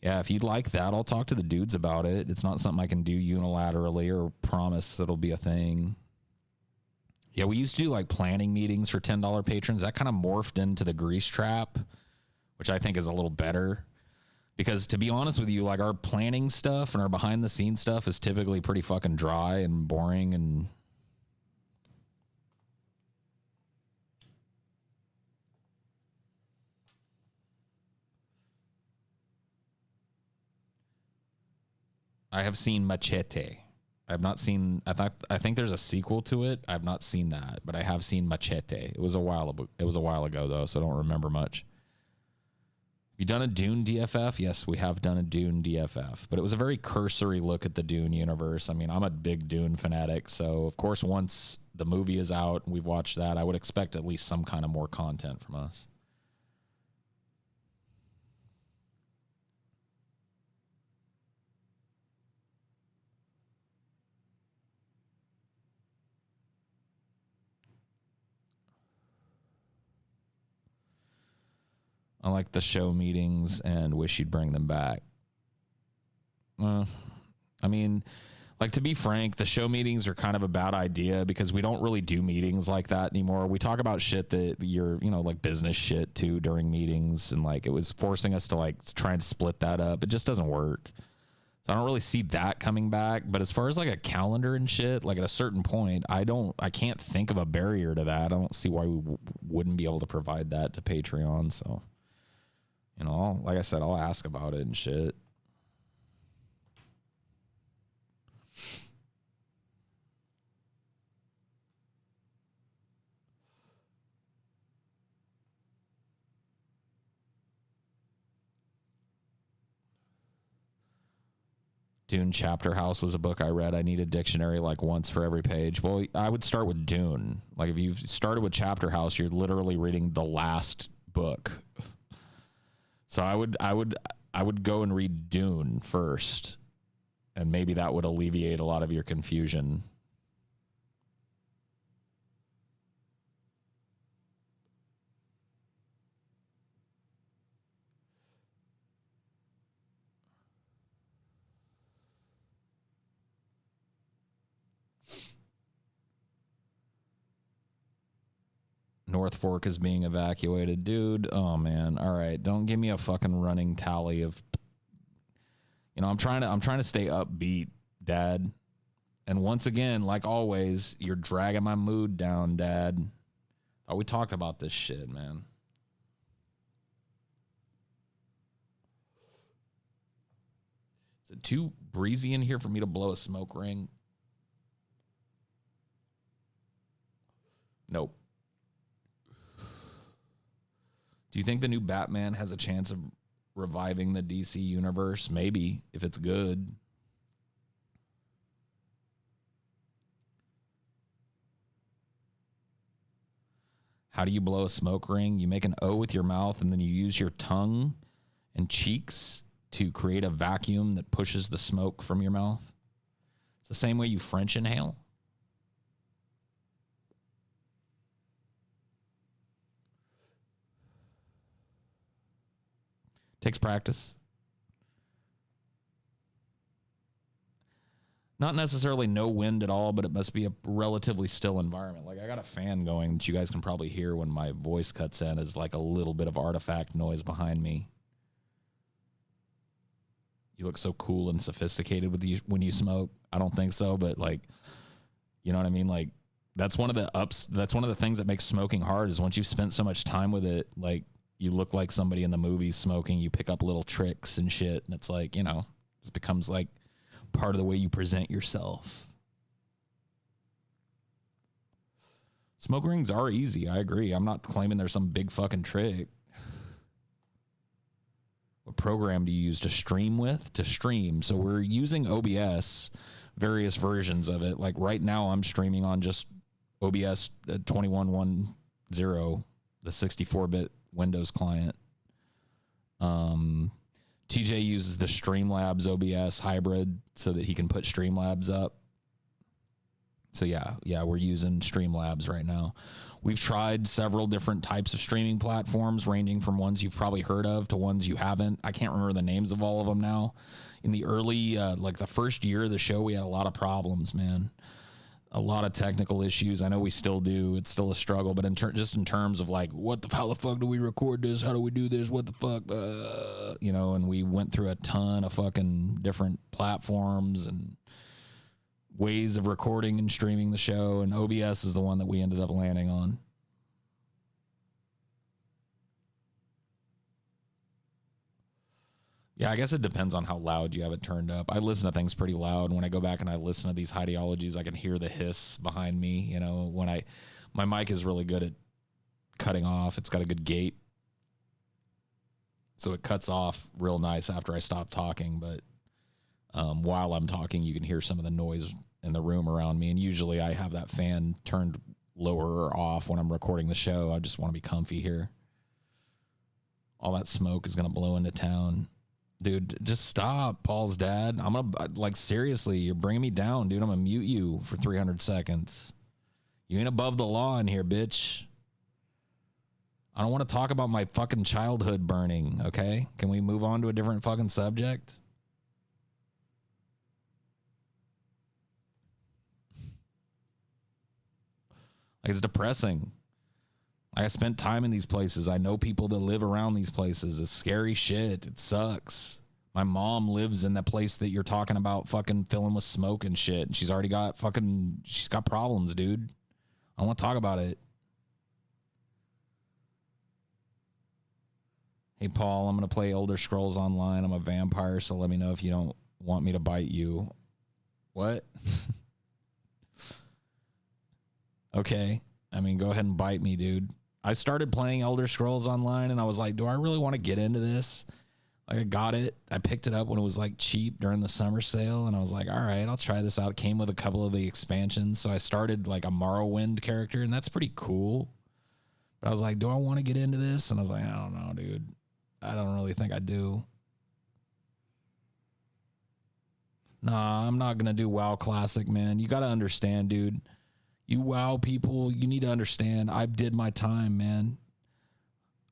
yeah, if you'd like that, I'll talk to the dudes about it. It's not something I can do unilaterally or promise it'll be a thing. Yeah, we used to do like planning meetings for $10 patrons. That kind of morphed into the grease trap, which I think is a little better. Because to be honest with you, like our planning stuff and our behind the scenes stuff is typically pretty fucking dry and boring and I have seen Machete. I have not seen. I think there's a sequel to it. I've not seen that, but I have seen Machete. It was a while ago though, so I don't remember much. You done a Dune DFF? Yes, we have done a Dune DFF, but it was a very cursory look at the Dune universe. I mean, I'm a big Dune fanatic, so of course, once the movie is out and we've watched that, I would expect at least some kind of more content from us. I like the show meetings and wish you'd bring them back. I mean, Like, to be frank, the show meetings are kind of a bad idea because we don't really do meetings like that anymore. We talk about shit that you're, like business shit too during meetings. And like, it was forcing us to like try and split that up. It just doesn't work. So I don't really see that coming back. But as far as like a calendar and shit, like at a certain point, I can't think of a barrier to that. I don't see why we wouldn't be able to provide that to Patreon. So, like I said, I'll ask about it and shit. Dune Chapter House was a book I read. I need a dictionary like once for every page. Well, I would start with Dune. Like if you've started with Chapter House, you're literally reading the last book. So I would go and read Dune first, and maybe that would alleviate a lot of your confusion. North Fork is being evacuated. Dude, oh man. All right, don't give me a fucking running tally of I'm trying to stay upbeat, Dad. And once again, like always, you're dragging my mood down, Dad. Oh, we talked about this shit, man. Is it too breezy in here for me to blow a smoke ring? Nope. Do you think the new Batman has a chance of reviving the DC universe? Maybe, if it's good. How do you blow a smoke ring? You make an O with your mouth, and then you use your tongue and cheeks to create a vacuum that pushes the smoke from your mouth. It's the same way you French inhale. Takes practice. Not necessarily no wind at all, but it must be a relatively still environment. Like I got a fan going that you guys can probably hear when my voice cuts in as like a little bit of artifact noise behind me. You look so cool and sophisticated with you when you smoke. I don't think so, but like, you know what I mean? Like that's one of the things that makes smoking hard is once you've spent so much time with it, like you look like somebody in the movies smoking, you pick up little tricks and shit. And it's like, it becomes like part of the way you present yourself. Smoke rings are easy. I agree. I'm not claiming there's some big fucking trick. What program do you use to stream with? To stream. So we're using OBS, various versions of it. Like right now I'm streaming on just OBS 2110, the 64-bit Windows client. TJ uses the Streamlabs OBS hybrid so that he can put Streamlabs up. So yeah, we're using Streamlabs right now. We've tried several different types of streaming platforms, ranging from ones you've probably heard of to ones you haven't. I can't remember the names of all of them now. In the early, like the first year of the show, we had a lot of problems, man. A lot of technical issues. I know we still do. It's still a struggle, but just in terms of like, how the fuck do we record this? How do we do this? What the fuck? And we went through a ton of fucking different platforms and ways of recording and streaming the show, and OBS is the one that we ended up landing on. Yeah, I guess it depends on how loud you have it turned up. I listen to things pretty loud. And when I go back and I listen to these Highdeologies, I can hear the hiss behind me. My mic is really good at cutting off. It's got a good gate. So it cuts off real nice after I stop talking. But while I'm talking, you can hear some of the noise in the room around me. And usually I have that fan turned lower or off when I'm recording the show. I just want to be comfy here. All that smoke is going to blow into town. Dude, just stop, Paul's dad. I'm going to, like, seriously, you're bringing me down, dude. I'm going to mute you for 300 seconds. You ain't above the law in here, bitch. I don't want to talk about my fucking childhood burning, okay? Can we move on to a different fucking subject? Like, it's depressing. I spent time in these places. I know people that live around these places. It's scary shit. It sucks. My mom lives in that place that you're talking about, fucking filling with smoke and shit. And she's got problems, dude. I don't want to talk about it. Hey, Paul, I'm going to play Elder Scrolls Online. I'm a vampire, so let me know if you don't want me to bite you. What? Okay. I mean, go ahead and bite me, dude. I started playing Elder Scrolls Online, and I was like, do I really want to get into this? Like, I got it. I picked it up when it was, like, cheap during the summer sale, and I was like, all right, I'll try this out. It came with a couple of the expansions, so I started, like, a Morrowind character, and that's pretty cool. But I was like, do I want to get into this? And I was like, I don't know, dude. I don't really think I do. Nah, I'm not going to do WoW Classic, man. You got to understand, dude. You WoW people, you need to understand, I did my time, man.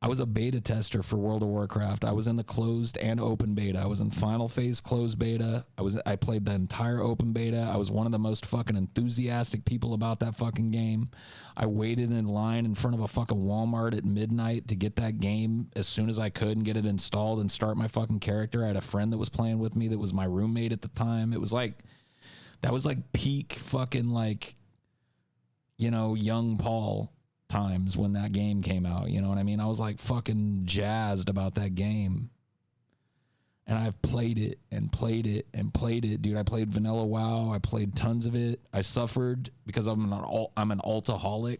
I was a beta tester for World of Warcraft. I was in the closed and open beta. I was in final phase closed beta. I played the entire open beta. I was one of the most fucking enthusiastic people about that fucking game. I waited in line in front of a fucking Walmart at midnight to get that game as soon as I could and get it installed and start my fucking character. I had a friend that was playing with me that was my roommate at the time. It was like, that was like peak fucking like, you know, young Paul times when that game came out. You know what I mean? I was like fucking jazzed about that game. And I've played it and played it and played it. Dude, I played Vanilla WoW. I played tons of it. I suffered because I'm an altaholic.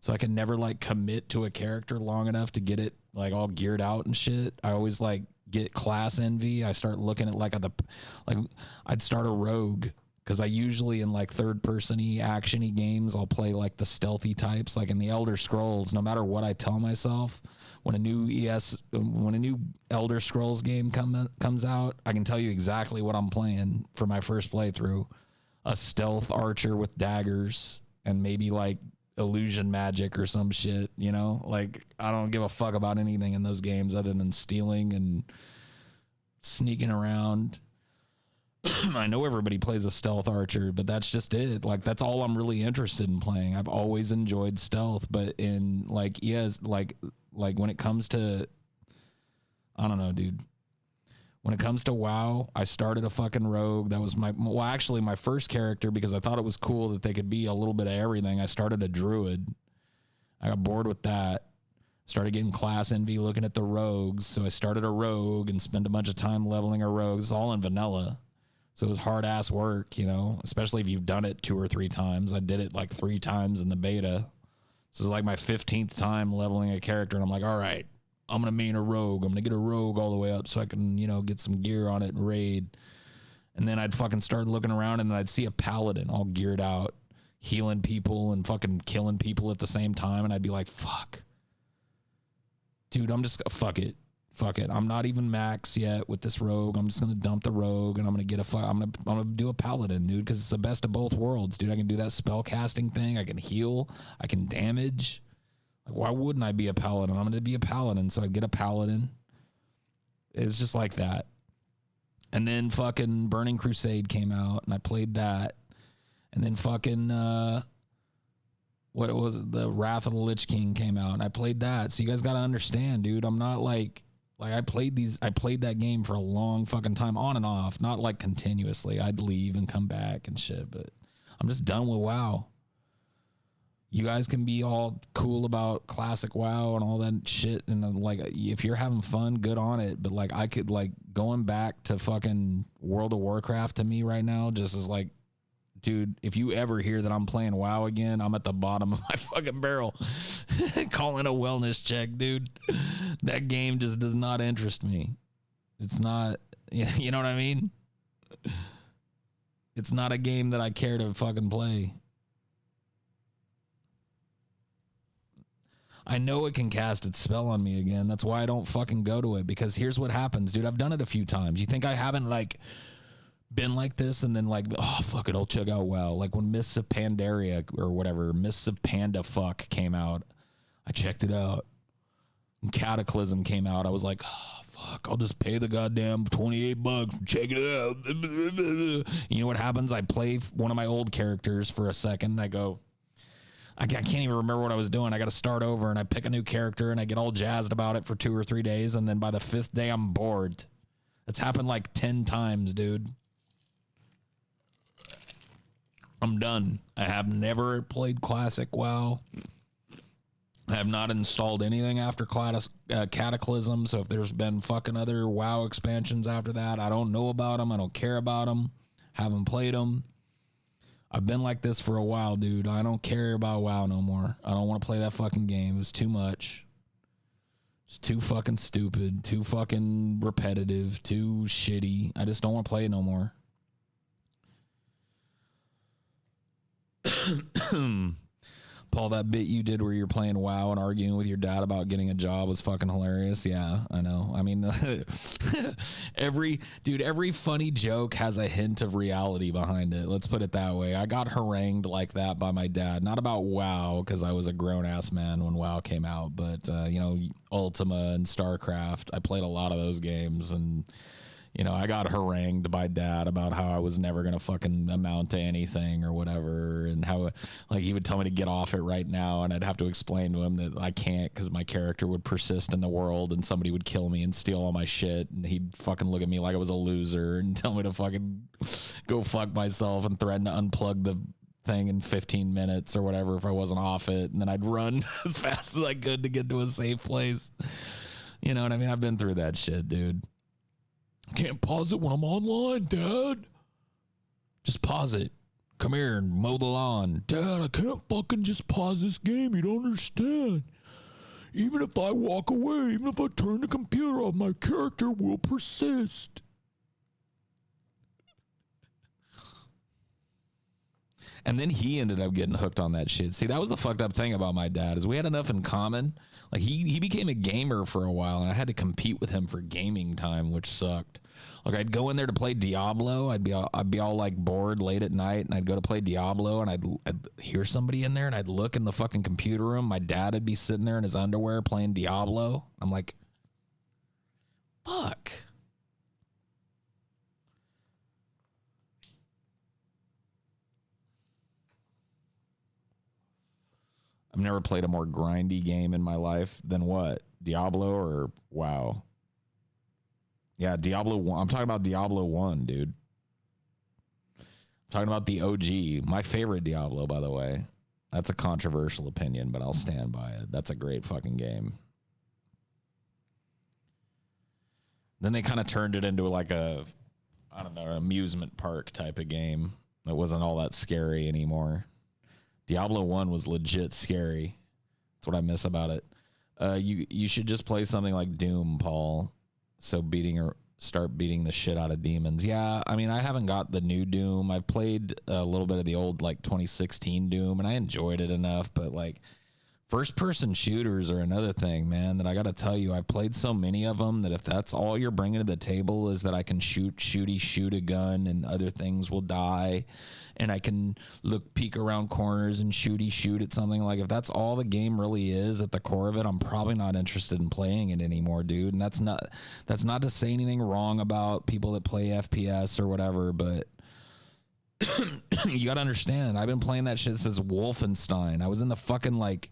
So I can never like commit to a character long enough to get it like all geared out and shit. I always like get class envy. I start looking at like I'd start a rogue. Because I usually in like third-person-y, action-y games, I'll play like the stealthy types. Like in the Elder Scrolls, no matter what I tell myself, when a new Elder Scrolls game comes out, I can tell you exactly what I'm playing for my first playthrough. A stealth archer with daggers and maybe like illusion magic or some shit, you know? Like, I don't give a fuck about anything in those games other than stealing and sneaking around. I know everybody plays a stealth archer, but that's just it. Like, that's all I'm really interested in playing. I've always enjoyed stealth, but in like, yes, like when it comes to, I don't know, dude. When it comes to WoW, I started a fucking rogue. That was actually my first character because I thought it was cool that they could be a little bit of everything. I started a druid. I got bored with that. Started getting class envy looking at the rogues. So I started a rogue and spent a bunch of time leveling a rogue. It's all in vanilla. So it was hard ass work, you know, especially if you've done it 2 or 3 times. I did it like 3 times in the beta. This is like my 15th time leveling a character. And I'm like, all right, I'm going to main a rogue. I'm going to get a rogue all the way up so I can, you know, get some gear on it and raid. And then I'd fucking start looking around and then I'd see a paladin all geared out, healing people and fucking killing people at the same time. And I'd be like, fuck. Dude, fuck it. Fuck it. I'm not even max yet with this rogue. I'm just going to dump the rogue and I'm going to get I'm going to do a paladin, dude, because it's the best of both worlds, dude. I can do that spell casting thing. I can heal. I can damage. Like, why wouldn't I be a paladin? I'm going to be a paladin. So I'd get a paladin. It's just like that. And then fucking Burning Crusade came out and I played that. And then fucking, what it was, the Wrath of the Lich King came out and I played that. So you guys got to understand, dude, I'm not like I played that game for a long fucking time on and off, not like continuously. I'd leave and come back and shit, but I'm just done with WoW. You guys can be all cool about classic WoW and all that shit. And like, if you're having fun, good on it. But like, I could like going back to fucking World of Warcraft to me right now, just as like, dude, if you ever hear that I'm playing WoW again, I'm at the bottom of my fucking barrel. Calling a wellness check, dude. That game just does not interest me. It's not, you know what I mean? It's not a game that I care to fucking play. I know it can cast its spell on me again. That's why I don't fucking go to it, because here's what happens, dude. I've done it a few times. You think I haven't like been like this and then like, oh fuck it, I'll check out WoW. Like when Mists of Pandaria or whatever, Mists of Panda fuck came out, I checked it out. And Cataclysm came out, I was like, oh fuck, I'll just pay the goddamn $28, check it out. You know what happens? I play one of my old characters for a second and I go, I can't even remember what I was doing. I got to start over, and I pick a new character, and I get all jazzed about it for 2 or 3 days, and then by the 5th day, I'm bored. It's happened like 10 times, dude. I'm done. I have never played Classic WoW. I have not installed anything after Cataclysm, so if there's been fucking other WoW expansions after that, I don't know about them. I don't care about them. Haven't played them. I've been like this for a while, dude. I don't care about WoW no more. I don't want to play that fucking game. It's too much. It's too fucking stupid, too fucking repetitive, too shitty. I just don't want to play it no more. Paul, that bit you did where you're playing WoW and arguing with your dad about getting a job was fucking hilarious. Yeah, I know. I mean, every funny joke has a hint of reality behind it. Let's put it that way. I got harangued like that by my dad, not about WoW, because I was a grown-ass man when WoW came out, but, Ultima and StarCraft. I played a lot of those games, and I got harangued by dad about how I was never going to fucking amount to anything or whatever. And how, like, he would tell me to get off it right now. And I'd have to explain to him that I can't because my character would persist in the world and somebody would kill me and steal all my shit. And he'd fucking look at me like I was a loser and tell me to fucking go fuck myself and threaten to unplug the thing in 15 minutes or whatever if I wasn't off it. And then I'd run as fast as I could to get to a safe place. You know what I mean? I've been through that shit, dude. Can't pause it when I'm online, Dad. Just pause it. Come here and mow the lawn. Dad, I can't fucking just pause this game. You don't understand. Even if I walk away, even if I turn the computer off, my character will persist. And then he ended up getting hooked on that shit. See, that was the fucked up thing about my dad, is we had enough in common. Like, he became a gamer for a while, and I had to compete with him for gaming time, which sucked. Like, I'd go in there to play Diablo. I'd be all like bored late at night, and I'd go to play Diablo, and I'd hear somebody in there, and I'd look in the fucking computer room. My dad would be sitting there in his underwear playing Diablo. I'm like, fuck. I've never played a more grindy game in my life than what? Diablo or WoW? Yeah, Diablo 1. I'm talking about Diablo 1, dude. I'm talking about the OG. My favorite Diablo, by the way. That's a controversial opinion, but I'll stand by it. That's a great fucking game. Then they kind of turned it into like an amusement park type of game. It wasn't all that scary anymore. Diablo 1 was legit scary. That's what I miss about it. You should just play something like Doom, Paul. So start beating the shit out of demons. Yeah, I mean, I haven't got the new Doom. I've played a little bit of the old, like, 2016 Doom, and I enjoyed it enough. But, like, first-person shooters are another thing, man, that I got to tell you. I've played so many of them that if that's all you're bringing to the table is that I can shoot a gun and other things will die, and I can peek around corners and shoot at something. Like, if that's all the game really is at the core of it, I'm probably not interested in playing it anymore, dude. And that's not to say anything wrong about people that play FPS or whatever, but you got to understand, I've been playing that shit since Wolfenstein. I was in the fucking, like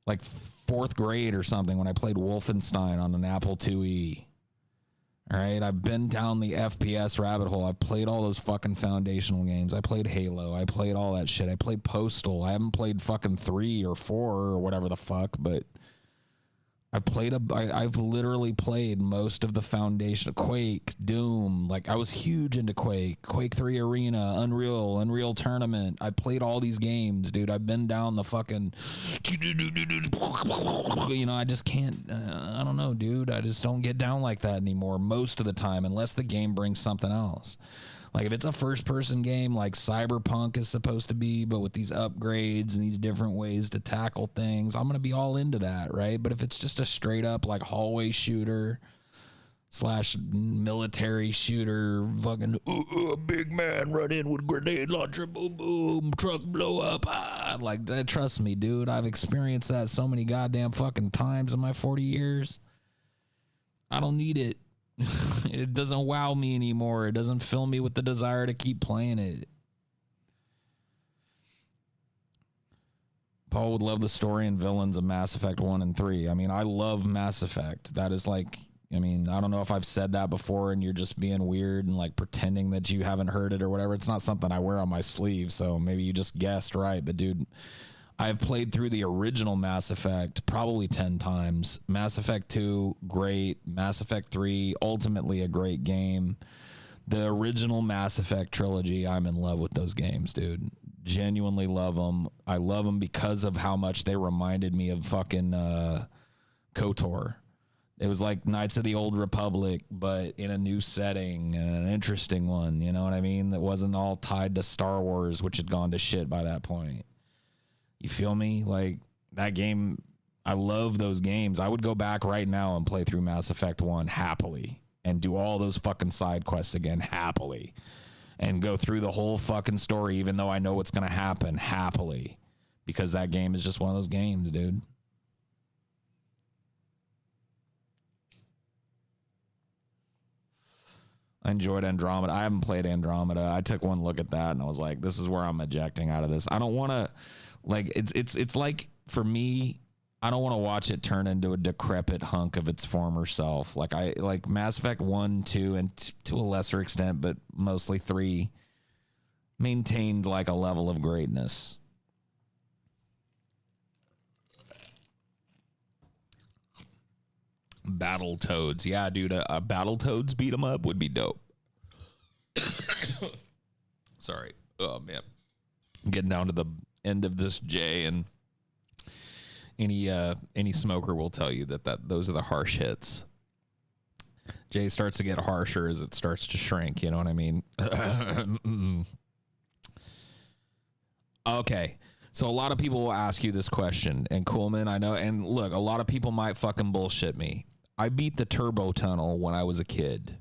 4th grade or something when I played Wolfenstein on an Apple IIe. All right, I've been down the FPS rabbit hole. I played all those fucking foundational games. I played Halo. I played all that shit. I played Postal. I haven't played fucking 3 or 4 or whatever the fuck, but I've literally played most of the foundation. Quake, Doom. Like, I was huge into Quake 3 Arena, Unreal Tournament. I played all these games, dude. I've been down the fucking, I just can't, I don't know, dude. I just don't get down like that anymore most of the time, unless the game brings something else. Like, if it's a first-person game like Cyberpunk is supposed to be, but with these upgrades and these different ways to tackle things, I'm going to be all into that, right? But if it's just a straight-up, like, hallway shooter / military shooter, fucking, big man run in with grenade launcher, boom, boom, truck blow up, like, trust me, dude, I've experienced that so many goddamn fucking times in my 40 years. I don't need it. It doesn't wow me anymore. It doesn't fill me with the desire to keep playing it. Paul would love the story and villains of Mass Effect 1 and 3. I mean, I love Mass Effect. That is like, I mean, I don't know if I've said that before and you're just being weird and like pretending that you haven't heard it or whatever. It's not something I wear on my sleeve, so maybe you just guessed right. But dude, I've played through the original Mass Effect probably 10 times. Mass Effect 2, great. Mass Effect 3, ultimately a great game. The original Mass Effect trilogy, I'm in love with those games, dude. Genuinely love them. I love them because of how much they reminded me of fucking KOTOR. It was like Knights of the Old Republic, but in a new setting and an interesting one. You know what I mean? That wasn't all tied to Star Wars, which had gone to shit by that point. You feel me? Like that game, I love those games. I would go back right now and play through Mass Effect 1 happily and do all those fucking side quests again happily. And go through the whole fucking story, even though I know what's going to happen, happily. Because that game is just one of those games, dude. I enjoyed Andromeda. I haven't played Andromeda. I took one look at that and I was like, this is where I'm ejecting out of this. I don't want to, like, it's like, for me, I don't want to watch it turn into a decrepit hunk of its former self. Like Mass Effect 1, 2, and to a lesser extent, but mostly 3, maintained like a level of greatness. Battletoads. Yeah, dude, a Battletoads beat 'em up would be dope. Sorry. Oh, man. I'm getting down to the end of this J, and any smoker will tell you that those are the harsh hits. J starts to get harsher as it starts to shrink. You know what I mean? Okay. So a lot of people will ask you this question, and Coolman, I know, and look, a lot of people might fucking bullshit me. I beat the turbo tunnel when I was a kid.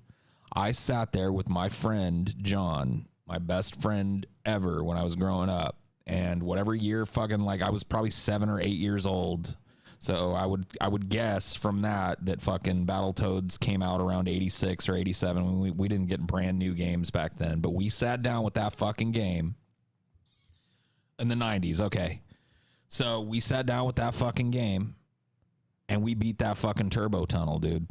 I sat there with my friend, John, my best friend ever when I was growing up. And whatever year fucking, like, I was probably 7 or 8 years old. So I would guess from that fucking Battletoads came out around 86 or 87. We didn't get brand new games back then, but we sat down with that fucking game in the 90s. Okay. So we sat down with that fucking game and we beat that fucking turbo tunnel, dude.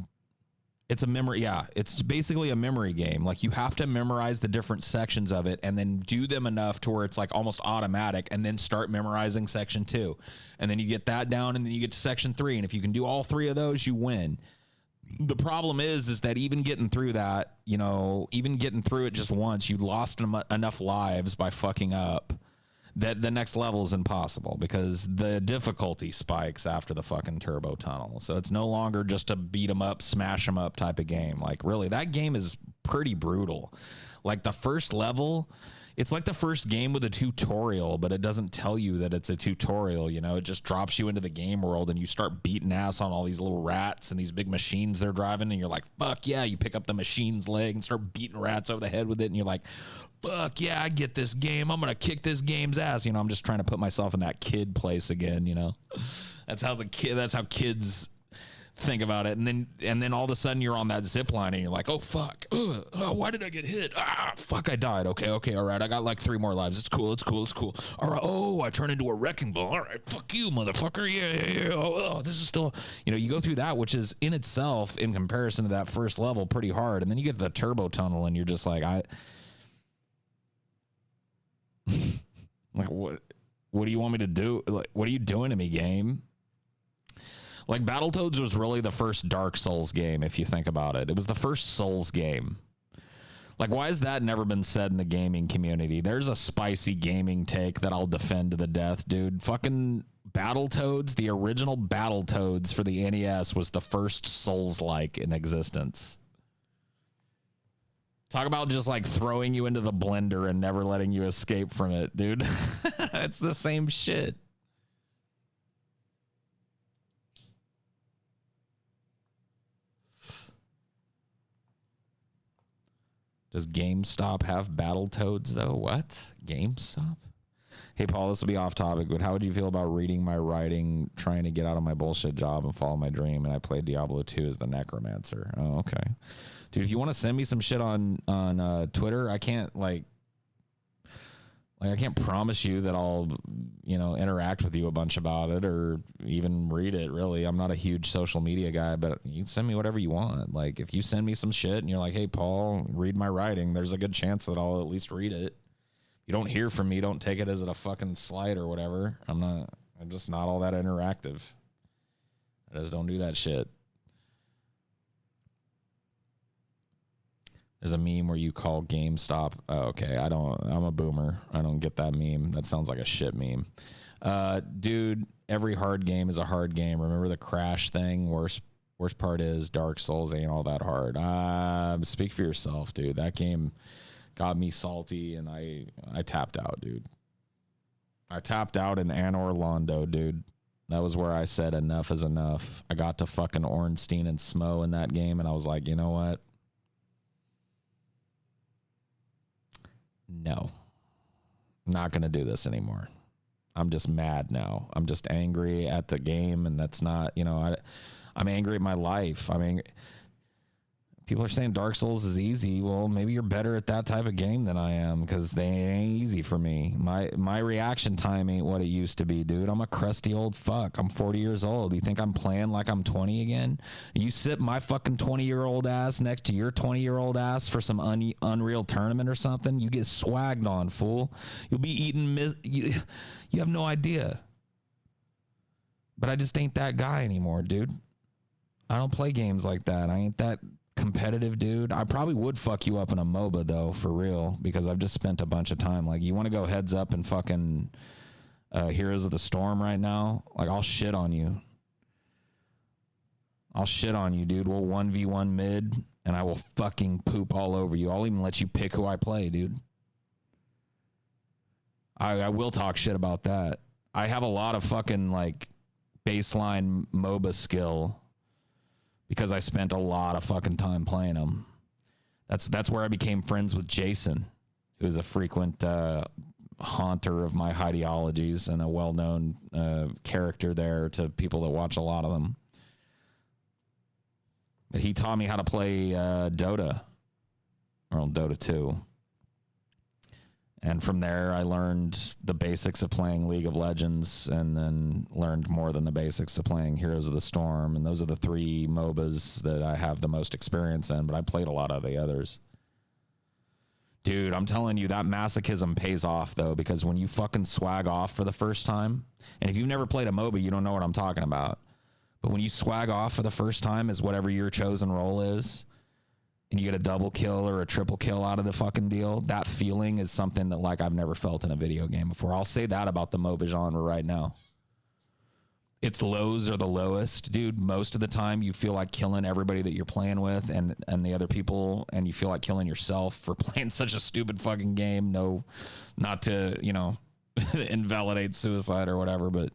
It's a memory. Yeah, it's basically a memory game. Like, you have to memorize the different sections of it and then do them enough to where it's like almost automatic, and then start memorizing section 2. And then you get that down, and then you get to section 3. And if you can do all 3 of those, you win. The problem is that even getting through that, you know, even getting through it just once, you lost enough lives by fucking up that the next level is impossible because the difficulty spikes after the fucking turbo tunnel. So it's no longer just a beat 'em up, smash 'em up type of game. Like, really, that game is pretty brutal. Like, the first level, it's like the first game with a tutorial, but it doesn't tell you that it's a tutorial. You know, it just drops you into the game world and you start beating ass on all these little rats and these big machines they're driving, and you're like, fuck yeah. You pick up the machine's leg and start beating rats over the head with it, and you're like, fuck yeah, I get this game. I'm gonna kick this game's ass. You know, I'm just trying to put myself in that kid place again. You know, that's how kids think about it. And then all of a sudden you're on that zip line and you're like, oh fuck, why did I get hit? Fuck, I died. Okay, all right, I got like 3 more lives. It's cool. All right, oh, I turned into a wrecking ball. All right, fuck you, motherfucker. Yeah. Oh, this is still, you know, you go through that, which is in itself, in comparison to that first level, pretty hard. And then you get the turbo tunnel and you're just like, like, what do you want me to do? Like, what are you doing to me, game? Like, Battletoads was really the first Dark Souls game, if you think about it. It was the first Souls game. Like, why has that never been said in the gaming community? There's a spicy gaming take that I'll defend to the death, dude. Fucking Battletoads, the original Battletoads for the NES was the first Souls-like in existence. Talk about just like throwing you into the blender and never letting you escape from it, dude. It's the same shit. Does GameStop have Battletoads, though? What? GameStop? Hey, Paul, this will be off topic, but how would you feel about reading my writing, trying to get out of my bullshit job and follow my dream? And I played Diablo 2 as the Necromancer. Oh, okay. Dude, if you want to send me some shit on Twitter, I can't, like Like, I can't promise you that I'll, interact with you a bunch about it or even read it, really. I'm not a huge social media guy, but you can send me whatever you want. Like, if you send me some shit and you're like, hey, Paul, read my writing, there's a good chance that I'll at least read it. If you don't hear from me, don't take it as a fucking slight or whatever. I'm just not all that interactive. I just don't do that shit. There's a meme where you call GameStop. Oh, okay. I'm a boomer. I don't get that meme. That sounds like a shit meme. Dude, every hard game is a hard game. Remember the Crash thing? Worst part is Dark Souls ain't all that hard. Speak for yourself, dude. That game got me salty and I tapped out, dude. I tapped out in Anne Orlando, dude. That was where I said enough is enough. I got to fucking Ornstein and Smo in that game and I was like, you know what? No, I'm not going to do this anymore. I'm just mad now. I'm just angry at the game, and that's not, I'm angry at my life. I mean, people are saying Dark Souls is easy. Well, maybe you're better at that type of game than I am, because they ain't easy for me. My reaction time ain't what it used to be, dude. I'm a crusty old fuck. I'm 40 years old. You think I'm playing like I'm 20 again? You sit my fucking 20-year-old ass next to your 20-year-old ass for some Unreal tournament or something, you get swagged on, fool. You'll be eating... You have no idea. But I just ain't that guy anymore, dude. I don't play games like that. I ain't that... competitive, dude. I probably would fuck you up in a MOBA though, for real, because I've just spent a bunch of time. Like, you want to go heads up and fucking Heroes of the Storm right now? Like, I'll shit on you. I'll shit on you, dude. We'll 1v1 mid and I will fucking poop all over you. I'll even let you pick who I play, dude. I will talk shit about that. I have a lot of fucking like baseline MOBA skill because I spent a lot of fucking time playing them. That's where I became friends with Jason, who is a frequent haunter of my Highdeologies and a well-known character there to people that watch a lot of them. But he taught me how to play Dota, or Dota 2. And from there, I learned the basics of playing League of Legends, and then learned more than the basics of playing Heroes of the Storm. And those are the three MOBAs that I have the most experience in, but I played a lot of the others. Dude, I'm telling you, that masochism pays off, though, because when you fucking swag off for the first time, and if you've never played a MOBA, you don't know what I'm talking about. But when you swag off for the first time as whatever your chosen role is, and you get a double kill or a triple kill out of the fucking deal, that feeling is something that, like, I've never felt in a video game before. I'll say that about the MOBA genre right now. Its lows are the lowest, dude. Most of the time you feel like killing everybody that you're playing with and the other people, and you feel like killing yourself for playing such a stupid fucking game. No, not to, invalidate suicide or whatever, but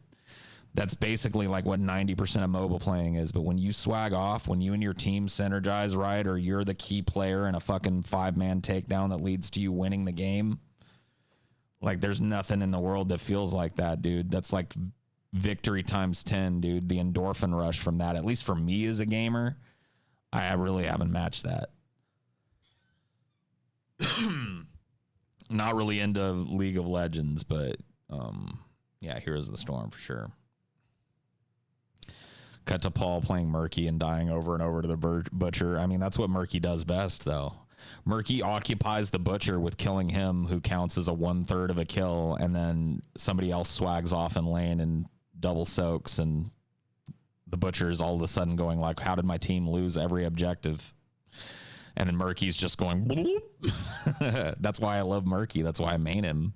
that's basically like what 90% of MOBA playing is. But when you swag off, when you and your team synergize right, or you're the key player in a fucking 5-man takedown that leads to you winning the game, like, there's nothing in the world that feels like that, dude. That's like victory times 10, dude. The endorphin rush from that, at least for me as a gamer, I really haven't matched that. Not really into League of Legends, but yeah, Heroes of the Storm for sure. Cut to Paul playing Murky and dying over and over to the Butcher. I mean, that's what Murky does best, though. Murky occupies the Butcher with killing him, who counts as a 1/3 of a kill, and then somebody else swags off in lane and double soaks, and the Butcher is all of a sudden going like, how did my team lose every objective? And then Murky's just going, bloop. That's why I love Murky. That's why I main him.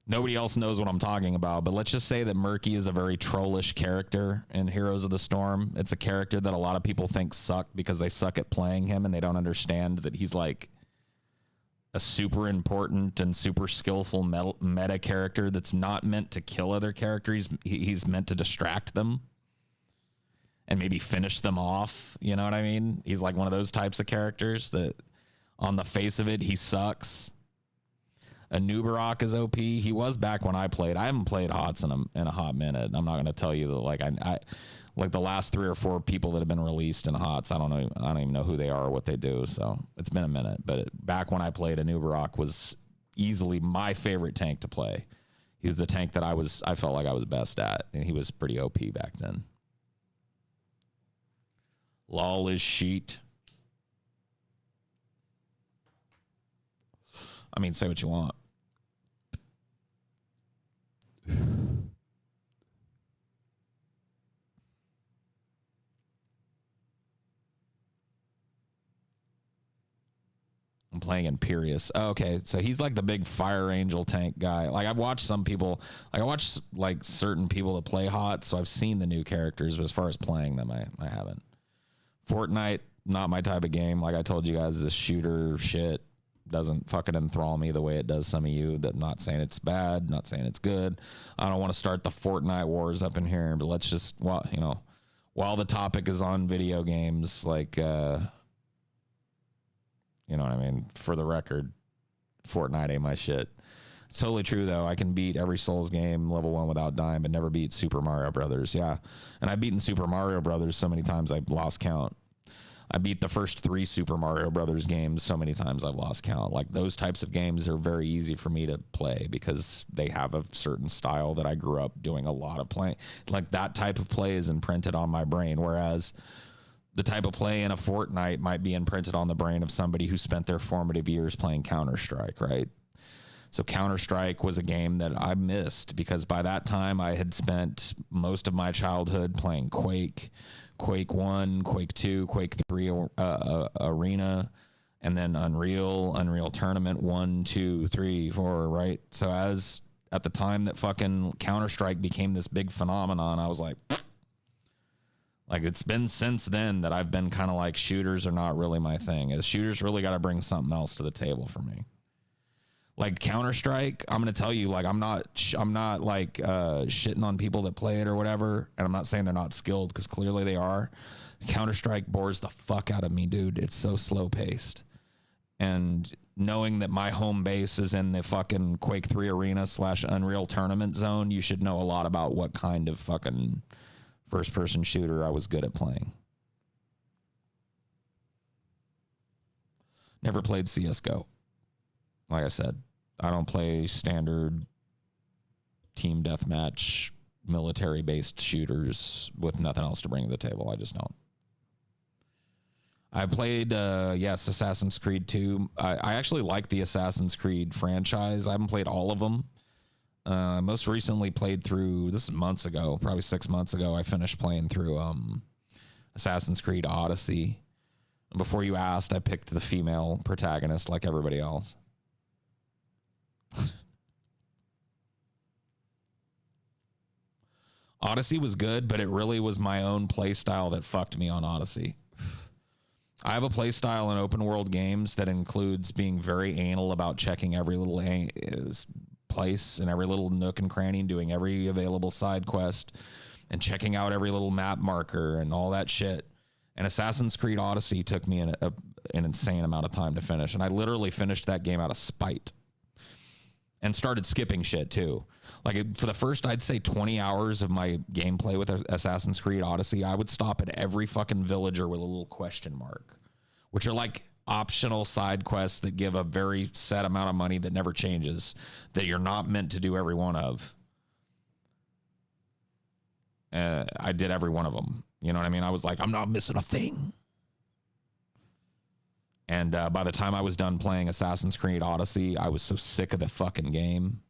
Nobody else knows what I'm talking about, but let's just say that Murky is a very trollish character in Heroes of the Storm. It's a character that a lot of people think suck because they suck at playing him, and they don't understand that he's like a super important and super skillful meta character that's not meant to kill other characters. He's meant to distract them and maybe finish them off. You know what I mean? He's like one of those types of characters that on the face of it, he sucks. Anubarak is OP. He was back when I played. I haven't played HOTS in a hot minute. I'm not going to tell you that, like, I like the last 3 or 4 people that have been released in HOTS. I don't know. I don't even know who they are or what they do. So it's been a minute. But back when I played, Anubarak was easily my favorite tank to play. He was the tank that I felt like I was best at, and he was pretty OP back then. Lol is sheet. I mean, say what you want. I'm playing Imperious. Oh, okay, so he's like the big Fire Angel tank guy. Like I've watched some people, like I watch like certain people that play hot, so I've seen the new characters, but as far as playing them, I haven't. Fortnite, not my type of game. Like I told you guys, this shooter shit doesn't fucking enthrall me the way it does some of you. That not saying it's bad, not saying it's good. I don't want to start the Fortnite wars up in here, but let's just, well, you know, while the topic is on video games, like, you know what I mean? For the record, Fortnite ain't my shit. It's totally true, though. I can beat every Souls game level 1 without dying, but never beat Super Mario Brothers. Yeah. And I've beaten Super Mario Brothers so many times I've lost count. I beat the first 3 Super Mario Brothers games so many times I've lost count. Like, those types of games are very easy for me to play because they have a certain style that I grew up doing a lot of playing. Like, that type of play is imprinted on my brain, whereas the type of play in a Fortnite might be imprinted on the brain of somebody who spent their formative years playing Counter-Strike, right? So Counter-Strike was a game that I missed because by that time I had spent most of my childhood playing Quake, Quake 1, Quake 2, Quake 3 Arena, and then Unreal Tournament 1, 2, 3, 4, right? So as at the time that fucking Counter-Strike became this big phenomenon, I was like it's been since then that I've been kind of like, shooters are not really my thing. As shooters really got to bring something else to the table for me. Like Counter-Strike, I'm going to tell you, like, I'm not like shitting on people that play it or whatever. And I'm not saying they're not skilled because clearly they are. Counter-Strike bores the fuck out of me, dude. It's so slow paced. And knowing that my home base is in the fucking Quake 3 Arena / Unreal Tournament zone, you should know a lot about what kind of fucking first person shooter I was good at playing. Never played CSGO. Like I said, I don't play standard team deathmatch, military-based shooters with nothing else to bring to the table. I just don't. I played, yes, Assassin's Creed 2. I actually like the Assassin's Creed franchise. I haven't played all of them. Most recently played through, this is months ago, probably 6 months ago, I finished playing through Assassin's Creed Odyssey. Before you asked, I picked the female protagonist like everybody else. Odyssey was good, but it really was my own play style that fucked me on Odyssey. I have a play style in open world games that includes being very anal about checking every little place and every little nook and cranny and doing every available side quest and checking out every little map marker and all that shit. And Assassin's Creed Odyssey took me an insane amount of time to finish. And I literally finished that game out of spite. And started skipping shit too. Like for the first, I'd say 20 hours of my gameplay with Assassin's Creed Odyssey, I would stop at every fucking villager with a little question mark, which are like optional side quests that give a very set amount of money that never changes, that you're not meant to do every one of. I did every one of them. You know what I mean? I was like, I'm not missing a thing. And by the time I was done playing Assassin's Creed Odyssey, I was so sick of the fucking game.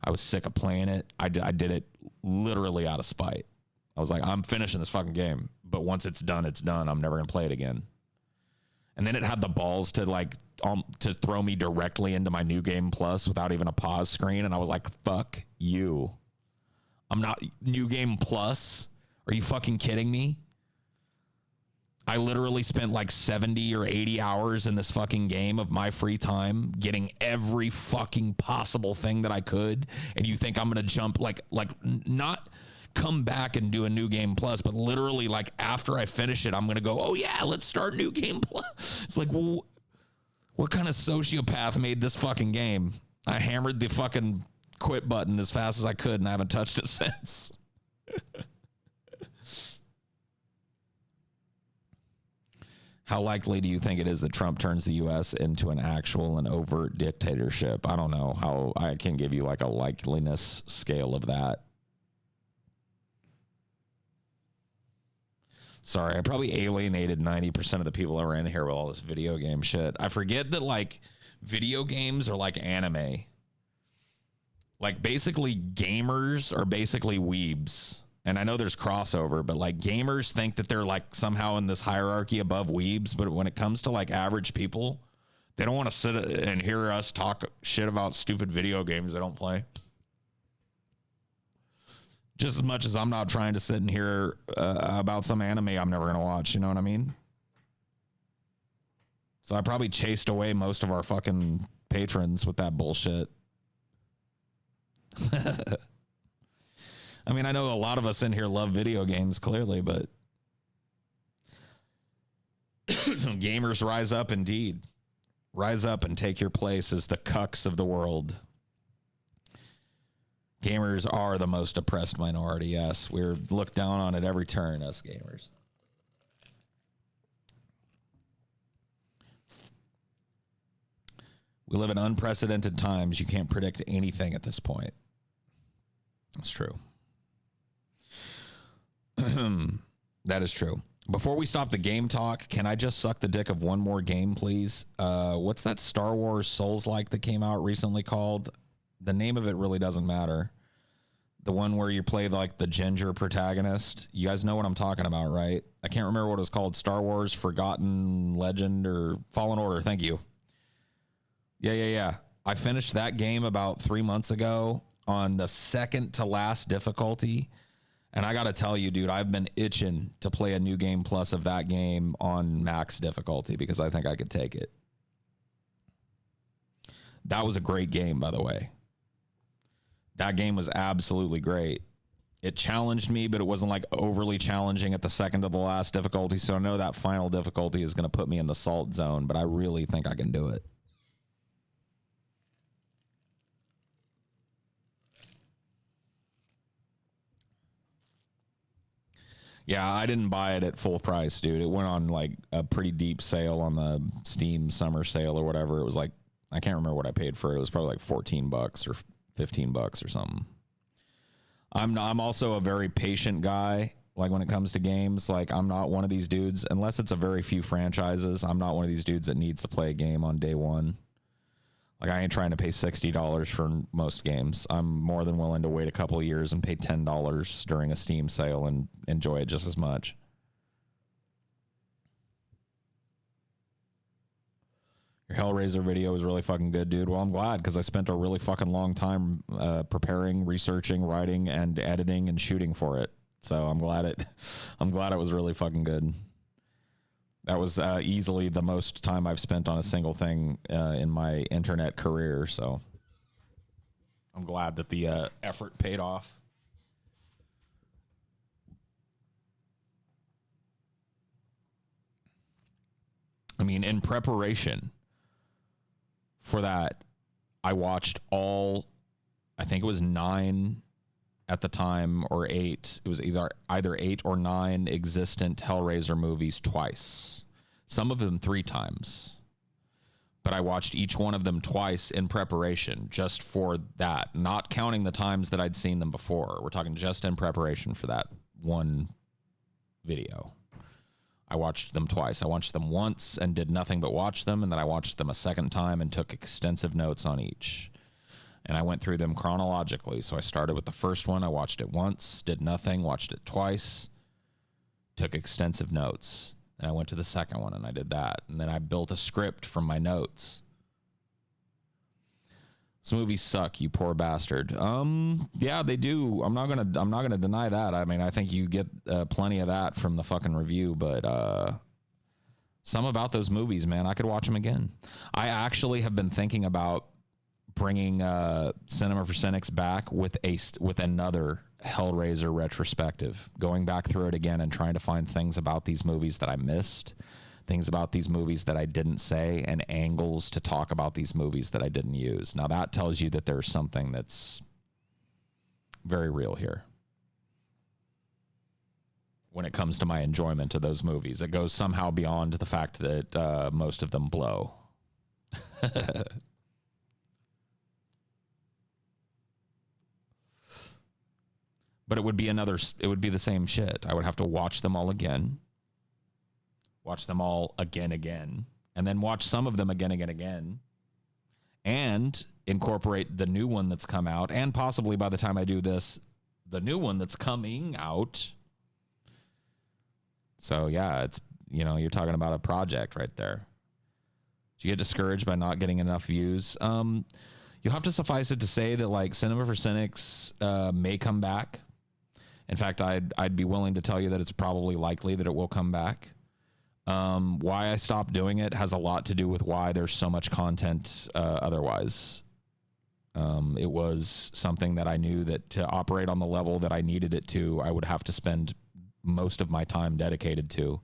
I was sick of playing it. I did it literally out of spite. I was like, I'm finishing this fucking game. But once it's done, it's done. I'm never going to play it again. And then it had the balls to like to throw me directly into my New Game Plus without even a pause screen. And I was like, fuck you. I'm not New Game Plus. Are you fucking kidding me? I literally spent like 70 or 80 hours in this fucking game of my free time getting every fucking possible thing that I could. And you think I'm going to jump like not come back and do a New Game Plus, but literally like after I finish it, I'm going to go, oh yeah, let's start New Game Plus. It's like, well, what kind of sociopath made this fucking game? I hammered the fucking quit button as fast as I could and I haven't touched it since. How likely do you think it is that Trump turns the U.S. into an actual and overt dictatorship? I don't know how. I can't give you like a likeliness scale of that. Sorry, I probably alienated 90% of the people that were in here with all this video game shit. I forget that like video games are like anime. Like basically gamers are basically weebs. And I know there's crossover, but like gamers think that they're like somehow in this hierarchy above weebs. But when it comes to like average people, they don't want to sit and hear us talk shit about stupid video games they don't play. Just as much as I'm not trying to sit and hear about some anime I'm never going to watch. You know what I mean? So I probably chased away most of our fucking patrons with that bullshit. I mean, I know a lot of us in here love video games, clearly, but gamers rise up indeed. Rise up and take your place as the cucks of the world. Gamers are the most oppressed minority, yes. We're looked down on at every turn, us gamers. We live in unprecedented times. You can't predict anything at this point. That's true. That is true. Before we stop the game talk, can I just suck the dick of one more game, please? What's that Star Wars Souls-like that came out recently called? The name of it really doesn't matter. The one where you play like the ginger protagonist. You guys know what I'm talking about, right? I can't remember what it was called. Star Wars Forgotten Legend or Fallen Order. Thank you. Yeah. I finished that game about 3 months ago on the second to last difficulty. And I got to tell you, dude, I've been itching to play a new game plus of that game on max difficulty because I think I could take it. That was a great game, by the way. That game was absolutely great. It challenged me, but it wasn't like overly challenging at the second to the last difficulty. So I know that final difficulty is going to put me in the salt zone, but I really think I can do it. Yeah, I didn't buy it at full price, dude. It went on like a pretty deep sale on the Steam summer sale or whatever. It was like, I can't remember what I paid for it. It was probably like $14 or $15 or something. I'm also a very patient guy. Like when it comes to games, like I'm not one of these dudes, unless it's a very few franchises. I'm not one of these dudes that needs to play a game on day one. Like I ain't trying to pay $60 for most games. I'm more than willing to wait a couple of years and pay $10 during a Steam sale and enjoy it just as much. Your Hellraiser video was really fucking good, dude. Well, I'm glad because I spent a really fucking long time preparing, researching, writing, and editing and shooting for it. So I'm glad it was really fucking good. That was easily the most time I've spent on a single thing in my internet career. So I'm glad that the effort paid off. I mean, in preparation for that, I watched all, I think it was 9 at the time or 8. It was either 8 or 9 existent Hellraiser movies twice. Some of them 3 times. But I watched each one of them twice in preparation just for that, not counting the times that I'd seen them before. We're talking just in preparation for that one video. I watched them twice. I watched them once and did nothing but watch them, and then I watched them a second time and took extensive notes on each. And I went through them chronologically. So I started with the first one. I watched it once, did nothing, watched it twice, took extensive notes. And I went to the second one and I did that. And then I built a script from my notes. These movies suck, you poor bastard. Yeah, they do. I'm not gonna deny that. I mean, I think you get plenty of that from the fucking review, but some about those movies, man, I could watch them again. I actually have been thinking about bringing Cinema for Cynics back with another Hellraiser retrospective, going back through it again and trying to find things about these movies that I missed, things about these movies that I didn't say, and angles to talk about these movies that I didn't use. Now that tells you that there's something that's very real here. when it comes to my enjoyment of those movies. It goes somehow beyond the fact that most of them blow. But it would be the same shit. I would have to watch them all again. Watch them all again. And then watch some of them again. And incorporate the new one that's come out. And possibly by the time I do this, the new one that's coming out. So yeah, it's, you're talking about a project right there. Do you get discouraged by not getting enough views? You'll have to suffice it to say that like Cinema for Cynics may come back. In fact, I'd be willing to tell you that it's probably likely that it will come back. Why I stopped doing it has a lot to do with why there's so much content otherwise. It was something that I knew that to operate on the level that I needed it to, I would have to spend most of my time dedicated to.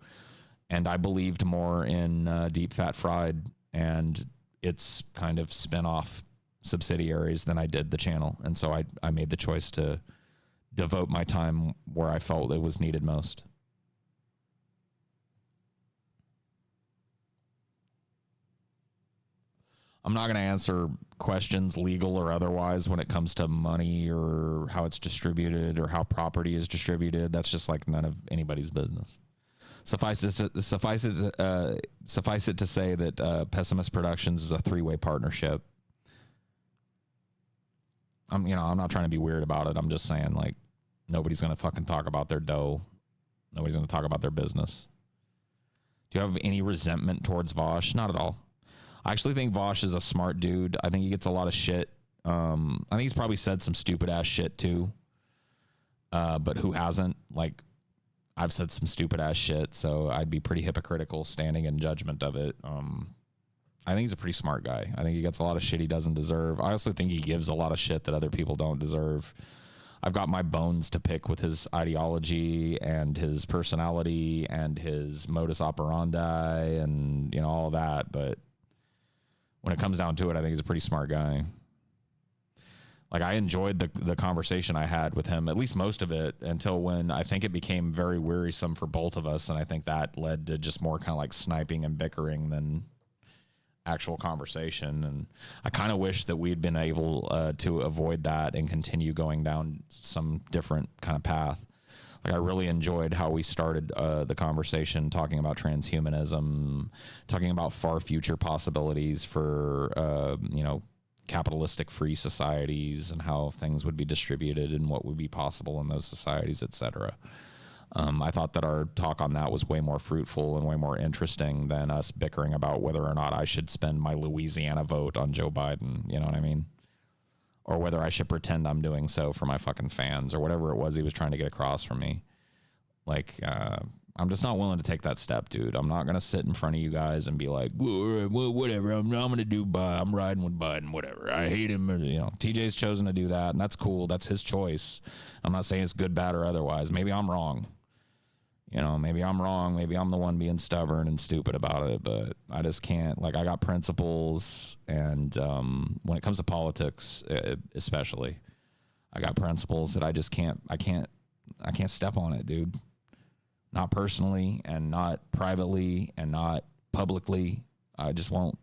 And I believed more in Deep Fat Fried and its kind of spin-off subsidiaries than I did the channel. And so I made the choice to devote my time where I felt it was needed most. I'm not going to answer questions, legal or otherwise, when it comes to money or how it's distributed or how property is distributed. That's just like none of anybody's business. Suffice it to say that Pessimist Productions is a 3-way partnership. I'm not trying to be weird about it. I'm just saying, like, nobody's going to fucking talk about their dough. Nobody's going to talk about their business. Do you have any resentment towards Vosh? Not at all. I actually think Vosh is a smart dude. I think he gets a lot of shit. I think he's probably said some stupid ass shit too. But who hasn't? Like, I've said some stupid ass shit, so I'd be pretty hypocritical standing in judgment of it. I think he's a pretty smart guy. I think he gets a lot of shit he doesn't deserve. I also think he gives a lot of shit that other people don't deserve. I've got my bones to pick with his ideology and his personality and his modus operandi and, all that. But when it comes down to it, I think he's a pretty smart guy. Like, I enjoyed the conversation I had with him, at least most of it, until when I think it became very wearisome for both of us. And I think that led to just more kind of like sniping and bickering than actual conversation. And I kind of wish that we'd been able to avoid that and continue going down some different kind of path. Like, I really enjoyed how we started the conversation talking about transhumanism, talking about far future possibilities for, capitalistic free societies and how things would be distributed and what would be possible in those societies, etc. I thought that our talk on that was way more fruitful and way more interesting than us bickering about whether or not I should spend my Louisiana vote on Joe Biden. You know what I mean? Or whether I should pretend I'm doing so for my fucking fans or whatever it was he was trying to get across from me. Like, I'm just not willing to take that step, dude. I'm not going to sit in front of you guys and be like, whatever, I'm going to do Biden. I'm riding with Biden, whatever. I hate him. TJ's chosen to do that, and that's cool. That's his choice. I'm not saying it's good, bad, or otherwise. Maybe I'm wrong. Maybe I'm wrong. Maybe I'm the one being stubborn and stupid about it, but I just can't. Like, I got principles, and when it comes to politics, especially, I got principles that I just can't step on it, dude. Not personally and not privately and not publicly. I just won't.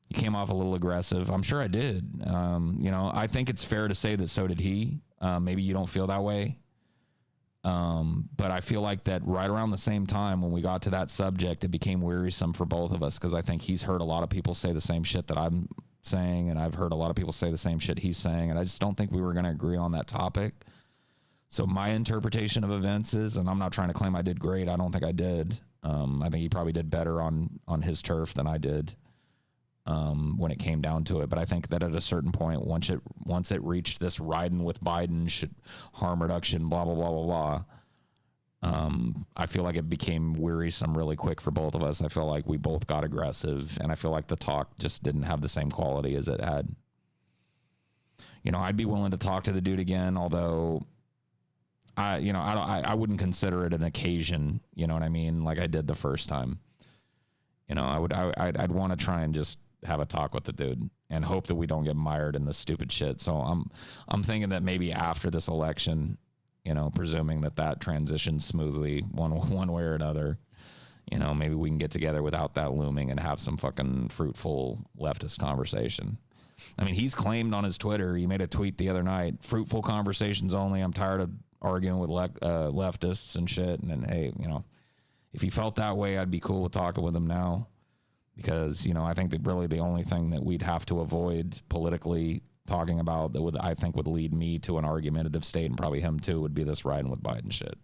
You came off a little aggressive. I'm sure I did. I think it's fair to say that so did he. Maybe you don't feel that way. But I feel like that right around the same time when we got to that subject, it became wearisome for both of us because I think he's heard a lot of people say the same shit that I'm saying, and I've heard a lot of people say the same shit he's saying, and I just don't think we were going to agree on that topic. So my interpretation of events is, and I'm not trying to claim I did great. I don't think I did. I think he probably did better on his turf than I did when it came down to it. But I think that at a certain point, once it reached this riding with Biden, harm reduction, blah, blah, blah, blah, blah, I feel like it became wearisome really quick for both of us. I feel like we both got aggressive, and I feel like the talk just didn't have the same quality as it had. I'd be willing to talk to the dude again, although I wouldn't consider it an occasion, you know what I mean? Like I did the first time. I'd want to try and just have a talk with the dude and hope that we don't get mired in this stupid shit. So I'm thinking that maybe after this election, presuming that transitions smoothly one way or another. Maybe we can get together without that looming and have some fucking fruitful leftist conversation. I mean, he's claimed on his Twitter, he made a tweet the other night, fruitful conversations only. I'm tired of arguing with leftists and shit. And then, hey, if he felt that way, I'd be cool with talking with him now. Because, I think that really the only thing that we'd have to avoid politically talking about that would lead me to an argumentative state, and probably him too, would be this riding with Biden shit.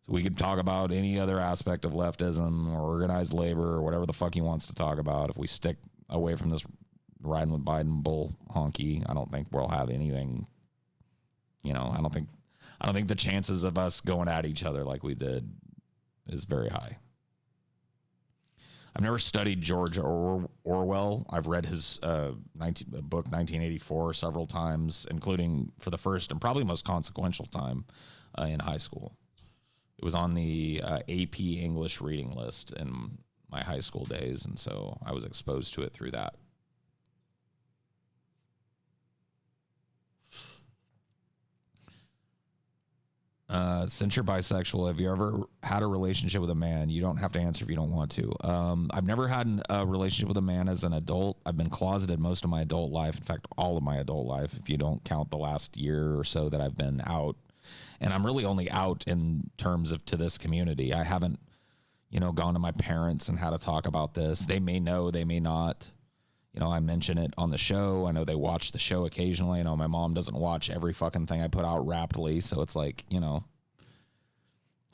So we could talk about any other aspect of leftism or organized labor or whatever the fuck he wants to talk about. If we stick away from this riding with Biden bull honky, I don't think we'll have anything. I don't think the chances of us going at each other like we did is very high. I've never studied George Orwell. I've read his book 1984 several times, including for the first and probably most consequential time in high school. It was on the AP English reading list in my high school days, and so I was exposed to it through that. Since you're bisexual, have you ever had a relationship with a man? You don't have to answer if you don't want to. I've never had a relationship with a man as an adult. I've been closeted most of my adult life. In fact, all of my adult life, if you don't count the last year or so that I've been out. And I'm really only out in terms of to this community. I haven't, gone to my parents and had to talk about this. They may know, they may not. I mention it on the show. I know they watch the show occasionally. I know my mom doesn't watch every fucking thing I put out rapidly. So it's like,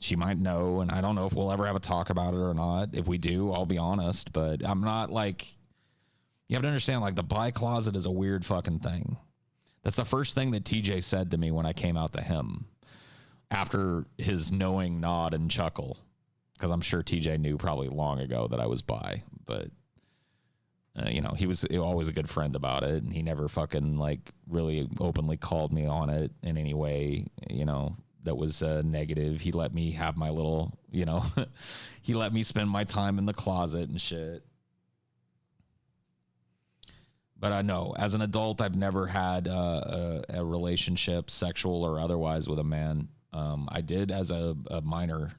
she might know, and I don't know if we'll ever have a talk about it or not. If we do, I'll be honest, but I'm not like, you have to understand, like, the bi closet is a weird fucking thing. That's the first thing that TJ said to me when I came out to him after his knowing nod and chuckle, because I'm sure TJ knew probably long ago that I was bi, but he was always a good friend about it, and he never fucking like really openly called me on it in any way, that was negative. He let me have my little, he let me spend my time in the closet and shit. But I know, as an adult, I've never had a relationship, sexual or otherwise, with a man. I did as a minor,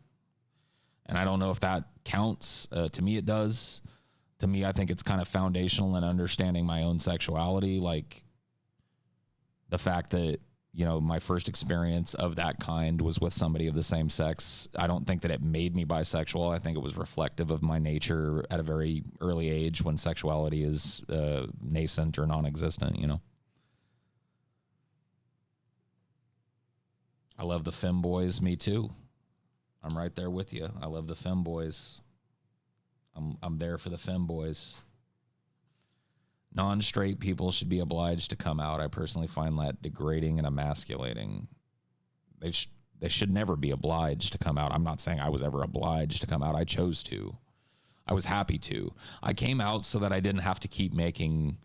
and I don't know if that counts. To me, it does. To me, I think it's kind of foundational in understanding my own sexuality, like the fact that, my first experience of that kind was with somebody of the same sex. I don't think that it made me bisexual. I think it was reflective of my nature at a very early age when sexuality is nascent or non-existent, I love the femboys. Me too. I'm right there with you. I love the femboys. I'm there for the femboys. Non-straight people should be obliged to come out. I personally find that degrading and emasculating. They should never be obliged to come out. I'm not saying I was ever obliged to come out. I chose to. I was happy to. I came out so that I didn't have to keep making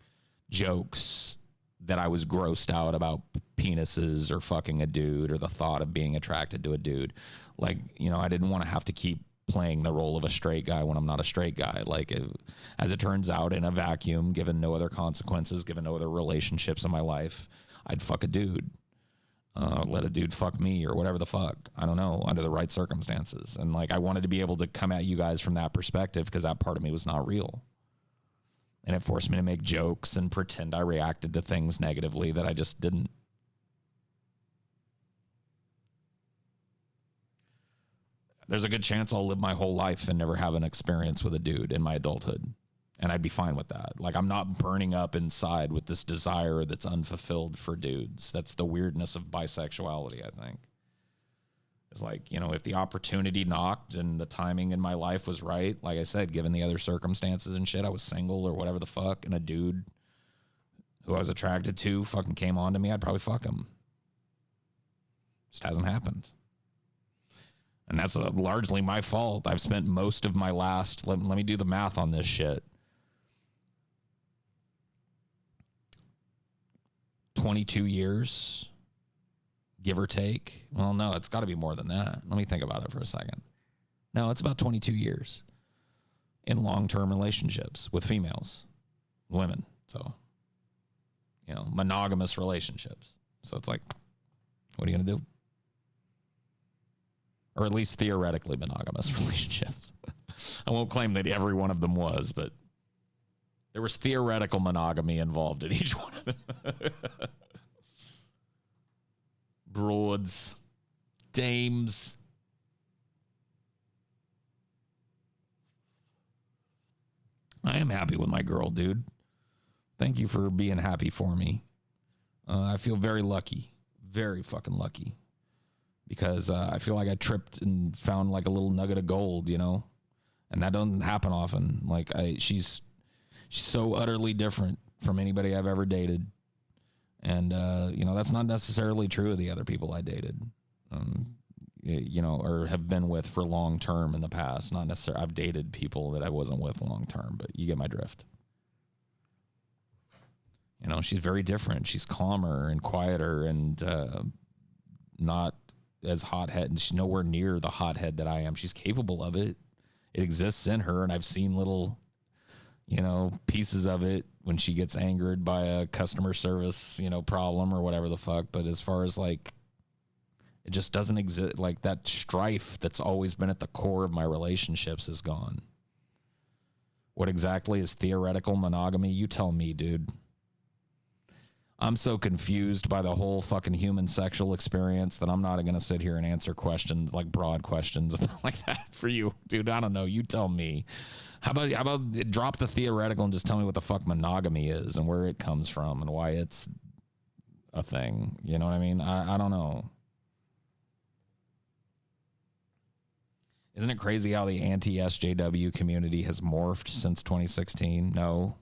jokes that I was grossed out about penises or fucking a dude or the thought of being attracted to a dude. Like, I didn't want to have to keep playing the role of a straight guy when I'm not a straight guy. Like, as it turns out, in a vacuum, given no other consequences, given no other relationships in my life, I'd fuck a dude. Let a dude fuck me or whatever the fuck. I don't know, under the right circumstances. And like, I wanted to be able to come at you guys from that perspective because that part of me was not real. And it forced me to make jokes and pretend I reacted to things negatively that I just didn't. There's a good chance I'll live my whole life and never have an experience with a dude in my adulthood. And I'd be fine with that. Like, I'm not burning up inside with this desire that's unfulfilled for dudes. That's the weirdness of bisexuality, I think. It's like, if the opportunity knocked and the timing in my life was right, like I said, given the other circumstances and shit, I was single or whatever the fuck, and a dude who I was attracted to fucking came on to me, I'd probably fuck him. Just hasn't happened. And that's largely my fault. I've spent most of my last, let me do the math on this shit, 22 years, give or take. Well, no, it's got to be more than that. Let me think about it for a second. No, it's about 22 years in long-term relationships with females, women. So, monogamous relationships. So it's like, what are you going to do? or at least theoretically monogamous relationships. I won't claim that every one of them was, but there was theoretical monogamy involved in each one of them. Broads, dames. I am happy with my girl, dude. Thank you for being happy for me. I feel very lucky. Very fucking lucky. Because I feel like I tripped and found like a little nugget of gold, you know? And that doesn't happen often. Like, she's so utterly different from anybody I've ever dated. And, you know, that's not necessarily true of the other people I dated. You know, or have been with for long term in the past. Not necessarily. I've dated people that I wasn't with long term, but you get my drift. You know, she's very different. She's calmer and quieter and not as hothead. And she's nowhere near the hothead that I am. She's capable of it. It exists in her, and I've seen little, you know, pieces of it when she gets angered by a customer service, you know, problem or whatever the fuck. But as far as like, it just doesn't exist. Like that strife that's always been at the core of my relationships is gone. What exactly is theoretical monogamy? You tell me, dude. I'm so confused by the whole fucking human sexual experience that I'm not going to sit here and answer questions, like broad questions like that for you, dude. I don't know. You tell me. How about drop the theoretical and just tell me what the fuck monogamy is and where it comes from and why it's a thing. You know what I mean? I don't know. Isn't it crazy how the anti-SJW community has morphed since 2016? No.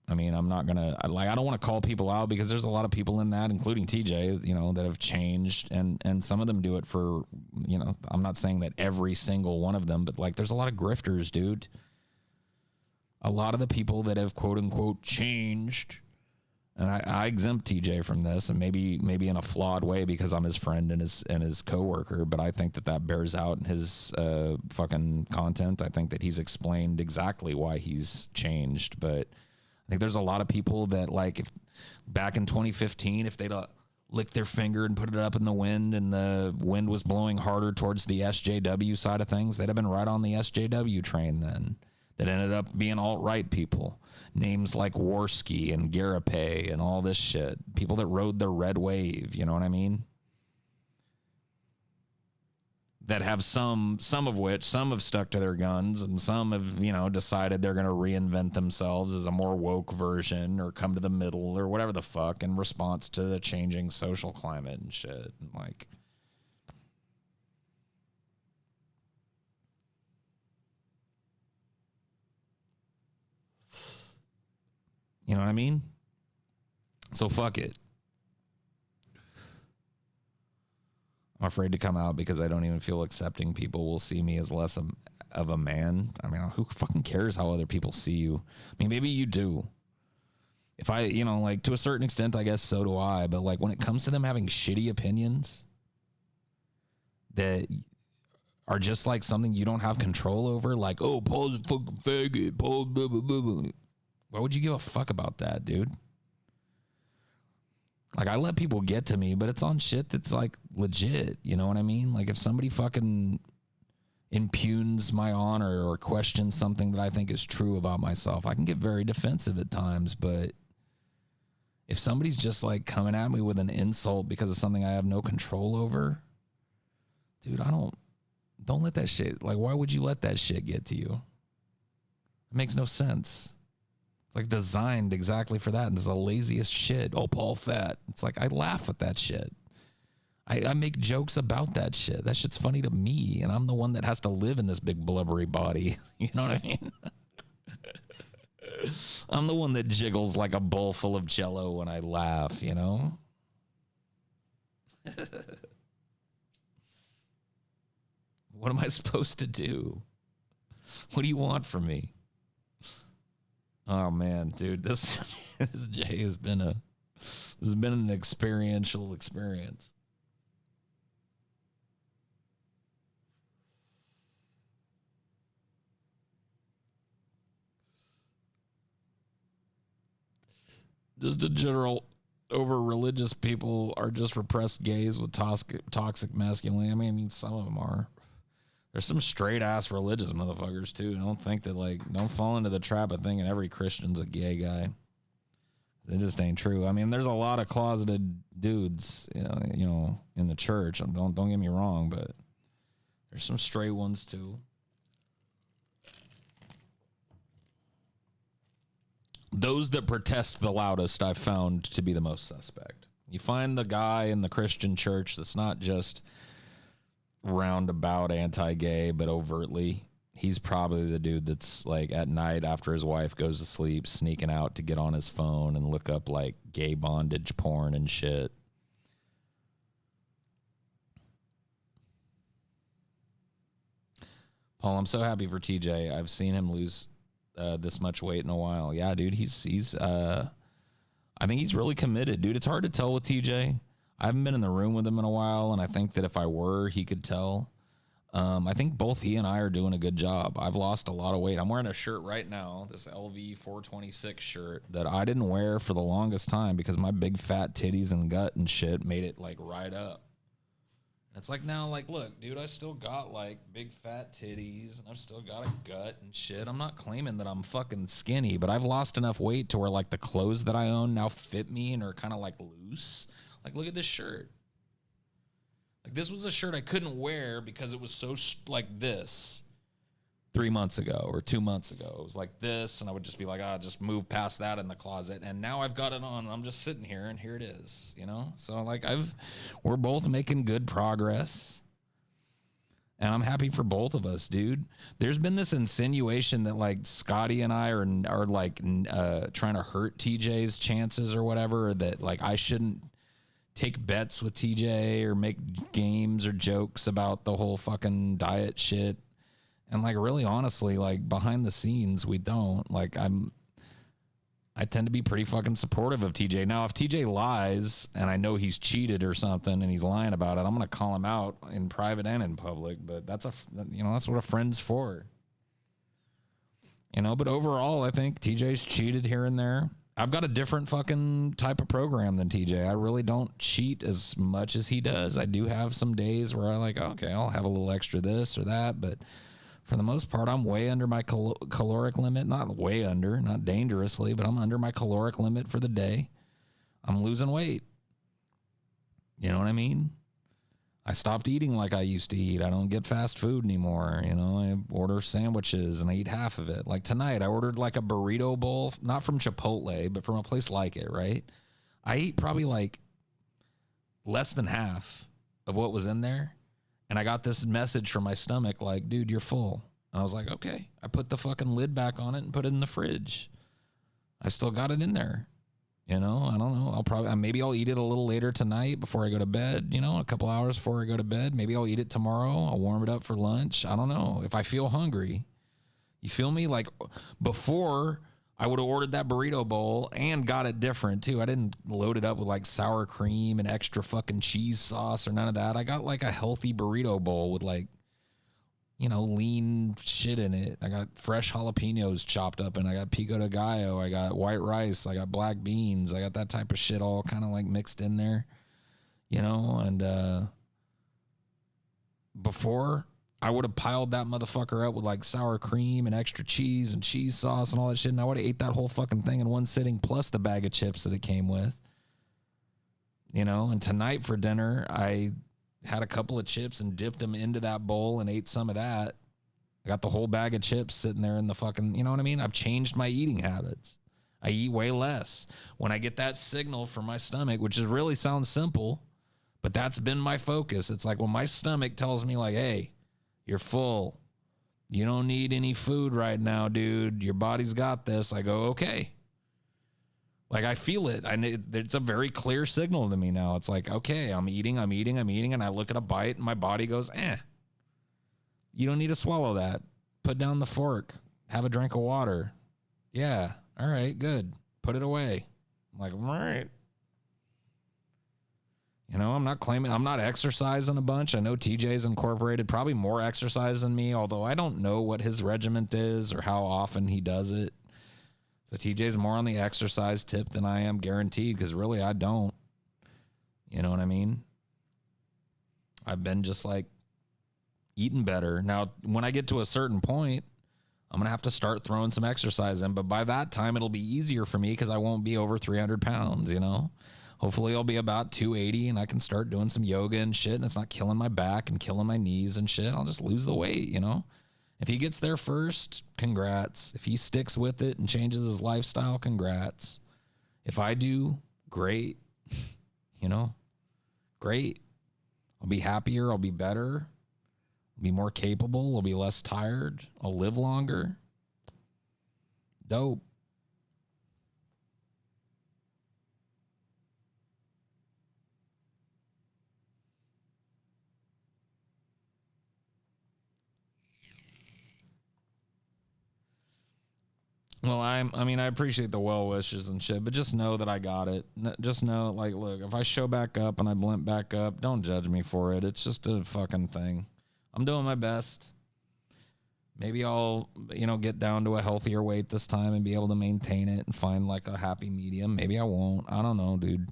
I mean, I'm not going to, like, I don't want to call people out because there's a lot of people in that, including TJ, you know, that have changed. And some of them do it for, you know, I'm not saying that every single one of them, but like, there's a lot of grifters, dude. A lot of the people that have quote unquote changed. And I exempt TJ from this, and maybe in a flawed way because I'm his friend and his coworker. But I think that bears out in his fucking content. I think that he's explained exactly why he's changed. But I think there's a lot of people that, like, if back in 2015, if they'd licked their finger and put it up in the wind and the wind was blowing harder towards the SJW side of things, they'd have been right on the SJW train then. That ended up being alt-right people. Names like Worski and Garapay and all this shit. People that rode the red wave, you know what I mean? That have some have stuck to their guns and some have, you know, decided they're going to reinvent themselves as a more woke version or come to the middle or whatever the fuck in response to the changing social climate and shit. And like, you know what I mean? So fuck it. I'm afraid to come out because I don't even feel accepting people will see me as less of a man. I mean, who fucking cares how other people see you? I mean, maybe you do. If I, you know, like to a certain extent, I guess so do I. But like when it comes to them having shitty opinions that are just like something you don't have control over, like, oh, Paul's a fucking faggot, Paul, blah, blah, blah, blah. Why would you give a fuck about that, dude? Like, I let people get to me, but it's on shit that's, like, legit. You know what I mean? Like, if somebody fucking impugns my honor or questions something that I think is true about myself, I can get very defensive at times. But if somebody's just, like, coming at me with an insult because of something I have no control over, dude, don't let that shit, like, why would you let that shit get to you? It makes no sense. Like designed exactly for that. And it's the laziest shit. Oh, Paul fat. It's like, I laugh at that shit. I make jokes about that shit. That shit's funny to me. And I'm the one that has to live in this big blubbery body. You know what I mean? I'm the one that jiggles like a bowl full of Jello when I laugh, you know? What am I supposed to do? What do you want from me? Oh man, dude, this Jay has been an experiential experience. Just a general over religious people are just repressed gays with toxic masculinity. I mean, some of them are. There's some straight ass religious motherfuckers too. Don't think that don't fall into the trap of thinking every Christian's a gay guy. It just ain't true. I mean, there's a lot of closeted dudes, in the church. Don't get me wrong, but there's some straight ones too. Those that protest the loudest I've found to be the most suspect. You find the guy in the Christian church that's not just roundabout anti-gay, but overtly. He's probably the dude that's like at night after his wife goes to sleep, sneaking out to get on his phone and look up like gay bondage porn and shit. Paul, I'm so happy for TJ. I've seen him lose this much weight in a while. Yeah, dude, he's I think he's really committed, dude. It's hard to tell with TJ. I haven't been in the room with him in a while, and I think that if I were, he could tell. I think both he and I are doing a good job. I've lost a lot of weight. I'm wearing a shirt right now, this LV 426 shirt that I didn't wear for the longest time because my big fat titties and gut and shit made it like right up. It's like now, like, look, dude, I still got like big fat titties and I've still got a gut and shit. I'm not claiming that I'm fucking skinny, but I've lost enough weight to where like the clothes that I own now fit me and are kind of like loose. Like, look at this shirt. Like, this was a shirt I couldn't wear because it was so like this 3 months ago or 2 months ago. It was like this, and I would just be like, just move past that in the closet. And now I've got it on, and I'm just sitting here, and here it is, So, like, we're both making good progress. And I'm happy for both of us, dude. There's been this insinuation that, like, Scotty and I are like, trying to hurt TJ's chances or whatever, or that, like, I shouldn't take bets with TJ or make games or jokes about the whole fucking diet shit. And like, really honestly, like behind the scenes, we don't. Like, I tend to be pretty fucking supportive of TJ. Now, if TJ lies and I know he's cheated or something and he's lying about it, I'm going to call him out in private and in public, but that's that's what a friend's for. But overall, I think TJ's cheated here and there. I've got a different fucking type of program than TJ. I really don't cheat as much as he does. I do have some days where I like, okay, I'll have a little extra this or that. But for the most part, I'm way under my caloric limit. Not way under, not dangerously, but I'm under my caloric limit for the day. I'm losing weight. You know what I mean? I stopped eating like I used to eat. I don't get fast food anymore. I order sandwiches and I eat half of it. Like tonight, I ordered like a burrito bowl, not from Chipotle, but from a place like it, right? I ate probably like less than half of what was in there. And I got this message from my stomach like, dude, you're full. And I was like, okay. I put the fucking lid back on it and put it in the fridge. I still got it in there. I don't know. Maybe I'll eat it a little later tonight before I go to bed, a couple hours before I go to bed. Maybe I'll eat it tomorrow. I'll warm it up for lunch. I don't know. If I feel hungry, you feel me? Like before, I would have ordered that burrito bowl and got it different too. I didn't load it up with like sour cream and extra fucking cheese sauce or none of that. I got like a healthy burrito bowl with like, lean shit in it. I got fresh jalapenos chopped up and I got pico de gallo. I got white rice. I got black beans. I got that type of shit all kind of like mixed in there, and before I would have piled that motherfucker up with like sour cream and extra cheese and cheese sauce and all that shit. And I would have ate that whole fucking thing in one sitting plus the bag of chips that it came with, and tonight for dinner, I had a couple of chips and dipped them into that bowl and ate some of that. I got the whole bag of chips sitting there in the fucking, you know what I mean? I've changed my eating habits. I eat way less. When I get that signal from my stomach, which is really sounds simple, but that's been my focus. It's like when my stomach tells me like, hey, you're full. You don't need any food right now, dude. Your body's got this. I go, okay. Like, I feel it. It's a very clear signal to me now. It's like, okay, I'm eating. And I look at a bite and my body goes, you don't need to swallow that. Put down the fork. Have a drink of water. Yeah. All right, good. Put it away. I'm like, all right. I'm not claiming, I'm not exercising a bunch. I know TJ's incorporated probably more exercise than me, although I don't know what his regiment is or how often he does it. So TJ's more on the exercise tip than I am guaranteed, because really I don't. You know what I mean? I've been just like eating better. Now, when I get to a certain point, I'm going to have to start throwing some exercise in. But by that time, it'll be easier for me because I won't be over 300 pounds, you know? Hopefully, I'll be about 280 and I can start doing some yoga and shit. And it's not killing my back and killing my knees and shit. I'll just lose the weight, you know? If he gets there first, congrats. If he sticks with it and changes his lifestyle, congrats. If I do, great. You know? Great. I'll be happier. I'll be better. I'll be more capable. I'll be less tired. I'll live longer. Dope. Well, I mean, I appreciate the well wishes and shit, but just know that I got it. Just know, like, look, if I show back up and I blimp back up, don't judge me for it. It's just a fucking thing. I'm doing my best. Maybe I'll, get down to a healthier weight this time and be able to maintain it and find like a happy medium. Maybe I won't. I don't know, dude.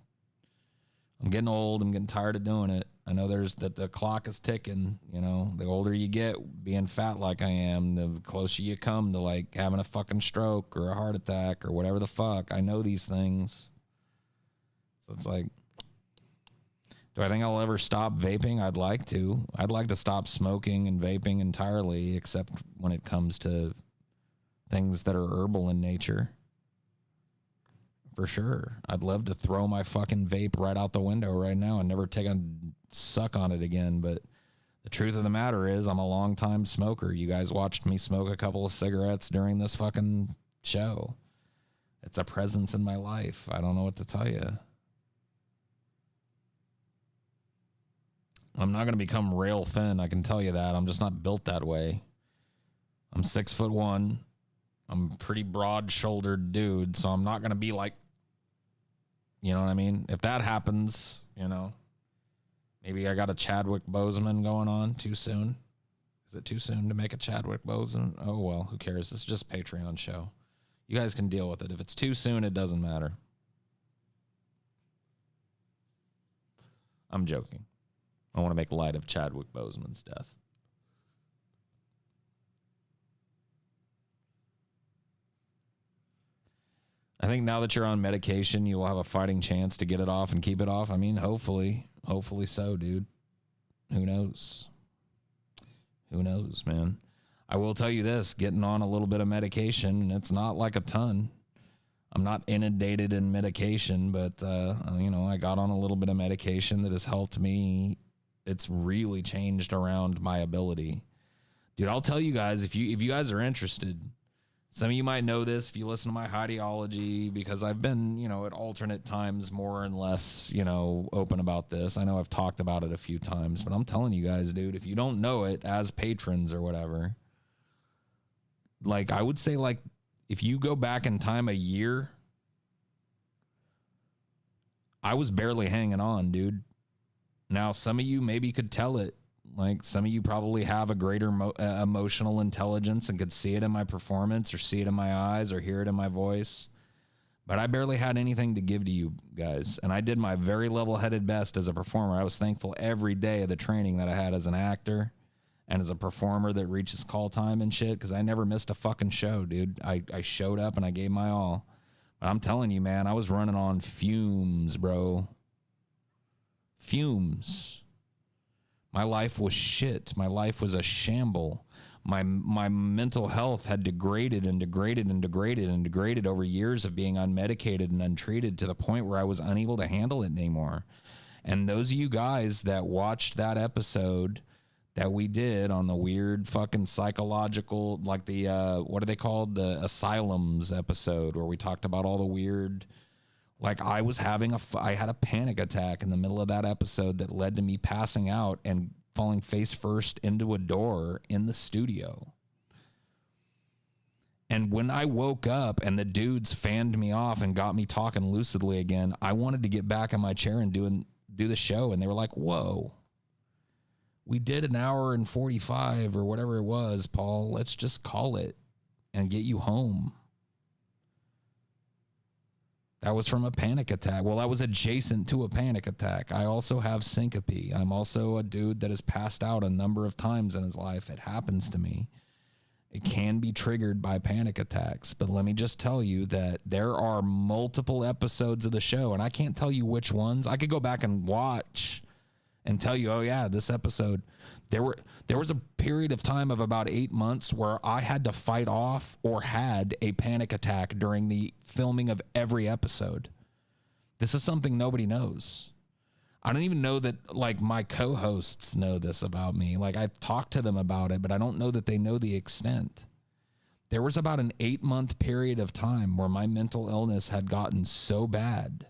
I'm getting old. I'm getting tired of doing it. I know the clock is ticking, the older you get, being fat like I am, the closer you come to like having a fucking stroke or a heart attack or whatever the fuck. I know these things. So it's like, do I think I'll ever stop vaping? I'd like to. I'd like to stop smoking and vaping entirely, except when it comes to things that are herbal in nature. For sure. I'd love to throw my fucking vape right out the window right now and never take a suck on it again. But the truth of the matter is I'm a long-time smoker. You guys watched me smoke a couple of cigarettes during this fucking show. It's a presence in my life. I don't know what to tell you. I'm not going to become rail thin. I can tell you that. I'm just not built that way. I'm 6'1". I'm a pretty broad-shouldered dude, so I'm not going to be like, you know what I mean? If that happens, maybe I got a Chadwick Boseman going on too soon. Is it too soon to make a Chadwick Boseman? Oh, well, who cares? It's just a Patreon show. You guys can deal with it. If it's too soon, it doesn't matter. I'm joking. I want to make light of Chadwick Boseman's death. I think now that you're on medication, you will have a fighting chance to get it off and keep it off. I mean, hopefully so, dude. Who knows? Who knows, man? I will tell you this, getting on a little bit of medication, and it's not like a ton. I'm not inundated in medication, but, I got on a little bit of medication that has helped me. It's really changed around my ability. Dude, I'll tell you guys, if you guys are interested, some of you might know this if you listen to my Highdeology, because I've been, at alternate times more and less, open about this. I know I've talked about it a few times, but I'm telling you guys, dude, if you don't know it as patrons or whatever, like I would say, like, if you go back in time a year, I was barely hanging on, dude. Now, some of you maybe could tell it. Like, some of you probably have a greater emotional intelligence and could see it in my performance or see it in my eyes or hear it in my voice. But I barely had anything to give to you guys. And I did my very level-headed best as a performer. I was thankful every day of the training that I had as an actor and as a performer that reaches call time and shit, because I never missed a fucking show, dude. I showed up and I gave my all. But I'm telling you, man, I was running on fumes, bro. Fumes. My life was shit. My life was a shamble. My mental health had degraded and degraded and degraded and degraded over years of being unmedicated and untreated to the point where I was unable to handle it anymore. And those of you guys that watched that episode that we did on the weird fucking psychological, like the, what are they called? The asylums episode, where we talked about all the weird, like I had a panic attack in the middle of that episode that led to me passing out and falling face first into a door in the studio. And when I woke up and the dudes fanned me off and got me talking lucidly again, I wanted to get back in my chair and do the show. And they were like, whoa, we did an hour and 45 or whatever it was, Paul. Let's just call it and get you home. That was from a panic attack. Well, that was adjacent to a panic attack. I also have syncope. I'm also a dude that has passed out a number of times in his life. It happens to me. It can be triggered by panic attacks. But let me just tell you that there are multiple episodes of the show, and I can't tell you which ones. I could go back and watch and tell you, oh yeah, this episode. There was a period of time of about 8 months where I had to fight off or had a panic attack during the filming of every episode. This is something nobody knows. I don't even know that, like, my co-hosts know this about me. Like, I've talked to them about it, but I don't know that they know the extent. There was about an 8-month period of time where my mental illness had gotten so bad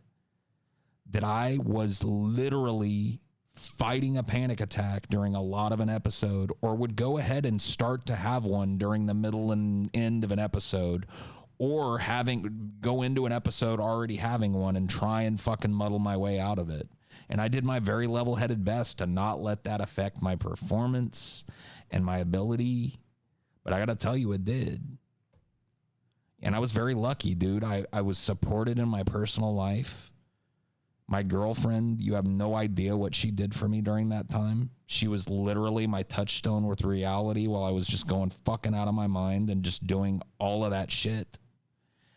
that I was literally fighting a panic attack during a lot of an episode, or would go ahead and start to have one during the middle and end of an episode, or go into an episode already having one and try and fucking muddle my way out of it. And I did my very level-headed best to not let that affect my performance and my ability, but I gotta tell you, it did. And I was very lucky, dude. I was supported in my personal life. My girlfriend, you have no idea what she did for me during that time. She was literally my touchstone with reality while I was just going fucking out of my mind and just doing all of that shit.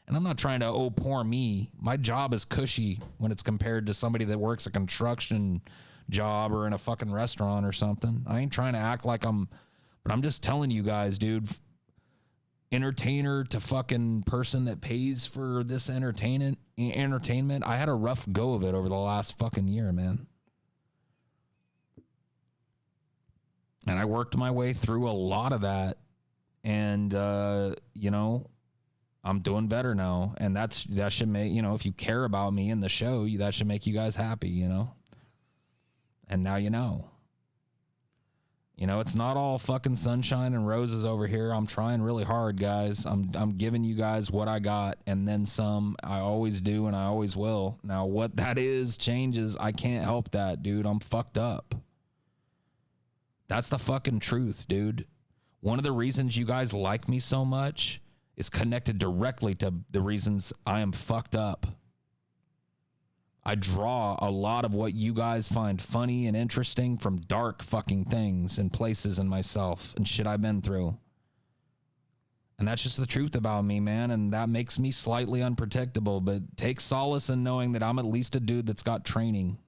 And I'm not trying to, oh, poor me. My job is cushy when it's compared to somebody that works a construction job or in a fucking restaurant or something. I ain't trying to act like but I'm just telling you guys, dude, entertainer to fucking person that pays for this entertainment. I had a rough go of it over the last fucking year, man. And I worked my way through a lot of that. And, I'm doing better now. And that should make, if you care about me and the show, that should make you guys happy, And now you know. It's not all fucking sunshine and roses over here. I'm trying really hard, guys. I'm giving you guys what I got and then some. I always do and I always will. Now, what that is changes. I can't help that, dude. I'm fucked up. That's the fucking truth, dude. One of the reasons you guys like me so much is connected directly to the reasons I am fucked up. I draw a lot of what you guys find funny and interesting from dark fucking things and places in myself and shit I've been through. And that's just the truth about me, man. And that makes me slightly unpredictable, but take solace in knowing that I'm at least a dude that's got training.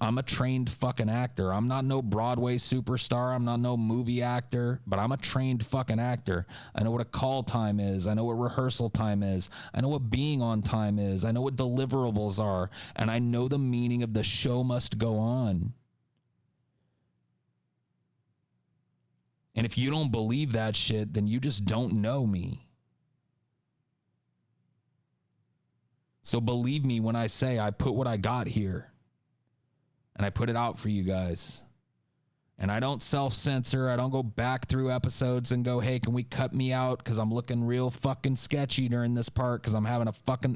I'm a trained fucking actor. I'm not no Broadway superstar. I'm not no movie actor, but I'm a trained fucking actor. I know what a call time is. I know what rehearsal time is. I know what being on time is. I know what deliverables are. And I know the meaning of the show must go on. And if you don't believe that shit, then you just don't know me. So believe me when I say I put what I got here. And I put it out for you guys. And I don't self-censor. I don't go back through episodes and go, hey, can we cut me out because I'm looking real fucking sketchy during this part because I'm having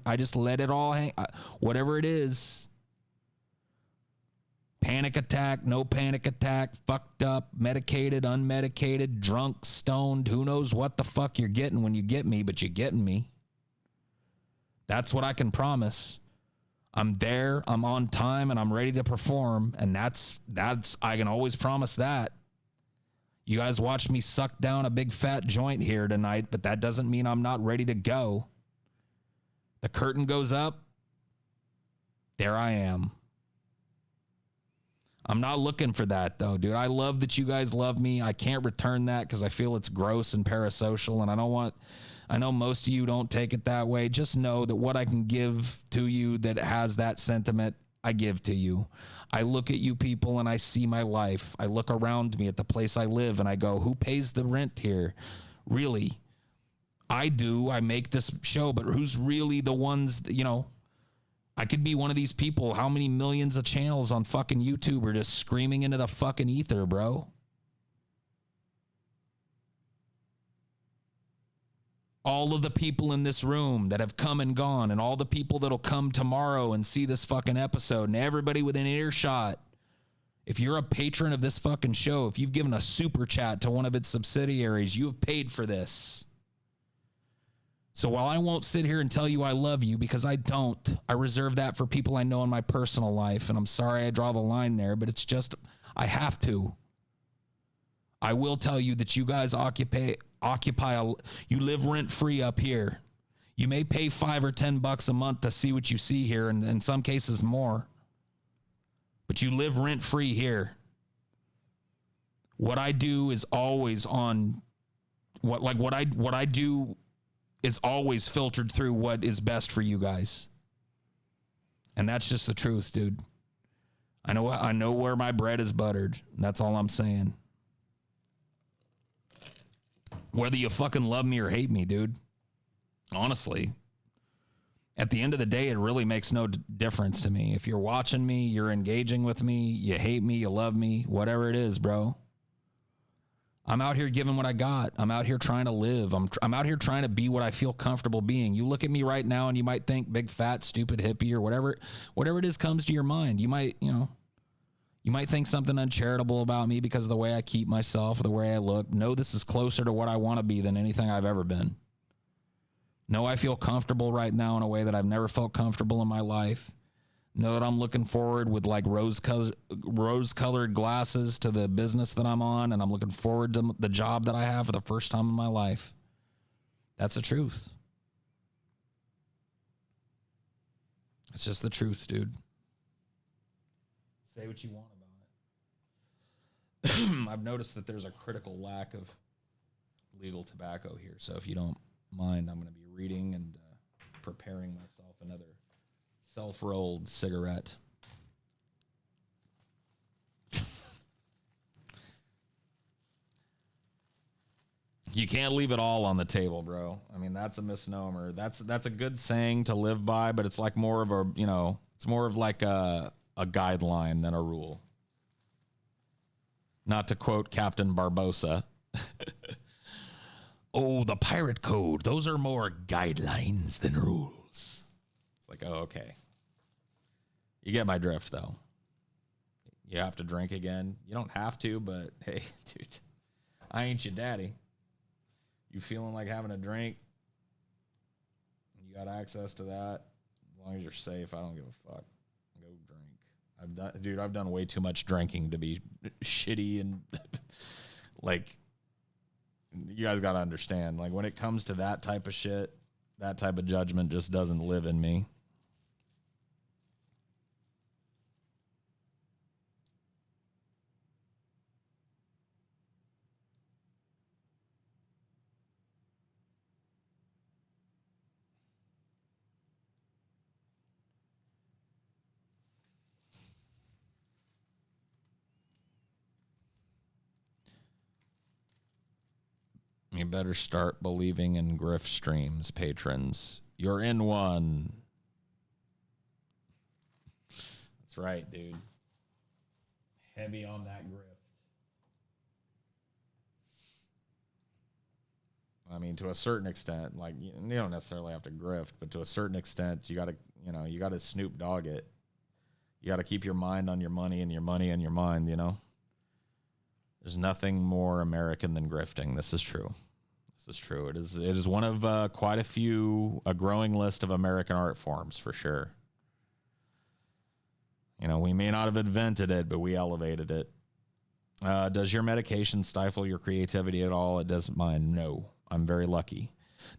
I just let it all hang. Whatever it is. Panic attack, no panic attack, fucked up, medicated, unmedicated, drunk, stoned. Who knows what the fuck you're getting when you get me, but you're getting me. That's what I can promise. I'm there, I'm on time, and I'm ready to perform, and that's I can always promise that. You guys watch me suck down a big fat joint here tonight, but that doesn't mean I'm not ready to go. The curtain goes up, there I am. I'm not looking for that, though, dude. I love that you guys love me. I can't return that because I feel it's gross and parasocial, and I know most of you don't take it that way. Just know that what I can give to you that has that sentiment, I give to you. I look at you people and I see my life. I look around me at the place I live and I go, who pays the rent here? Really? I do. I make this show, but who's really the ones, I could be one of these people. How many millions of channels on fucking YouTube are just screaming into the fucking ether, bro? All of the people in this room that have come and gone, and all the people that'll come tomorrow and see this fucking episode, and everybody within earshot. If you're a patron of this fucking show, if you've given a super chat to one of its subsidiaries, you have paid for this. So while I won't sit here and tell you I love you, because I don't, I reserve that for people I know in my personal life. And I'm sorry I draw the line there, but it's just, I have to. I will tell you that you guys you live rent free up here. You may pay $5 or $10 a month to see what you see here, and in some cases more. But you live rent free here. What I do is always on what I do is always filtered through what is best for you guys. And that's just the truth, dude. I know where my bread is buttered. That's all I'm saying. Whether you fucking love me or hate me, dude. Honestly, at the end of the day, it really makes no difference to me. If you're watching me, you're engaging with me, you hate me, you love me, whatever it is, bro. I'm out here giving what I got. I'm out here trying to live. I'm out here trying to be what I feel comfortable being. You look at me right now and you might think big, fat, stupid hippie or whatever it is comes to your mind. You might think something uncharitable about me because of the way I keep myself, the way I look. No, this is closer to what I want to be than anything I've ever been. No, I feel comfortable right now in a way that I've never felt comfortable in my life. Know that I'm looking forward with like rose-colored glasses to the business that I'm on, and I'm looking forward to the job that I have for the first time in my life. That's the truth. It's just the truth, dude. Say what you want about it. I've noticed that there's a critical lack of legal tobacco here, so if you don't mind, I'm going to be reading and preparing myself another self-rolled cigarette. You can't leave it all on the table, bro. I mean, that's a misnomer. That's a good saying to live by, but it's like more of a, it's more of like a guideline than a rule. Not to quote Captain Barbosa. Oh, the pirate code. Those are more guidelines than rules. It's like, oh, okay. You get my drift, though. You have to drink again. You don't have to, but hey, dude, I ain't your daddy. You feeling like having a drink? You got access to that. As long as you're safe, I don't give a fuck. Go drink. I've done way too much drinking to be shitty and like. You guys got to understand, like when it comes to that type of shit, that type of judgment just doesn't live in me. You better start believing in grift streams, patrons. You're in one. That's right, dude. Heavy on that grift. I mean, to a certain extent, like you don't necessarily have to grift, but to a certain extent, you got to Snoop Dogg it. You got to keep your mind on your money and your money on your mind, There's nothing more American than grifting. This is true. This is true. It is one of quite a growing list of American art forms for sure. We may not have invented it, but we elevated it. Does your medication stifle your creativity at all? It doesn't mine. No, I'm very lucky.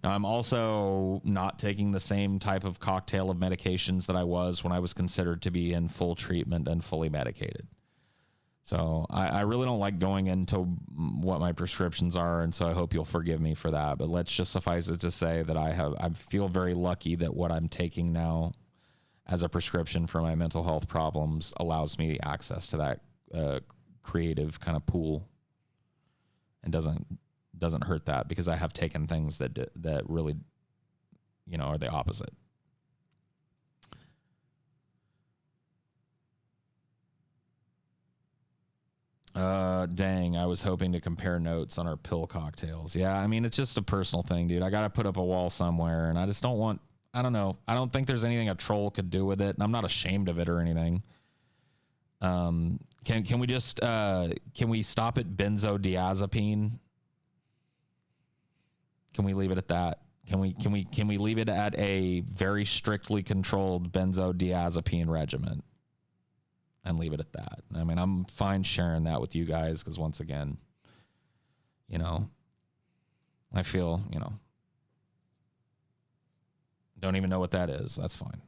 Now, I'm also not taking the same type of cocktail of medications that I was when I was considered to be in full treatment and fully medicated. So I really don't like going into what my prescriptions are, and so I hope you'll forgive me for that. But let's just suffice it to say that I feel very lucky that what I'm taking now as a prescription for my mental health problems allows me access to that creative kind of pool, and doesn't hurt that, because I have taken things that really, are the opposite. Dang, I was hoping to compare notes on our pill cocktails. Yeah, I mean, it's just a personal thing, dude. I got to put up a wall somewhere, and I just don't want, I don't know. I don't think there's anything a troll could do with it, and I'm not ashamed of it or anything. Can we just, can we stop at benzodiazepine? Can we leave it at that? Can we leave it at a very strictly controlled benzodiazepine regimen and leave it at that? I mean, I'm fine sharing that with you guys because once again, I feel, don't even know what that is. That's fine.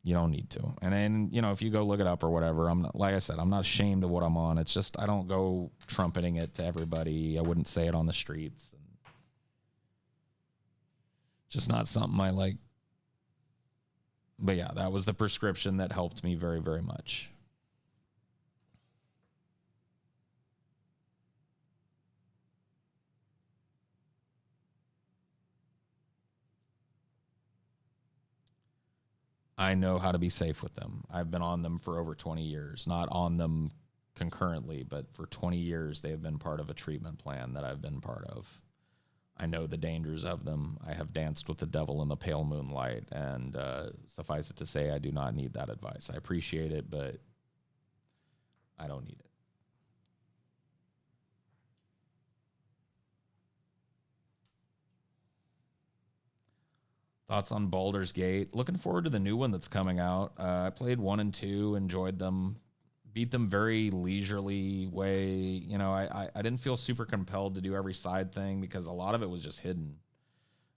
You don't need to. And then, if you go look it up or whatever, I'm not, like I said, I'm not ashamed of what I'm on. It's just, I don't go trumpeting it to everybody. I wouldn't say it on the streets. And just not something I like. But yeah, that was the prescription that helped me very, very much. I know how to be safe with them. I've been on them for over 20 years, not on them concurrently, but for 20 years, they have been part of a treatment plan that I've been part of. I know the dangers of them. I have danced with the devil in the pale moonlight, and suffice it to say, I do not need that advice. I appreciate it, but I don't need it. Thoughts on Baldur's Gate? Looking forward to the new one that's coming out. I played 1 and 2, enjoyed them, beat them very leisurely way. I didn't feel super compelled to do every side thing because a lot of it was just hidden.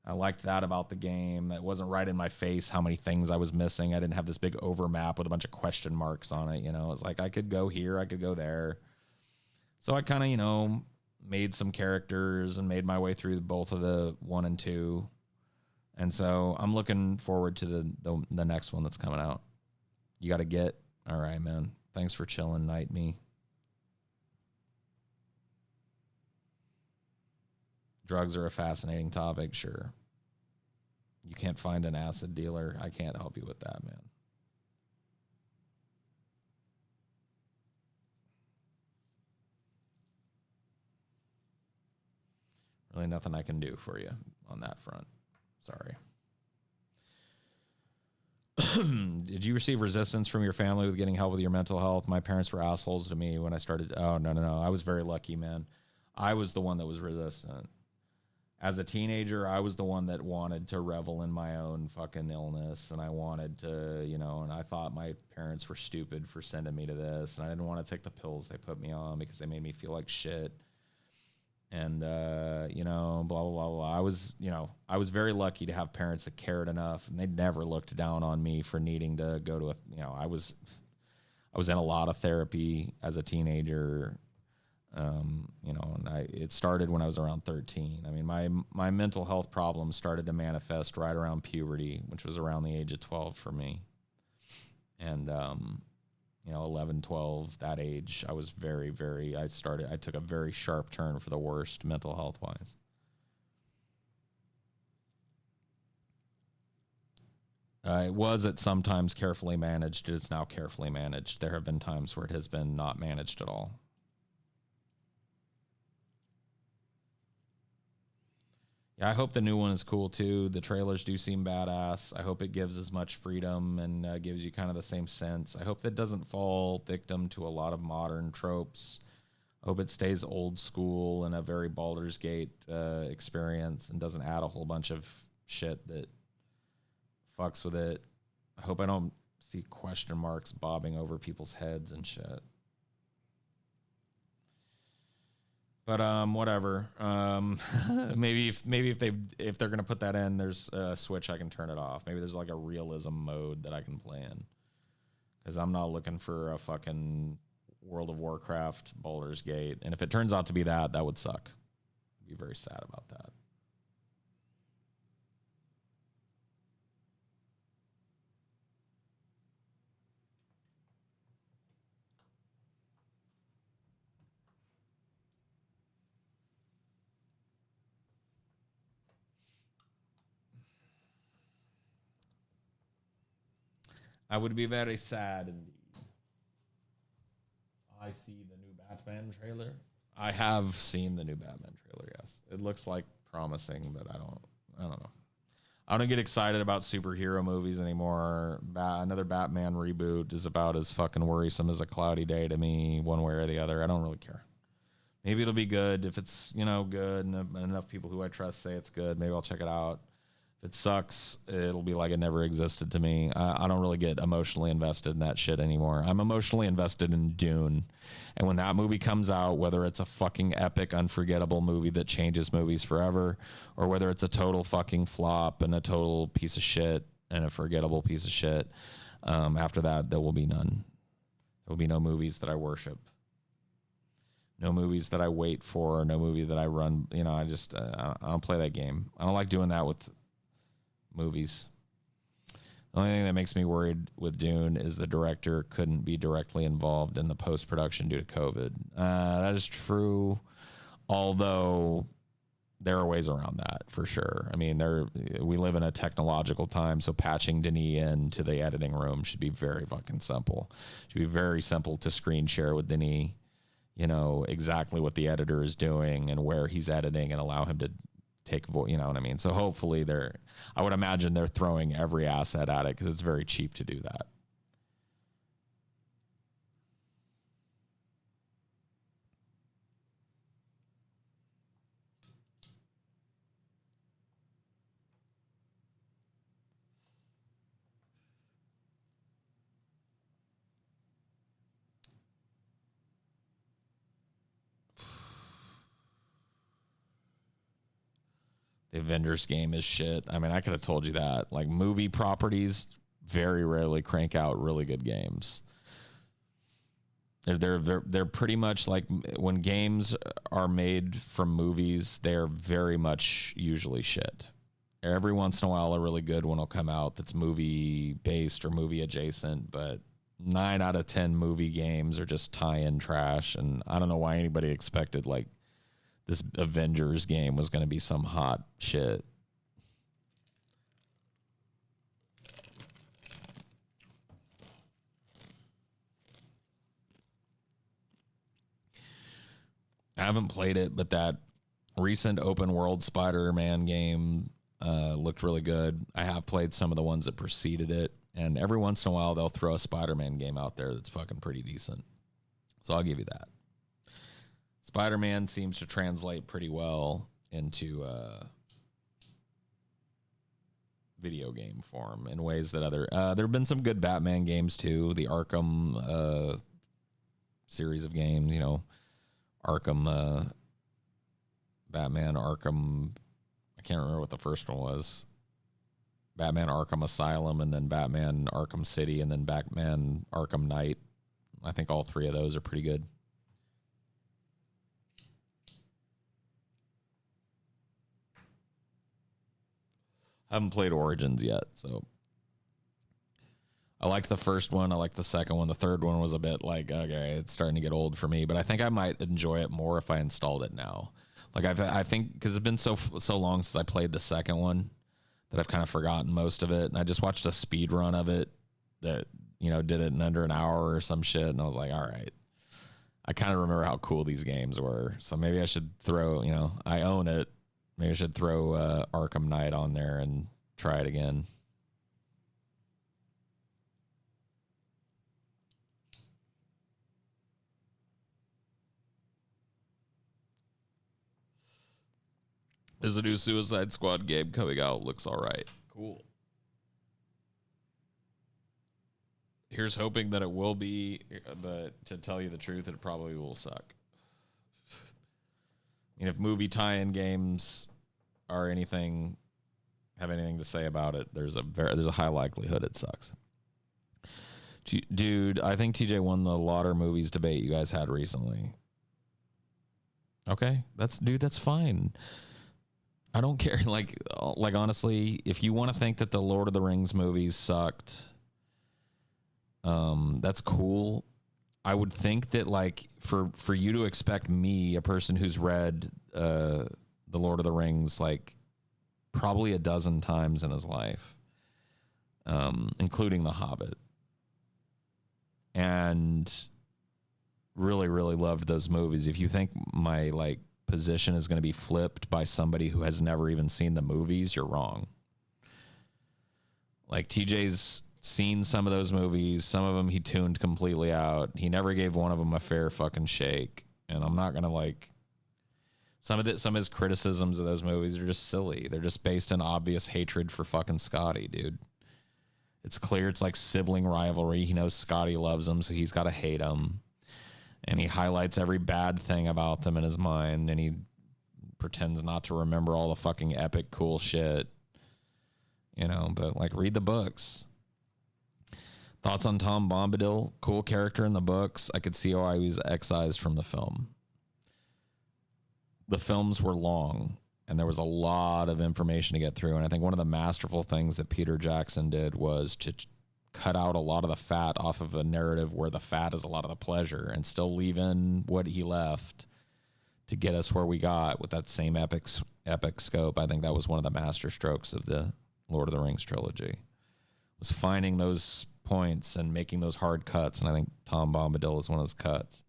I liked that about the game. It wasn't right in my face how many things I was missing. I didn't have this big overmap with a bunch of question marks on it. It's like I could go here, I could go there. So I kind of, made some characters and made my way through both of the 1 and 2. And so I'm looking forward to the next one that's coming out. You got to get. All right, man. Thanks for chilling, Night Me. Drugs are a fascinating topic, sure. You can't find an acid dealer. I can't help you with that, man. Really nothing I can do for you on that front. Sorry. Did you receive resistance from your family with getting help with your mental health? My parents were assholes to me when I started. Oh, no. I was very lucky, man. I was the one that was resistant. As a teenager, I was the one that wanted to revel in my own fucking illness. And I wanted to, and I thought my parents were stupid for sending me to this. And I didn't want to take the pills they put me on because they made me feel like shit. And, blah, blah, blah, blah. I was very lucky to have parents that cared enough, and they never looked down on me for needing to go to I was in a lot of therapy as a teenager, and it started when I was around 13. I mean, my mental health problems started to manifest right around puberty, which was around the age of 12 for me. And, 11, 12, that age, I was very, very, I took a very sharp turn for the worst mental health wise. It was at sometimes carefully managed. It is now carefully managed. There have been times where it has been not managed at all. Yeah, I hope the new one is cool too. The trailers do seem badass. I hope it gives as much freedom and gives you kind of the same sense. I hope that doesn't fall victim to a lot of modern tropes. I hope it stays old school and a very Baldur's Gate experience and doesn't add a whole bunch of shit that fucks with it. I hope I don't see question marks bobbing over people's heads and shit. But whatever. Maybe if they're gonna put that in, there's a switch I can turn it off. Maybe there's like a realism mode that I can play in. Because I'm not looking for a fucking World of Warcraft Baldur's Gate. And if it turns out to be that would suck. I'd be very sad about that. I would be very sad indeed. I see the new Batman trailer. I have seen the new Batman trailer, yes. It looks like promising, but I don't know. I don't get excited about superhero movies anymore. Another Batman reboot is about as fucking worrisome as a cloudy day to me, one way or the other. I don't really care. Maybe it'll be good if it's, good and enough people who I trust say it's good. Maybe I'll check it out. If it sucks, it'll be like it never existed to me. I don't really get emotionally invested in that shit anymore. I'm emotionally invested in Dune. And when that movie comes out, whether it's a fucking epic, unforgettable movie that changes movies forever, or whether it's a total fucking flop and a total piece of shit and a forgettable piece of shit, after that, there will be none. There will be no movies that I worship. No movies that I wait for. No movie that I run. You know, I don't play that game. I don't like doing that with movies. The only thing that makes me worried with Dune is the director couldn't be directly involved in the post-production due to COVID. That is true, although there are ways around that for sure. I mean, we live in a technological time, so patching Denis into the editing room should be very fucking simple. It should be very simple to screen share with Denis, you know, exactly what the editor is doing and where he's editing and allow him to take, you know what I mean? So hopefully I would imagine they're throwing every asset at it because it's very cheap to do that. The Avengers game is shit. I mean, I could have told you that. Like, movie properties very rarely crank out really good games. They're pretty much like when games are made from movies, they're very much usually shit. Every once in a while, a really good one will come out that's movie based or movie adjacent, but 9 out of 10 movie games are just tie-in trash. And I don't know why anybody expected like this Avengers game was going to be some hot shit. I haven't played it, but that recent open world Spider-Man game looked really good. I have played some of the ones that preceded it, and every once in a while they'll throw a Spider-Man game out there that's fucking pretty decent. So I'll give you that. Spider-Man seems to translate pretty well into video game form in ways that there have been some good Batman games too. The Arkham series of games, you know, Arkham, Batman Arkham. I can't remember what the first one was. Batman Arkham Asylum, and then Batman Arkham City, and then Batman Arkham Knight. I think all three of those are pretty good. I haven't played Origins yet, so I liked the first one. I liked the second one. The third one was a bit like, okay, it's starting to get old for me, but I think I might enjoy it more if I installed it now. Like I think because it's been so long since I played the second one that I've kind of forgotten most of it, and I just watched a speed run of it that, you know, did it in under an hour or some shit, and I was like, all right, I kind of remember how cool these games were, so maybe I should throw, you know, I own it. Maybe I should throw Arkham Knight on there and try it again. There's a new Suicide Squad game coming out. Looks all right. Cool. Here's hoping that it will be, but to tell you the truth, it probably will suck. I mean, if movie tie-in games are have anything to say about it, there's a high likelihood it sucks. Dude, I think TJ won the Lauder movies debate you guys had recently. Okay, that's fine. I don't care. Like honestly, if you want to think that the Lord of the Rings movies sucked, that's cool. I would think that like for you to expect me, a person who's read the Lord of the Rings like probably a dozen times in his life, including The Hobbit, and really, really loved those movies. If you think my like position is going to be flipped by somebody who has never even seen the movies, you're wrong. Like TJ's seen some of those movies. Some of them he tuned completely out. He never gave one of them a fair fucking shake. And I'm not going to like Some of his criticisms of those movies are just silly. They're just based in obvious hatred for fucking Scotty, dude. It's clear it's like sibling rivalry. He knows Scotty loves him, so he's got to hate him. And he highlights every bad thing about them in his mind, and he pretends not to remember all the fucking epic cool shit. You know, but like, read the books. Thoughts on Tom Bombadil? Cool character in the books. I could see why he was excised from the film. The films were long, and there was a lot of information to get through. And I think one of the masterful things that Peter Jackson did was to cut out a lot of the fat off of a narrative where the fat is a lot of the pleasure, and still leave in what he left to get us where we got with that same epic scope. I think that was one of the master strokes of the Lord of the Rings trilogy, was finding those points and making those hard cuts. And I think Tom Bombadil is one of those cuts.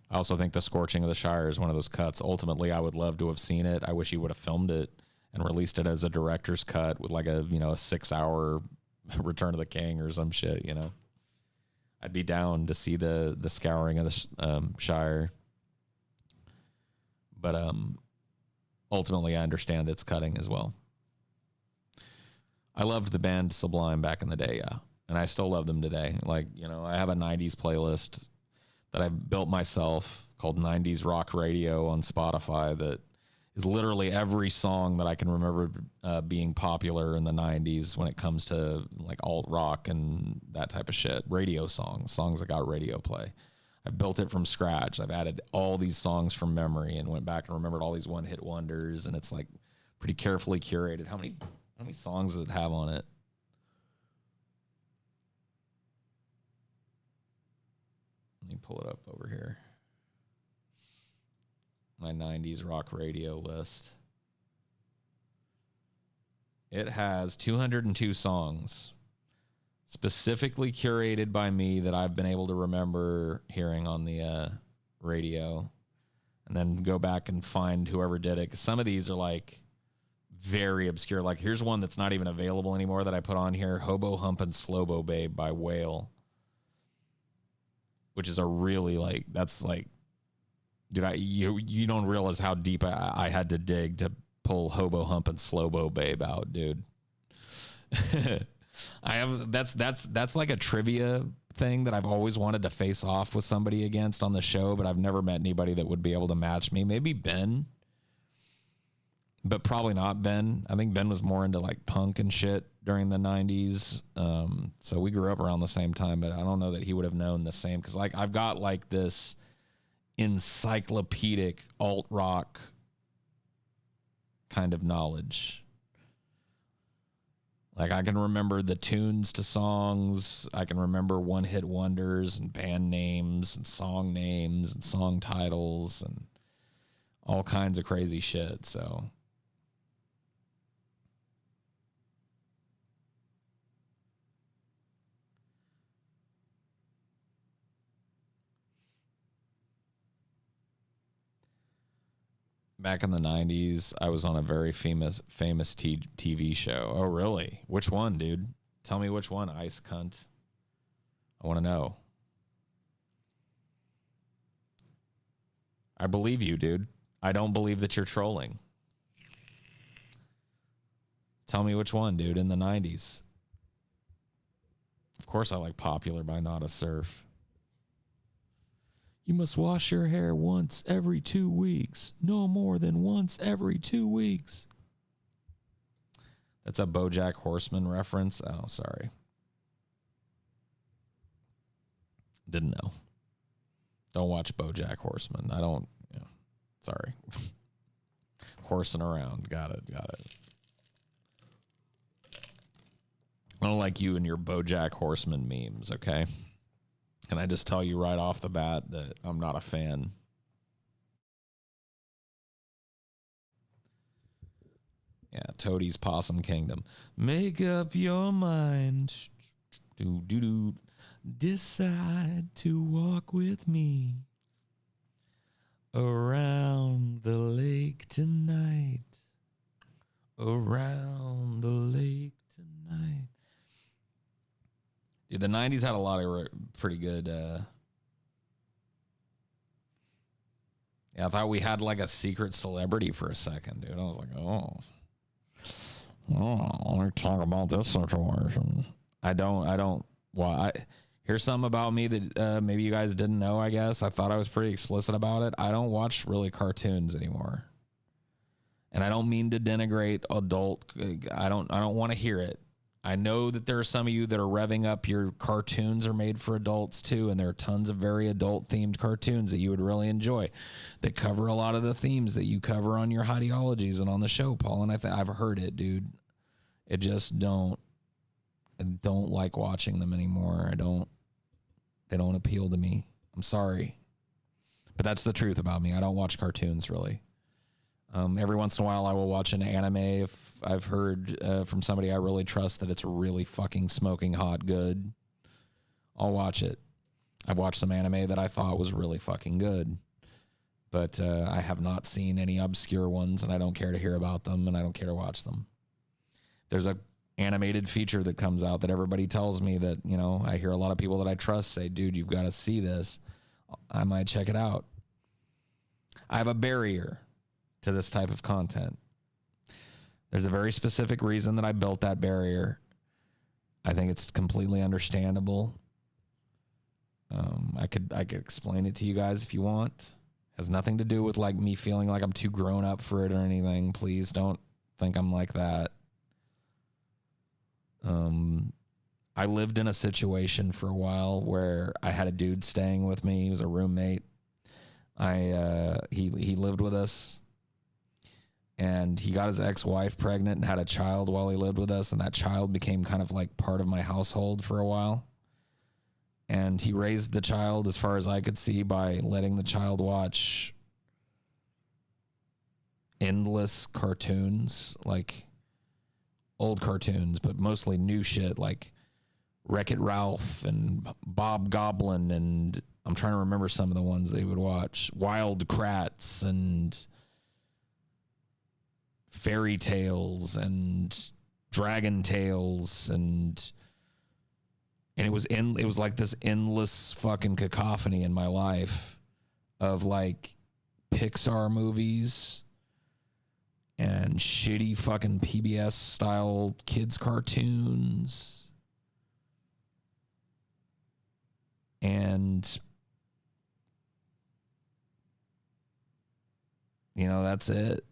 I also think The Scorching of the Shire is one of those cuts. Ultimately, I would love to have seen it. I wish he would have filmed it and released it as a director's cut with like a 6-hour Return of the King or some shit, you know. I'd be down to see the Scouring of the Shire. But ultimately, I understand its cutting as well. I loved the band Sublime back in the day, yeah. And I still love them today. Like, I have a 90s playlist that I built myself called 90s Rock Radio on Spotify that is literally every song that I can remember being popular in the 90s when it comes to like alt rock and that type of shit. Radio songs that got radio play. I built it from scratch. I've added all these songs from memory and went back and remembered all these one-hit wonders, and it's like pretty carefully curated. How many songs does it have on it? Let me pull it up over here. My 90s rock radio list. It has 202 songs specifically curated by me that I've been able to remember hearing on the radio, and then go back and find whoever did it. 'Cause some of these are like very obscure. Like, here's one that's not even available anymore that I put on here: Hobo Humpin' Slobo Babe by Whale. Which is a really that's like, dude, you don't realize how deep I had to dig to pull Hobo Humpin' Slobo Babe out, dude. That's like a trivia thing that I've always wanted to face off with somebody against on the show, but I've never met anybody that would be able to match me. Maybe Ben, but probably not Ben. I think Ben was more into like punk and shit during the 90s. So we grew up around the same time, but I don't know that he would have known the same. Cause like I've got like this encyclopedic alt rock kind of knowledge. Like I can remember the tunes to songs. I can remember one-hit wonders and band names and song titles and all kinds of crazy shit. So back in the 90s, I was on a very famous TV show. Oh, really? Which one, dude? Tell me which one, ice cunt. I want to know. I believe you, dude. I don't believe that you're trolling. Tell me which one, dude, in the 90s. Of course I like Popular by Nada Surf. You must wash your hair once every 2 weeks. No more than once every 2 weeks. That's a BoJack Horseman reference. Oh, sorry. Didn't know. Don't watch BoJack Horseman. I don't, sorry. Horsing around. Got it. I don't like you and your BoJack Horseman memes, okay? Can I just tell you right off the bat that I'm not a fan? Yeah, Toadie's Possum Kingdom. Make up your mind. Decide to walk with me around the lake tonight. Around the lake tonight. Dude, the 90s had a lot of pretty good Yeah, I thought we had like a secret celebrity for a second, dude. I was like, oh, let me talk about this situation. I don't. Well, here's something about me that maybe you guys didn't know. I guess I thought I was pretty explicit about it. I don't watch really cartoons anymore, and I don't mean to denigrate adult. I don't want to hear it. I know that there are some of you that are revving up your cartoons are made for adults too, and there are tons of very adult themed cartoons that you would really enjoy that cover a lot of the themes that you cover on your Highdeologies and on the show, Paul. And I've heard it, dude. It just I don't like watching them anymore. They don't appeal to me. I'm sorry. But that's the truth about me. I don't watch cartoons really. Every once in a while I will watch an anime if I've heard from somebody I really trust that it's really fucking smoking hot good. I'll watch it. I've watched some anime that I thought was really fucking good. But I have not seen any obscure ones, and I don't care to hear about them, and I don't care to watch them. There's a animated feature that comes out that everybody tells me that, you know, I hear a lot of people that I trust say, dude, you've got to see this. I might check it out. I have a barrier to this type of content. There's a very specific reason that I built that barrier. I think it's completely understandable. I could explain it to you guys if you want. Has nothing to do with like me feeling like I'm too grown up for it or anything. Please don't think I'm like that. I lived in a situation for a while where I had a dude staying with me. He was a roommate. He lived with us, and he got his ex-wife pregnant and had a child while he lived with us, and that child became kind of like part of my household for a while. And he raised the child, as far as I could see, by letting the child watch endless cartoons, like old cartoons, but mostly new shit like Wreck-It Ralph and Bob Goblin, and I'm trying to remember some of the ones they would watch. Wild Kratts and Fairy Tales and Dragon Tales, and it was like this endless fucking cacophony in my life of like Pixar movies and shitty fucking PBS style kids cartoons. And, you know, that's it.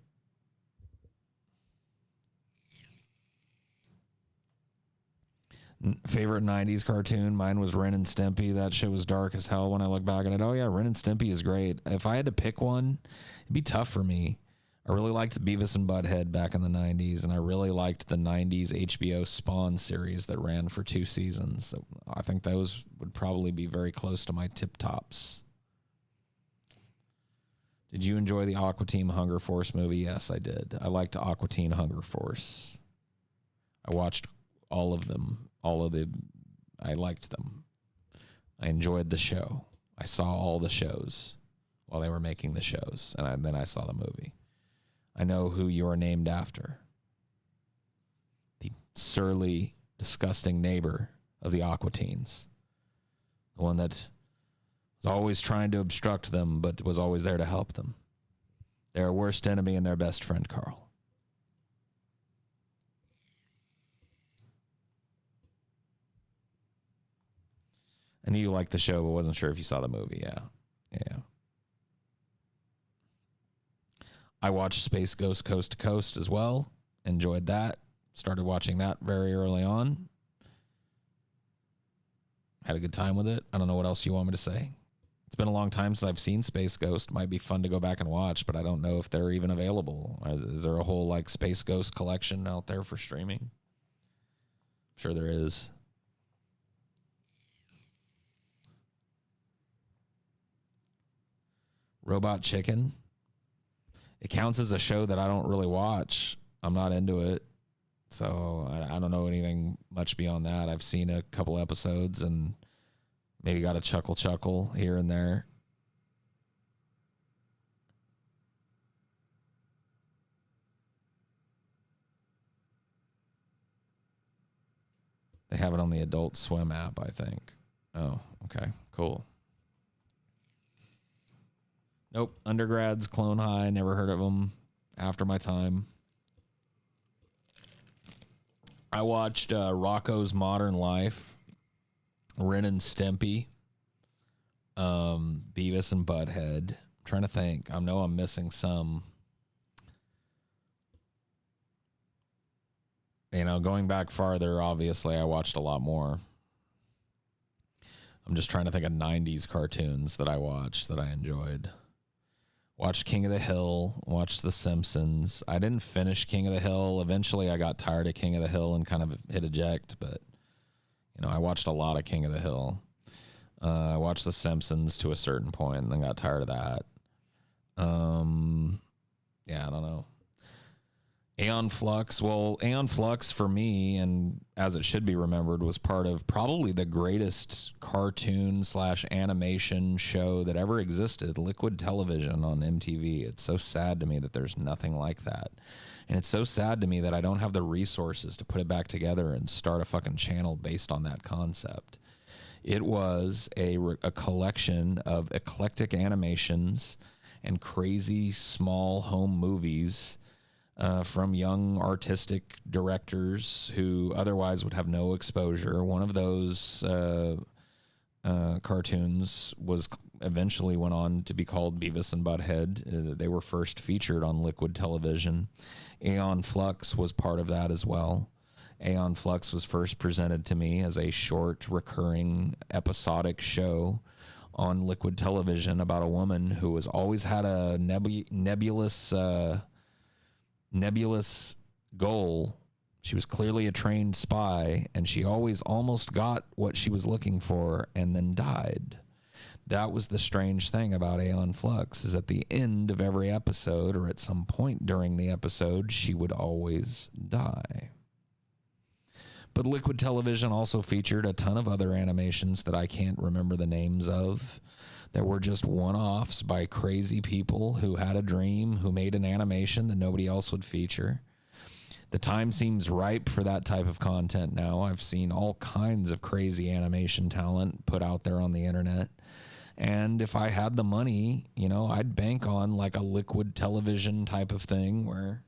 Favorite 90s cartoon? Mine was Ren and Stimpy. That shit was dark as hell when I look back at it. Oh, yeah, Ren and Stimpy is great. If I had to pick one, it'd be tough for me. I really liked Beavis and Butthead back in the 90s, and I really liked the 90s HBO Spawn series that ran for 2 seasons. I think those would probably be very close to my tip tops. Did you enjoy the Aqua Teen Hunger Force movie? Yes, I did. I liked Aqua Teen Hunger Force. I watched all of them. I liked them. I enjoyed the show. I saw all the shows while they were making the shows, and then I saw the movie. I know who you're named after. The surly, disgusting neighbor of the Aqua Teens. The one that was always trying to obstruct them, but was always there to help them. Their worst enemy and their best friend, Carl. I knew you liked the show, but wasn't sure if you saw the movie. Yeah. I watched Space Ghost Coast to Coast as well. Enjoyed that. Started watching that very early on. Had a good time with it. I don't know what else you want me to say. It's been a long time since I've seen Space Ghost. Might be fun to go back and watch, but I don't know if they're even available. Is there a whole like Space Ghost collection out there for streaming? I'm sure there is. Robot Chicken. It counts as a show that I don't really watch. I'm not into it. So I don't know anything much beyond that. I've seen a couple episodes and maybe got a chuckle here and there. They have it on the Adult Swim app, I think. Oh, okay, cool. Nope. Undergrads, Clone High, never heard of them. After my time. I watched Rocco's Modern Life, Ren and Stimpy, Beavis and Butthead. I'm trying to think. I know I'm missing some. You know, going back farther, obviously, I watched a lot more. I'm just trying to think of 90s cartoons that I watched that I enjoyed. Watched King of the Hill, watched The Simpsons. I didn't finish King of the Hill. Eventually, I got tired of King of the Hill and kind of hit eject, but, you know, I watched a lot of King of the Hill. I watched The Simpsons to a certain point and then got tired of that. Yeah, I don't know. Aeon Flux. Well, Aeon Flux for me, and as it should be remembered, was part of probably the greatest cartoon / animation show that ever existed, Liquid Television on MTV. It's so sad to me that there's nothing like that. And it's so sad to me that I don't have the resources to put it back together and start a fucking channel based on that concept. It was a collection of eclectic animations and crazy small home movies from young artistic directors who otherwise would have no exposure. One of those cartoons was eventually went on to be called Beavis and Butthead. They were first featured on Liquid Television. Aeon Flux was part of that as well. Aeon Flux was first presented to me as a short, recurring, episodic show on Liquid Television about a woman who has always had a nebulous goal. She was clearly a trained spy, and she always almost got what she was looking for and then died. That was the strange thing about Aeon Flux, is at the end of every episode, or at some point during the episode, she would always die. But Liquid Television also featured a ton of other animations that I can't remember the names of, that were just one-offs by crazy people who had a dream, who made an animation that nobody else would feature. The time seems ripe for that type of content now. I've seen all kinds of crazy animation talent put out there on the internet. And if I had the money, you know, I'd bank on like a Liquid Television type of thing where,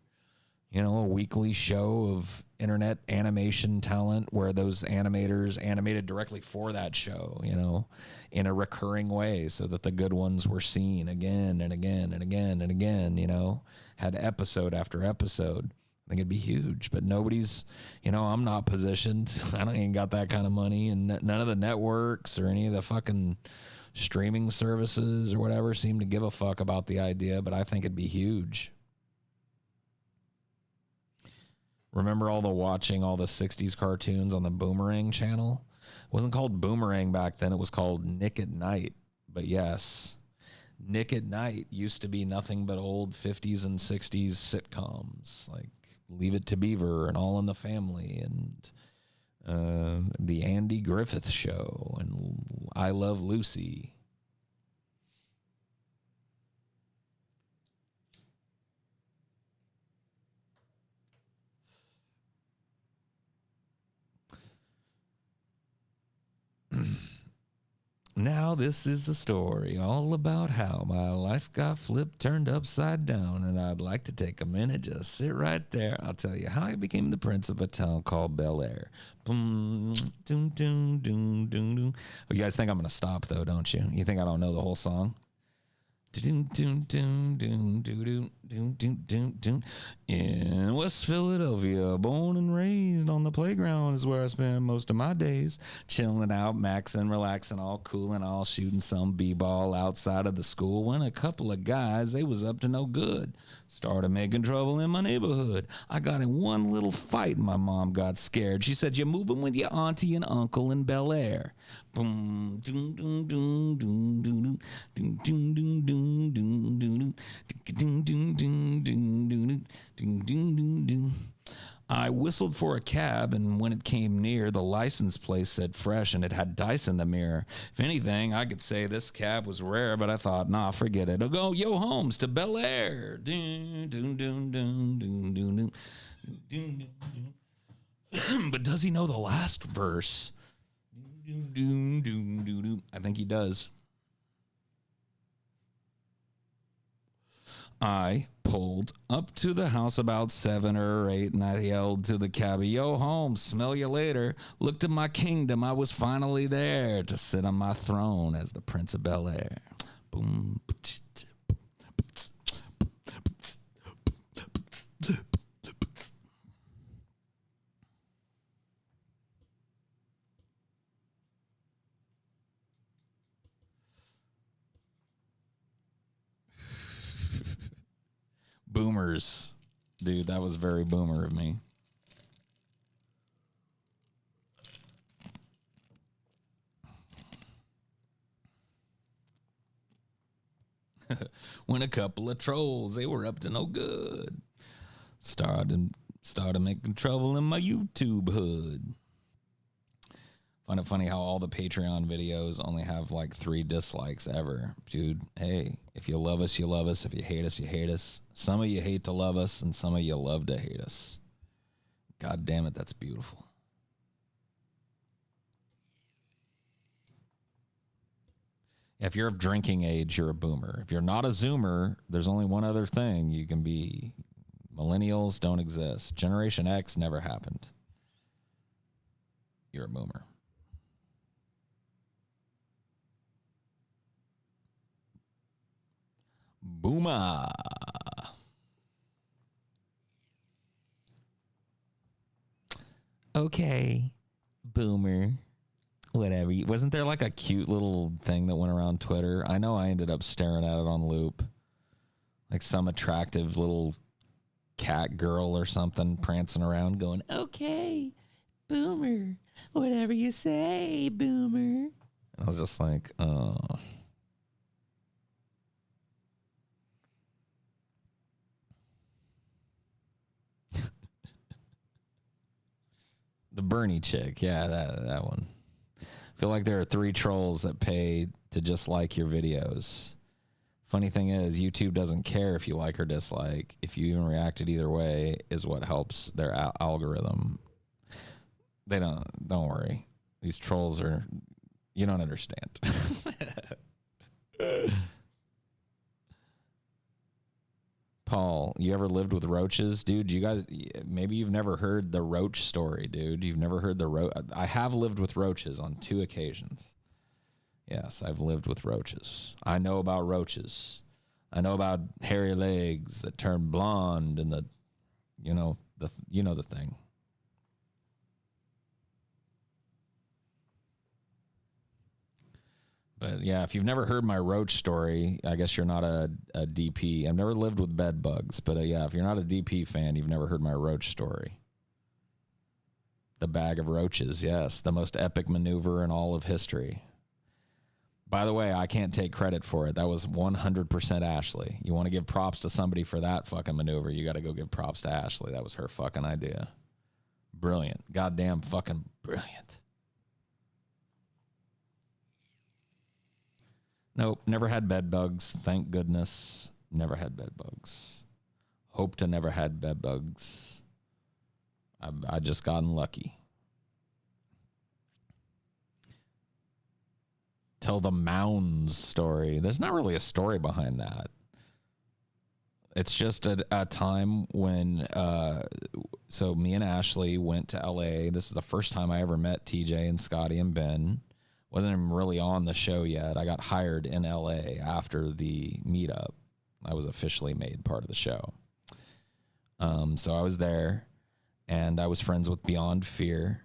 you know, a weekly show of internet animation talent where those animators animated directly for that show, you know, in a recurring way so that the good ones were seen again and again and again and again, you know, had episode after episode. I think it'd be huge, but nobody's, you know, I'm not positioned. I don't even got that kind of money, and none of the networks or any of the fucking streaming services or whatever seem to give a fuck about the idea, but I think it'd be huge. Remember watching all the 60s cartoons on the Boomerang channel? It wasn't called Boomerang back then. It was called Nick at Night. But yes, Nick at Night used to be nothing but old 50s and 60s sitcoms like Leave It to Beaver and All in the Family and The Andy Griffith Show and I Love Lucy. Now this is a story all about how my life got flipped, turned upside down, and I'd like to take a minute, just sit right there. I'll tell you how I became the prince of a town called Bel Air. Boom, doom, doom, doom, doom, doom. Oh, you guys think I'm going to stop, though, don't you? You think I don't know the whole song? In West Philadelphia, born and raised on the playground is where I spend most of my days. Chilling out, maxing, relaxing, all cool and all, shooting some b-ball outside of the school when a couple of guys, they was up to no good. Started making trouble in my neighborhood. I got in one little fight and my mom got scared. She said, "You're moving with your auntie and uncle in Bel Air." Boom, doom, doom, doom, doom, doom, doom, doom, doom, doom, doom, doom, doom, doom, doom, doom, doom, doom, doom, doom. I whistled for a cab, and when it came near, the license plate said fresh, and it had dice in the mirror. If anything, I could say this cab was rare, but I thought, nah, forget it. I'll go, yo, Holmes, to Bel Air. Doom, doom, doom, doom, doom, doom, doom, doom, doom. But does he know the last verse? Doom, doom, doom, doom, doom. I think he does. I pulled up to the house about 7 or 8, and I yelled to the cabbie, "Yo, home, smell you later." Looked at my kingdom, I was finally there to sit on my throne as the Prince of Bel Air. Boom. Boomers. Dude, that was very boomer of me. When a couple of trolls, they were up to no good. Started making trouble in my YouTube hood. Find it funny how all the Patreon videos only have like 3 dislikes ever. Dude, hey, if you love us, you love us. If you hate us, you hate us. Some of you hate to love us, and some of you love to hate us. God damn it, that's beautiful. If you're of drinking age, you're a boomer. If you're not a zoomer, there's only one other thing you can be. Millennials don't exist. Generation X never happened. You're a boomer. Boomer. Okay, boomer. Whatever. Wasn't there like a cute little thing that went around Twitter? I know I ended up staring at it on loop. Like some attractive little cat girl or something prancing around going, "Okay, boomer. Whatever you say, boomer." I was just like, oh. The Bernie chick. Yeah, that one. I feel like there are 3 trolls that pay to just like your videos. Funny thing is, YouTube doesn't care if you like or dislike. If you even reacted either way is what helps their algorithm. They don't worry. These trolls are, you don't understand. Paul, you ever lived with roaches? Dude, you guys, maybe you've never heard the roach story, dude. You've never heard the roach. I have lived with roaches on 2 occasions. Yes, I've lived with roaches. I know about roaches. I know about hairy legs that turn blonde and the thing. But yeah, if you've never heard my roach story, I guess you're not a DP. I've never lived with bed bugs, but yeah, if you're not a DP fan, you've never heard my roach story. The bag of roaches, yes, the most epic maneuver in all of history. By the way, I can't take credit for it. That was 100% Ashley. You want to give props to somebody for that fucking maneuver, you got to go give props to Ashley. That was her fucking idea. Brilliant. Goddamn fucking brilliant. Nope, never had bed bugs. Thank goodness. Never had bed bugs. Hope to never had bed bugs. I just gotten lucky. Tell the mounds story. There's not really a story behind that. It's just a time when, so me and Ashley went to LA. This is the first time I ever met TJ and Scotty and Ben. Wasn't even really on the show yet. I got hired in LA after the meetup. I was officially made part of the show. So I was there, and I was friends with Beyond Fear,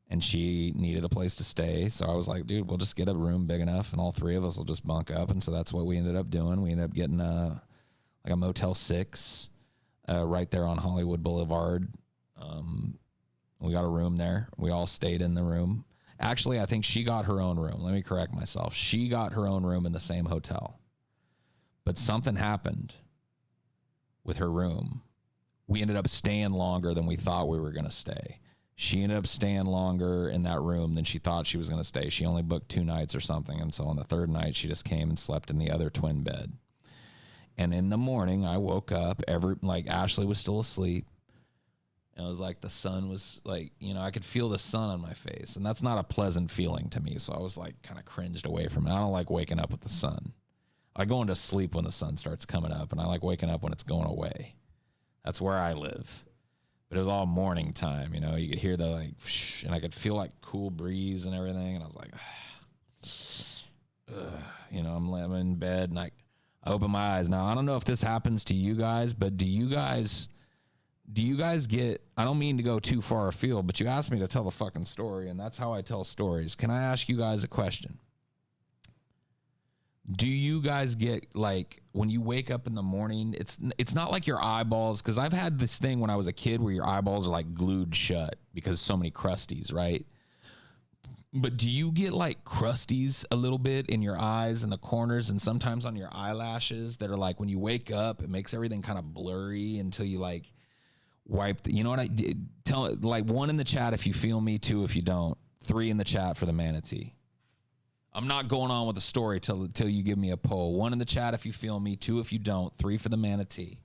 and she needed a place to stay. So I was like, dude, we'll just get a room big enough, and all 3 of us will just bunk up. And so that's what we ended up doing. We ended up getting like a Motel 6 right there on Hollywood Boulevard. We got a room there. We all stayed in the room. Actually, I think she got her own room. Let me correct myself. She got her own room in the same hotel. But something happened with her room. We ended up staying longer than we thought we were going to stay. She ended up staying longer in that room than she thought she was going to stay. She only booked 2 nights or something. And so on the 3rd night, she just came and slept in the other twin bed. And in the morning, I woke up. Ashley was still asleep. And it was like the sun was like, I could feel the sun on my face. And that's not a pleasant feeling to me. So I was like kind of cringed away from it. I don't like waking up with the sun. I go into sleep when the sun starts coming up, and I like waking up when it's going away. That's where I live. But it was all morning time, you know. You could hear the like, and I could feel like cool breeze and everything. And I was like, you know, I'm in bed and I open my eyes. Now I don't know if this happens to you guys, but do you guys get? I don't mean to go too far afield, but you asked me to tell the fucking story, and that's how I tell stories. Can I ask you guys a question? Do you guys get, like, when you wake up in the morning, it's not like your eyeballs, because I've had this thing when I was a kid where your eyeballs are like glued shut because so many crusties, right? But do you get like crusties a little bit in your eyes and the corners and sometimes on your eyelashes that are like, when you wake up, it makes everything kind of blurry until you like wipe you know what I did? Tell, like, 1 in the chat if you feel me, 2 if you don't, 3 in the chat for the manatee. I'm not going on with the story till you give me a poll. 1 in the chat if you feel me, 2 if you don't, 3 for the manatee.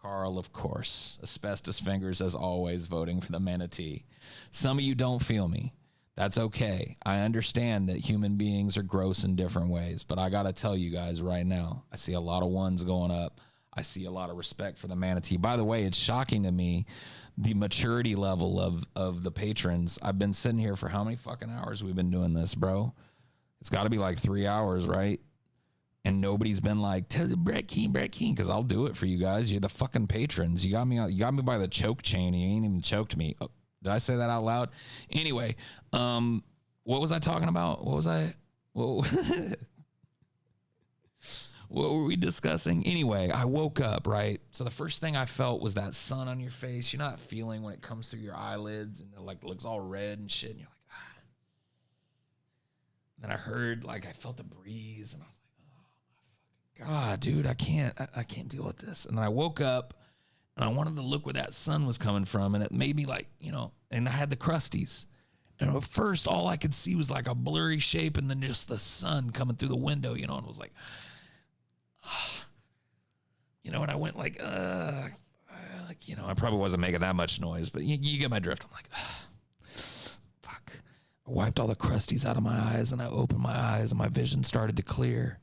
Carl, of course. Asbestos fingers, as always, voting for the manatee. Some of you don't feel me. That's okay. I understand that human beings are gross in different ways, but I got to tell you guys right now, I see a lot of 1s going up. I see a lot of respect for the manatee. By the way, it's shocking to me the maturity level of the patrons. I've been sitting here for how many fucking hours we've been doing this, bro? It's got to be like 3 hours, right? And nobody's been like, tell the Brett King, because I'll do it for you guys. You're the fucking patrons. You got me by the choke chain. You ain't even choked me. Oh, did I say that out loud? Anyway, what was I talking about? What were we discussing? Anyway, I woke up, right? So the first thing I felt was that sun on your face. You know that feeling when it comes through your eyelids and it like looks all red and shit, and you're like, ah. And then I heard, like, I felt a breeze, and I was like, oh my fucking God, dude, I can't deal with this. And then I woke up, and I wanted to look where that sun was coming from, and it made me like, you know, and I had the crusties. And at first, all I could see was like a blurry shape, and then just the sun coming through the window, you know, and it was like, you know, and I went like, you know, I probably wasn't making that much noise, but you get my drift. I'm like, fuck. I wiped all the crusties out of my eyes, and I opened my eyes, and my vision started to clear.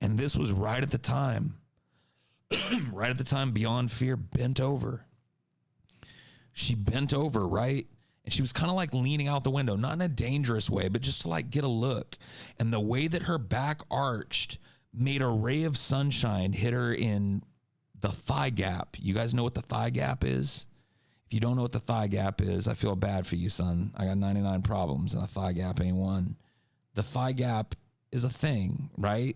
And this was right at the time, Beyond Fear bent over. She bent over, right? And she was kind of like leaning out the window, not in a dangerous way, but just to like get a look. And the way that her back arched made a ray of sunshine hit her in the thigh gap. You guys know what the thigh gap is? If you don't know what the thigh gap is, I feel bad for you, son. I got 99 problems, and a thigh gap ain't one. The thigh gap is a thing, right?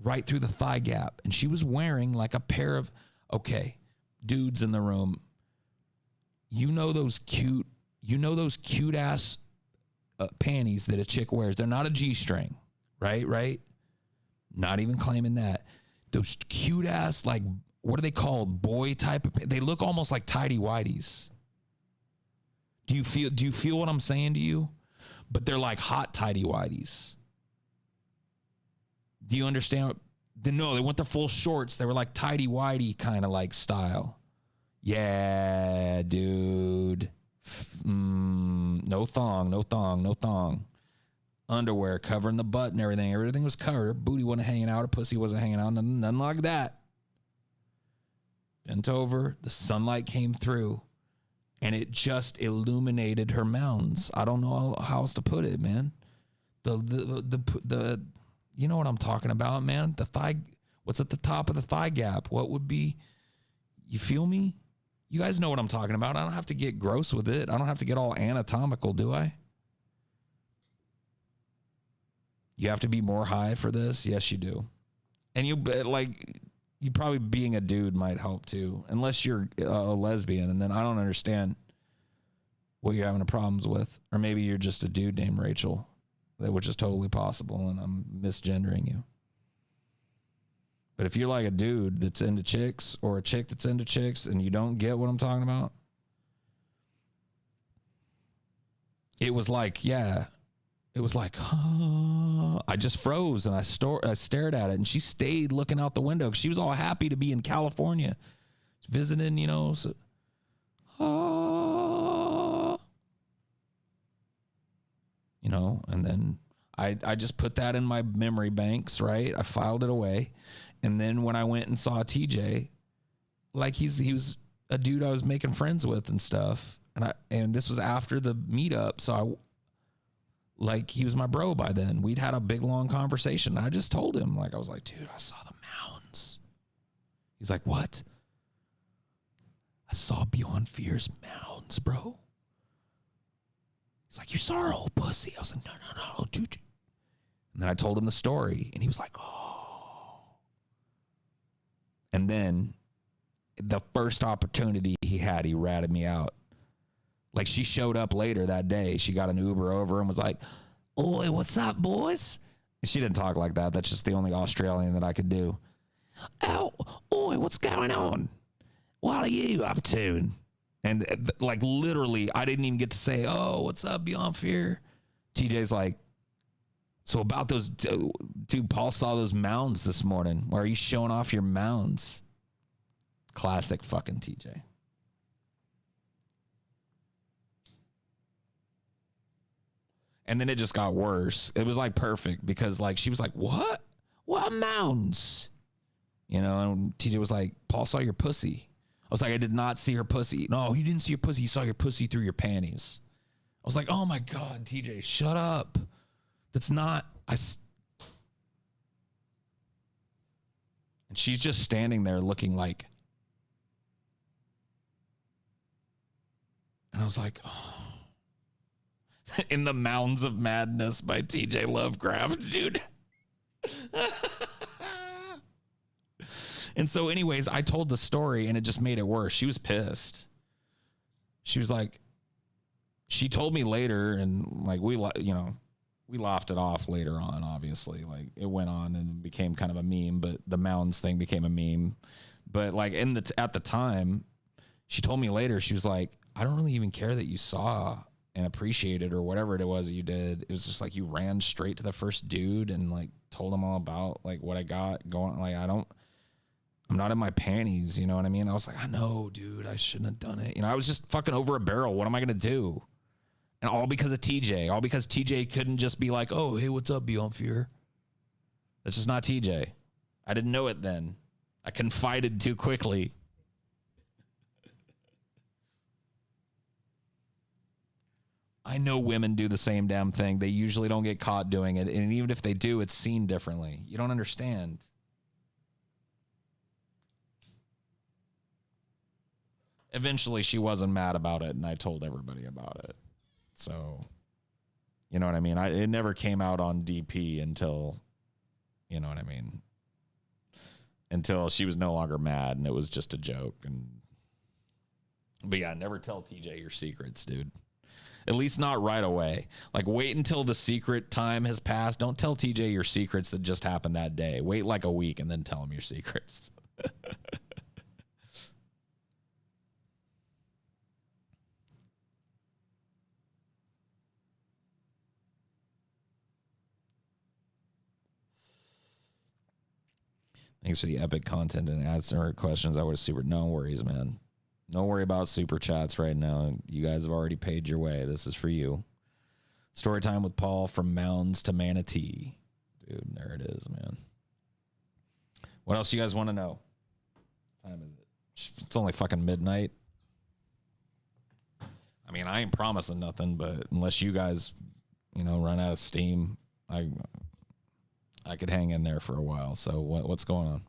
Right through the thigh gap. And she was wearing like a pair of, okay, dudes in the room, you know those cute ass panties that a chick wears. They're not a G-string, right? Not even claiming that. Those cute ass, like, what are they called? Boy type of, they look almost like tidy whities. Do you feel what I'm saying to you? But they're like hot tidy whities. Do you understand? No, they went the full shorts. They were like tidy whitey kind of like style. Yeah, dude. No thong. Underwear covering the butt and everything. Everything was covered. Her booty wasn't hanging out. Her pussy wasn't hanging out. Nothing like that. Bent over. The sunlight came through, and it just illuminated her mounds. I don't know how else to put it, man. The you know what I'm talking about, man. The thigh. What's at the top of the thigh gap? What would be? You feel me? You guys know what I'm talking about. I don't have to get gross with it. I don't have to get all anatomical, do I? You have to be more high for this? Yes, you do. And you probably being a dude might help too, unless you're a lesbian, and then I don't understand what you're having problems with. Or maybe you're just a dude named Rachel, which is totally possible, and I'm misgendering you. But if you're like a dude that's into chicks or a chick that's into chicks and you don't get what I'm talking about, it was like, yeah. It was like, I just froze, and I stared at it, and she stayed looking out the window. She was all happy to be in California, visiting, you know. So, you know, and then I just put that in my memory banks, right? I filed it away. And then when I went and saw TJ, like he was a dude I was making friends with and stuff. And this was after the meetup. So he was my bro by then. We'd had a big, long conversation. And I just told him, I was like, dude, I saw the mounds. He's like, what? I saw Beyond Fear's mounds, bro. He's like, you saw her whole pussy. I was like, no, dude. And then I told him the story, and he was like, oh. And then the first opportunity he had, he ratted me out. Like, she showed up later that day. She got an Uber over and was like, oi, what's up, boys? And she didn't talk like that. That's just the only Australian that I could do. Oh, oi, what's going on? What are you up to? And literally, I didn't even get to say, oh, what's up, Beyond Fear? TJ's like, so about those, dude, Paul saw those mounds this morning. Why are you showing off your mounds? Classic fucking TJ. And then it just got worse. It was perfect because she was like, what? What mounds? And TJ was like, Paul saw your pussy. I was like, I did not see her pussy. No, he didn't see your pussy. He saw your pussy through your panties. I was like, oh my God, TJ, shut up. That's not, and she's just standing there looking like, and I was like, oh. In the Mounds of Madness by TJ Lovecraft, dude. And so anyways, I told the story and it just made it worse. She was pissed. She was like, she told me later and we laughed it off later on, obviously. It went on and became kind of a meme, but the Mounds thing became a meme. But at the time, she told me later, she was like, I don't really even care that you saw and appreciated or whatever it was that you did. It was just you ran straight to the first dude and told him all about what I got going. I'm not in my panties, you know what I mean? I was like, I know, dude, I shouldn't have done it. I was just fucking over a barrel. What am I going to do? And all because of TJ. All because TJ couldn't just be like, oh, hey, what's up, Beyond Fear? That's just not TJ. I didn't know it then. I confided too quickly. I know women do the same damn thing. They usually don't get caught doing it. And even if they do, it's seen differently. You don't understand. Eventually, she wasn't mad about it, and I told everybody about it. So, you know what I mean? It never came out on DP until, you know what I mean? Until she was no longer mad, and it was just a joke. But yeah, never tell TJ your secrets, dude. At least not right away. Wait until the secret time has passed. Don't tell TJ your secrets that just happened that day. Wait a week and then tell him your secrets. Thanks for the epic content and answer questions. I would super. No worries, man. No worry about super chats right now. You guys have already paid your way. This is for you. Story time with Paul from Mounds to Manatee. Dude, there it is, man. What else you guys want to know? What time is it? It's only fucking midnight. I mean, I ain't promising nothing, but unless you guys, run out of steam, I could hang in there for a while. So what's going on?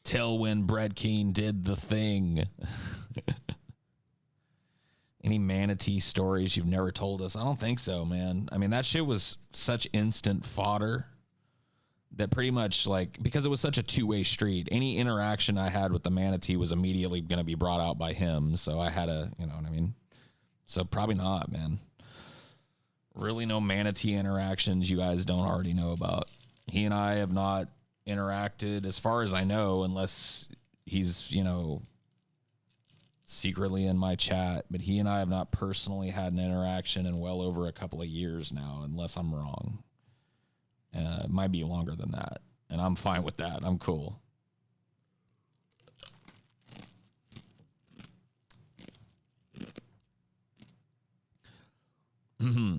Till when Brett Keane did the thing. Any manatee stories you've never told us? I don't think so, man. I mean, that shit was such instant fodder that pretty much because it was such a two-way street, any interaction I had with the manatee was immediately going to be brought out by him. So I had to, you know what I mean? So probably not, man. Really no manatee interactions you guys don't already know about. He and I have not interacted as far as I know, unless he's, secretly in my chat, but he and I have not personally had an interaction in well over a couple of years now, unless I'm wrong. It might be longer than that, and I'm fine with that. I'm cool.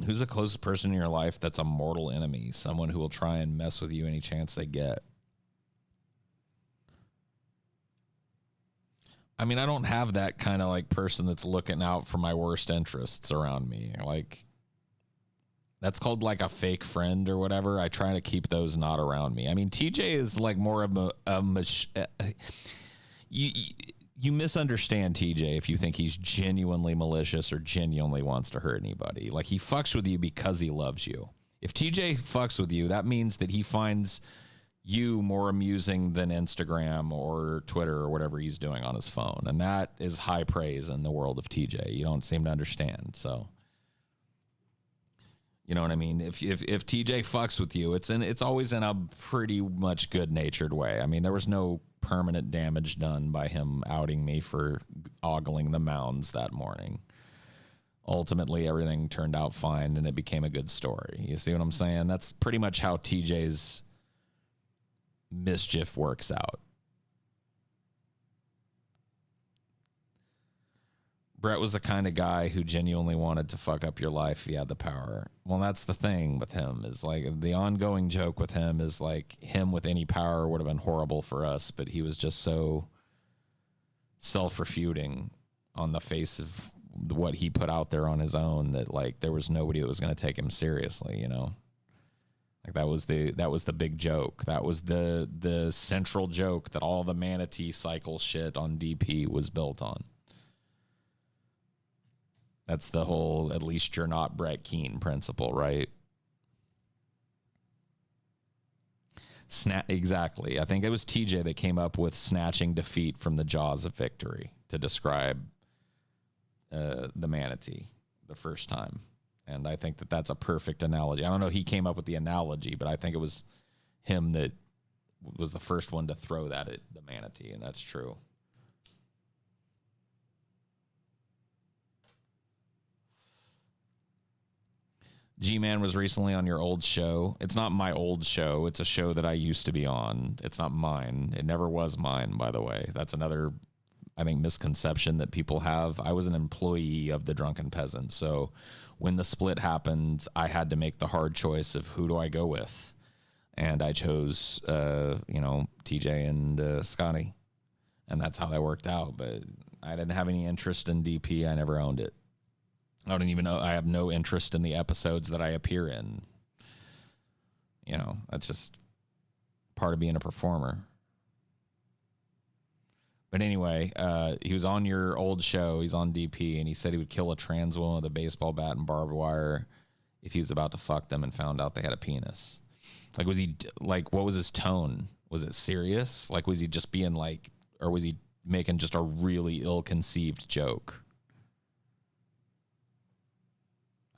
Who's the closest person in your life that's a mortal enemy? Someone who will try and mess with you any chance they get. I mean, I don't have that kind of like person that's looking out for my worst interests around me. Like, that's called like a fake friend or whatever. I try to keep those not around me. I mean, TJ is like more of you misunderstand TJ if you think he's genuinely malicious or genuinely wants to hurt anybody. Like, he fucks with you because he loves you. If TJ fucks with you, that means that he finds you more amusing than Instagram or Twitter or whatever he's doing on his phone. And that is high praise in the world of TJ. You don't seem to understand. So, you know what I mean? If TJ fucks with you, it's always in a pretty much good-natured way. I mean, there was no permanent damage done by him outing me for ogling the mounds that morning. Ultimately, everything turned out fine, and it became a good story. You see what I'm saying? That's pretty much how TJ's mischief works out. Brett was the kind of guy who genuinely wanted to fuck up your life if he had the power. Well, that's the thing with him, is like the ongoing joke with him is like him with any power would have been horrible for us, but he was just so self-refuting on the face of what he put out there on his own that like there was nobody that was going to take him seriously, you know? Like that was the big joke. That was the central joke that all the manatee cycle shit on DP was built on. That's the whole, at least you're not Brett Keane principle, right? Exactly. I think it was TJ that came up with snatching defeat from the jaws of victory to describe the manatee the first time. And I think that that's a perfect analogy. I don't know he came up with the analogy, but I think it was him that was the first one to throw that at the manatee, and that's true. G-Man was recently on your old show. It's not my old show. It's a show that I used to be on. It's not mine. It never was mine, by the way. That's another, I think, misconception that people have. I was an employee of the Drunken Peasant. So when the split happened, I had to make the hard choice of who do I go with. And I chose, TJ and Scotty. And that's how that worked out. But I didn't have any interest in DP. I never owned it. I don't even know. I have no interest in the episodes that I appear in. You know, that's just part of being a performer. But anyway, he was on your old show. He's on DP, and he said he would kill a trans woman with a baseball bat and barbed wire if he was about to fuck them and found out they had a penis. Like, was he, like, what was his tone? Was it serious? Like, was he just being like, or was he making just a really ill-conceived joke?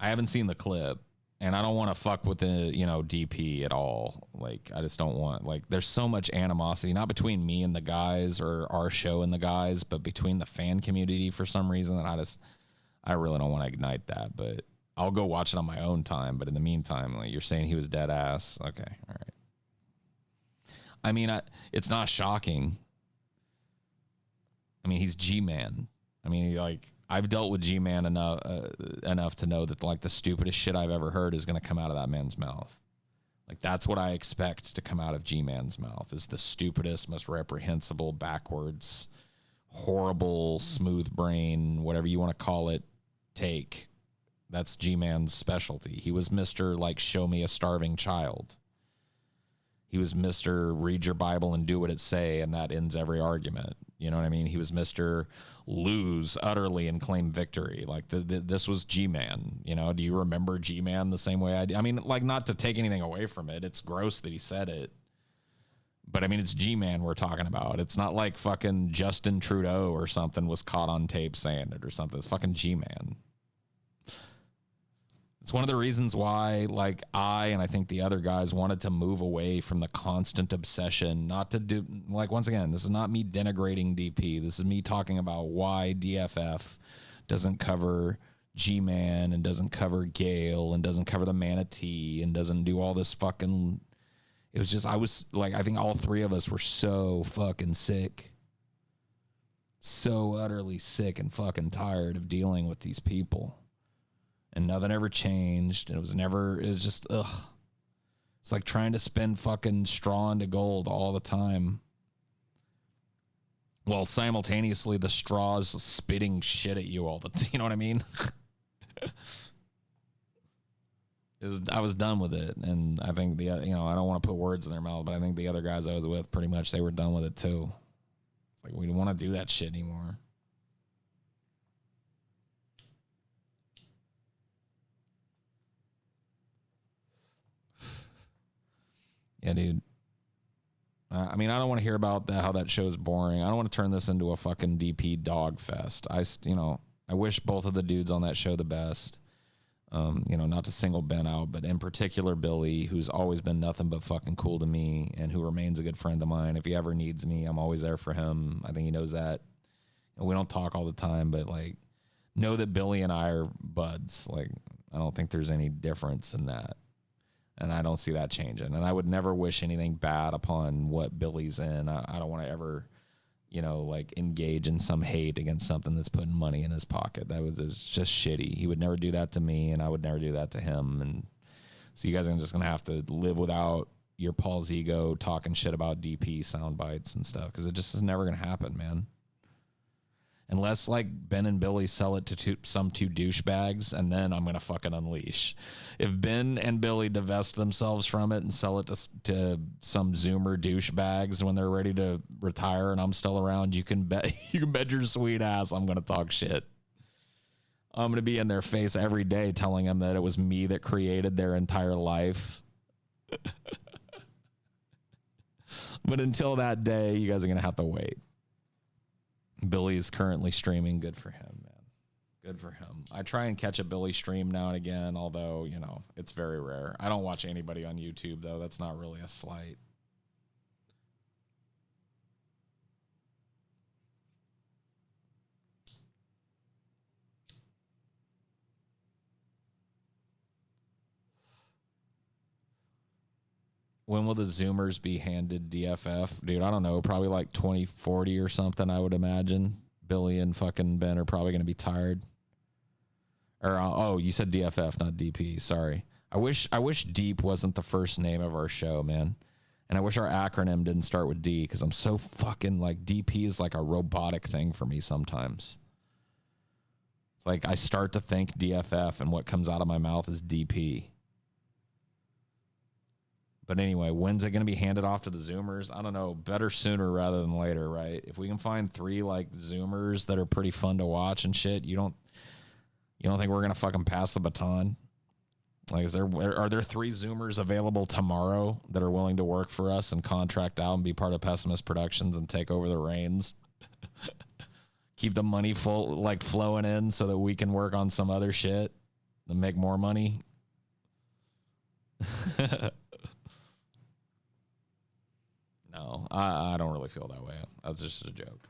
I haven't seen the clip, and I don't want to fuck with the, DP at all. Like, I just don't want, like, there's so much animosity, not between me and the guys or our show and the guys, but between the fan community for some reason that I really don't want to ignite that, but I'll go watch it on my own time. But in the meantime, like, you're saying he was dead ass. Okay. All right. I mean, it's not shocking. I mean, he's G-Man. I mean, I've dealt with G-Man enough to know that like the stupidest shit I've ever heard is going to come out of that man's mouth. Like, that's what I expect to come out of G-Man's mouth, is the stupidest, most reprehensible, backwards, horrible, smooth brain, whatever you want to call it, take. That's G-Man's specialty. He was Mr. like, show me a starving child. He was Mr. read your Bible and do what it say, and that ends every argument. You know what I mean? He was Mr. lose utterly and claim victory. Like, this was G-Man. You know, do you remember G-Man the same way I do? I mean, like, not to take anything away from it. It's gross that he said it. But, I mean, it's G-Man we're talking about. It's not like fucking Justin Trudeau or something was caught on tape saying it or something. It's fucking G-Man. It's one of the reasons why, like, and I think the other guys wanted to move away from the constant obsession, not to do, like, once again, this is not me denigrating DP. This is me talking about why DFF doesn't cover G-Man and doesn't cover Gale and doesn't cover the Manatee and doesn't do all this fucking, it was just, I think all three of us were so fucking sick. So utterly sick and fucking tired of dealing with these people. and nothing ever changed. And it was just, ugh. It's like trying to spin fucking straw into gold all the time. While simultaneously the straw's spitting shit at you all the time. You know what I mean? I was done with it. And I think I don't want to put words in their mouth, but I think the other guys I was with, pretty much, they were done with it too. It's like, we don't want to do that shit anymore. Yeah, dude. I mean, I don't want to hear about how that show's boring. I don't want to turn this into a fucking DP dog fest. I wish both of the dudes on that show the best. Not to single Ben out, but in particular Billy, who's always been nothing but fucking cool to me and who remains a good friend of mine. If he ever needs me, I'm always there for him. I think he knows that. And we don't talk all the time, but like, know that Billy and I are buds. Like, I don't think there's any difference in that. And I don't see that changing. And I would never wish anything bad upon what Billy's in. I don't want to ever, engage in some hate against something that's putting money in his pocket. It's just shitty. He would never do that to me, and I would never do that to him. And so you guys are just going to have to live without your Paul's ego talking shit about DP sound bites and stuff, because it just is never going to happen, man. Unless, like, Ben and Billy sell it to some two douchebags, and then I'm going to fucking unleash. If Ben and Billy divest themselves from it and sell it to some Zoomer douchebags when they're ready to retire and I'm still around, you can bet your sweet ass I'm going to talk shit. I'm going to be in their face every day telling them that it was me that created their entire life. But until that day, you guys are going to have to wait. Billy is currently streaming. Good for him, man. Good for him. I try and catch a Billy stream now and again, although, it's very rare. I don't watch anybody on YouTube, though. That's not really a slight. When will the Zoomers be handed DFF? Dude, I don't know. Probably like 2040 or something, I would imagine. Billy and fucking Ben are probably going to be tired. Or, you said DFF, not DP. Sorry. I wish Deep wasn't the first name of our show, man. And I wish our acronym didn't start with D, because I'm so fucking, like, DP is like a robotic thing for me sometimes. It's like I start to think DFF, and what comes out of my mouth is DP. But anyway, when's it going to be handed off to the Zoomers? I don't know. Better sooner rather than later, right? If we can find 3 like Zoomers that are pretty fun to watch and shit, you don't think we're going to fucking pass the baton? Like, are there 3 Zoomers available tomorrow that are willing to work for us and contract out and be part of Pessimist Productions and take over the reins? Keep the money flowing in so that we can work on some other shit and make more money. No, I don't really feel that way. That's just a joke.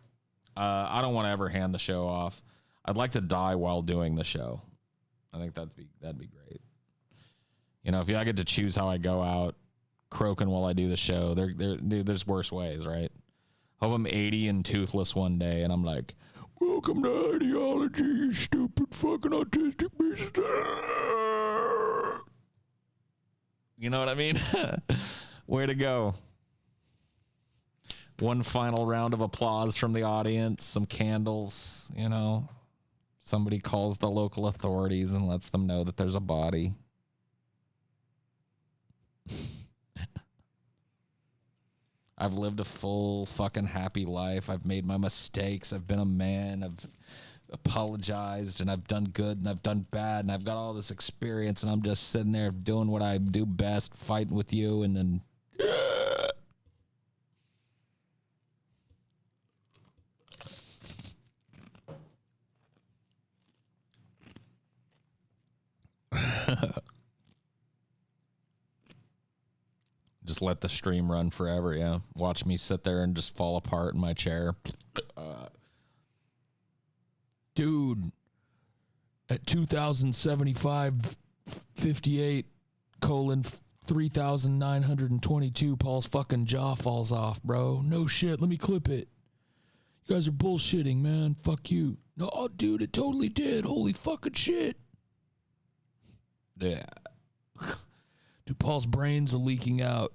I don't want to ever hand the show off. I'd like to die while doing the show. I think that'd be great. If I get to choose how I go out, croaking while I do the show, there's worse ways, right? Hope I'm 80 and toothless one day, and I'm like, "Welcome to Highdeology, you stupid fucking autistic piece of..." You know what I mean? Way to go. One final round of applause from the audience, some candles, Somebody calls the local authorities and lets them know that there's a body. I've lived a full fucking happy life. I've made my mistakes. I've been a man. I've apologized, and I've done good, and I've done bad, and I've got all this experience, and I'm just sitting there doing what I do best, fighting with you, and then... Just let the stream run forever, yeah. Watch me sit there and just fall apart in my chair. Dude, at 2075:58:3922, Paul's fucking jaw falls off, bro. No shit, let me clip it. You guys are bullshitting, man. Fuck you. No, dude, it totally did. Holy fucking shit. Yeah. Dude, Paul's brains are leaking out.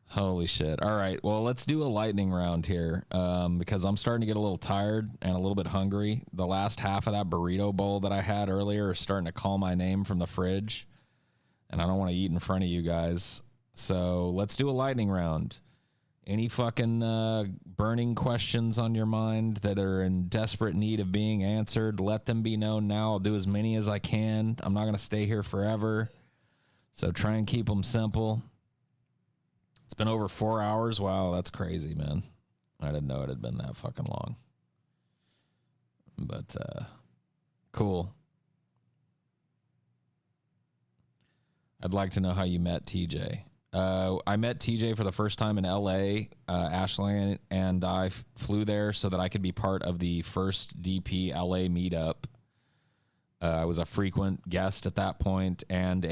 Holy shit. All right. Well, let's do a lightning round here because I'm starting to get a little tired and a little bit hungry. The last half of that burrito bowl that I had earlier is starting to call my name from the fridge, and I don't want to eat in front of you guys. So let's do a lightning round. Any fucking burning questions on your mind that are in desperate need of being answered, let them be known now. I'll do as many as I can. I'm not going to stay here forever. So try and keep them simple. It's been over 4 hours. Wow, that's crazy, man. I didn't know it had been that fucking long. But cool. I'd like to know how you met TJ. I met TJ for the first time in LA. Ashley and I flew there so that I could be part of the first DP LA meetup. I was a frequent guest at that point and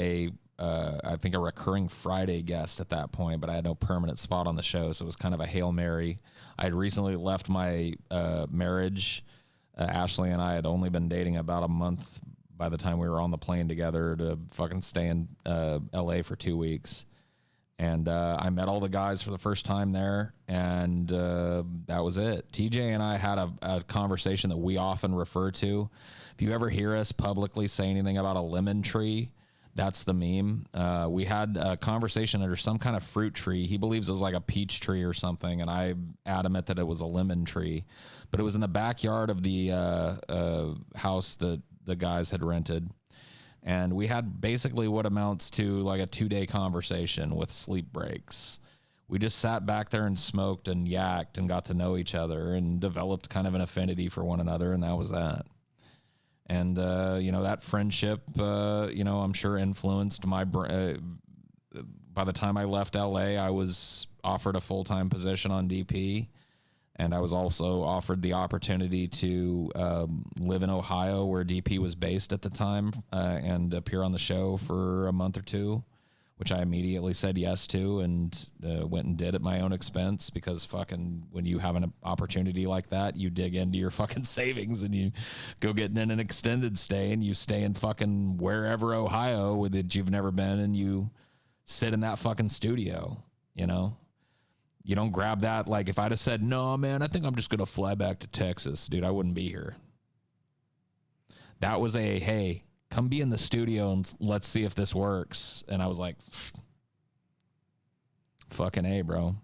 I think a recurring Friday guest at that point, but I had no permanent spot on the show, so it was kind of a Hail Mary. I had recently left my marriage. Ashley and I had only been dating about a month by the time we were on the plane together to fucking stay in LA for 2 weeks. And I met all the guys for the first time there, and that was it. TJ and I had a conversation that we often refer to. If you ever hear us publicly say anything about a lemon tree, that's the meme. We had a conversation under some kind of fruit tree. He believes it was like a peach tree or something, and I'm adamant that it was a lemon tree. But it was in the backyard of the house that the guys had rented. And we had basically what amounts to like a 2-day conversation with sleep breaks. We just sat back there and smoked and yacked and got to know each other and developed kind of an affinity for one another, and that was that. And, that friendship, I'm sure influenced my by the time I left LA, I was offered a full-time position on DP. And I was also offered the opportunity to live in Ohio, where DP was based at the time, and appear on the show for a month or two, which I immediately said yes to and went and did at my own expense, because fucking when you have an opportunity like that, you dig into your fucking savings and you go get in an extended stay and you stay in fucking wherever Ohio that you've never been, and you sit in that fucking studio, You don't grab that. Like, if I'd have said, no, man, I think I'm just going to fly back to Texas, dude, I wouldn't be here. That was hey, come be in the studio and let's see if this works. And I was like, fucking A, bro.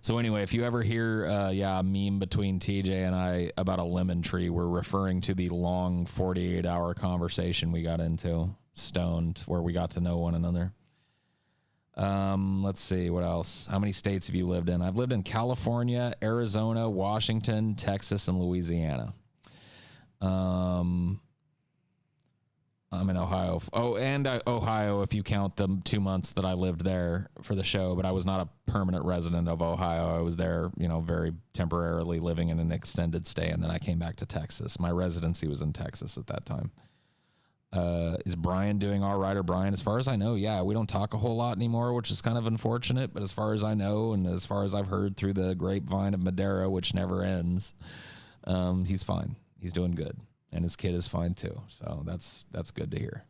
So anyway, if you ever hear, a meme between TJ and I about a lemon tree, we're referring to the long 48-hour conversation we got into, stoned, where we got to know one another. Let's see, what else? How many states have you lived in? I've lived in California, Arizona, Washington, Texas, and Louisiana. I'm in Ohio. Ohio, if you count the 2 months that I lived there for the show, but I was not a permanent resident of Ohio. I was there, very temporarily living in an extended stay, and then I came back to Texas. My residency was in Texas at that time. Is Brian doing all right? Or Brian, as far as I know, yeah, we don't talk a whole lot anymore, which is kind of unfortunate, but as far as I know, and as far as I've heard through the grapevine of Madera, which never ends, he's fine. He's doing good, and his kid is fine too, so that's good to hear.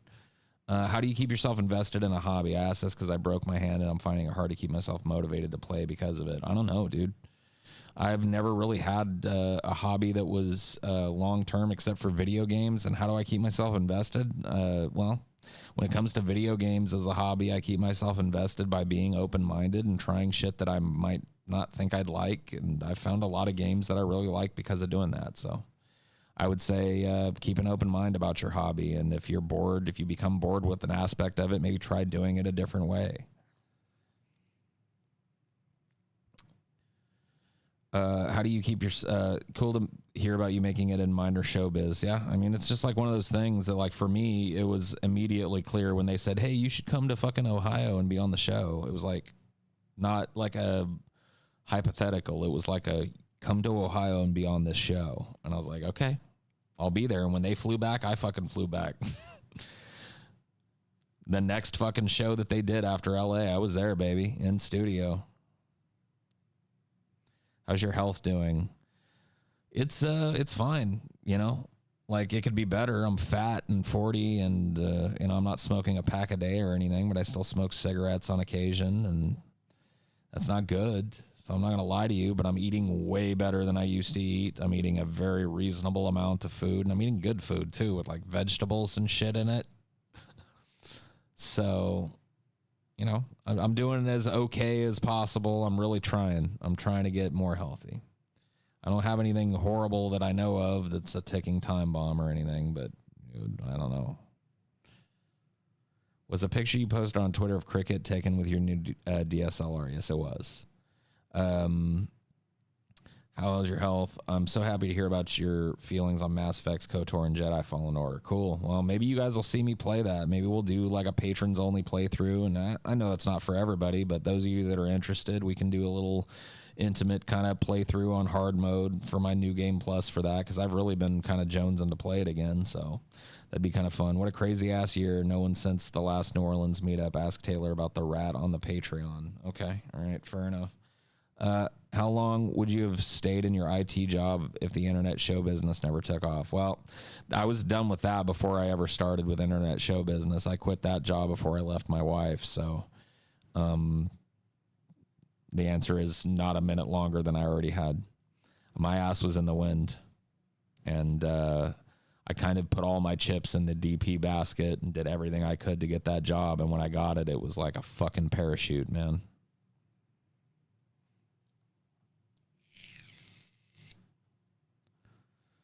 How do you keep yourself invested in a hobby? I ask this because I broke my hand and I'm finding it hard to keep myself motivated to play because of it. I don't know, dude. I've never really had a hobby that was long-term except for video games. And how do I keep myself invested? Well, when it comes to video games as a hobby, I keep myself invested by being open-minded and trying shit that I might not think I'd like. And I found a lot of games that I really like because of doing that. So I would say keep an open mind about your hobby. And if you're bored, if you become bored with an aspect of it, maybe try doing it a different way. How do you keep your cool to hear about you making it in minor showbiz? Yeah, I mean, it's just like one of those things that, like, for me, it was immediately clear when they said, hey, you should come to fucking Ohio and be on the show. It was like not like a hypothetical. It was like a come to Ohio and be on this show. And I was like, okay, I'll be there. And when they flew back, I fucking flew back. The next fucking show that they did after LA, I was there, baby, in studio. How's your health doing? It's fine, you know. Like, it could be better. I'm fat and 40 and, you know, I'm not smoking a pack a day or anything, but I still smoke cigarettes on occasion, and that's not good. So I'm not going to lie to you, but I'm eating way better than I used to eat. I'm eating a very reasonable amount of food, and I'm eating good food, too, with, like, vegetables and shit in it. So, you know, I'm doing it as okay as possible. I'm really trying. I'm trying to get more healthy. I don't have anything horrible that I know of that's a ticking time bomb or anything, but I don't know. Was the picture you posted on Twitter of cricket taken with your new DSLR? Yes, it was. How is your health? I'm so happy to hear about your feelings on Mass Effects, KOTOR, and Jedi Fallen Order. Cool. Well, maybe you guys will see me play that. Maybe we'll do like a patrons-only playthrough, and I know it's not for everybody, but those of you that are interested, we can do a little intimate kind of playthrough on hard mode for my New Game Plus for that, because I've really been kind of jonesing to play it again, so that'd be kind of fun. What a crazy ass year. No one since the last New Orleans meetup asked Taylor about the rat on the Patreon. Okay, all right, fair enough. How long would you have stayed in your IT job if the internet show business never took off? Well, I was done with that before I ever started with internet show business. I quit that job before I left my wife, so the answer is not a minute longer than I already had. My ass was in the wind, and I kind of put all my chips in the DP basket and did everything I could to get that job, and when I got it, it was like a fucking parachute, man.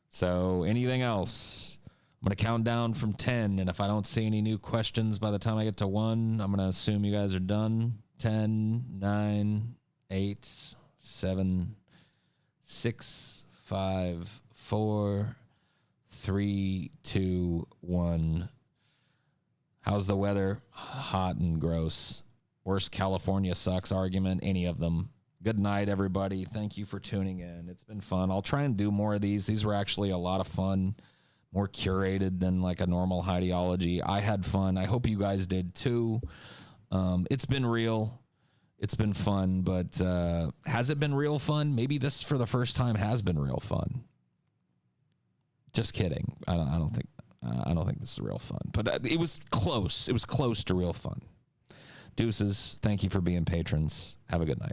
So anything else? I'm going to count down from 10, and if I don't see any new questions by the time I get to 1, I'm going to assume you guys are done. 10, 9, 8, 7, 6, 5, 4, 3, 2, 1. How's the weather? Hot and gross. Worst California sucks argument, any of them. Good night, everybody. Thank you for tuning in. It's been fun. I'll try and do more of these. These were actually a lot of fun, more curated than like a normal Highdeology. I had fun. I hope you guys did too. It's been real. It's been fun, but has it been real fun? Maybe this for the first time has been real fun. Just kidding. I don't think this is real fun, but it was close. It was close to real fun. Deuces. Thank you for being patrons. Have a good night.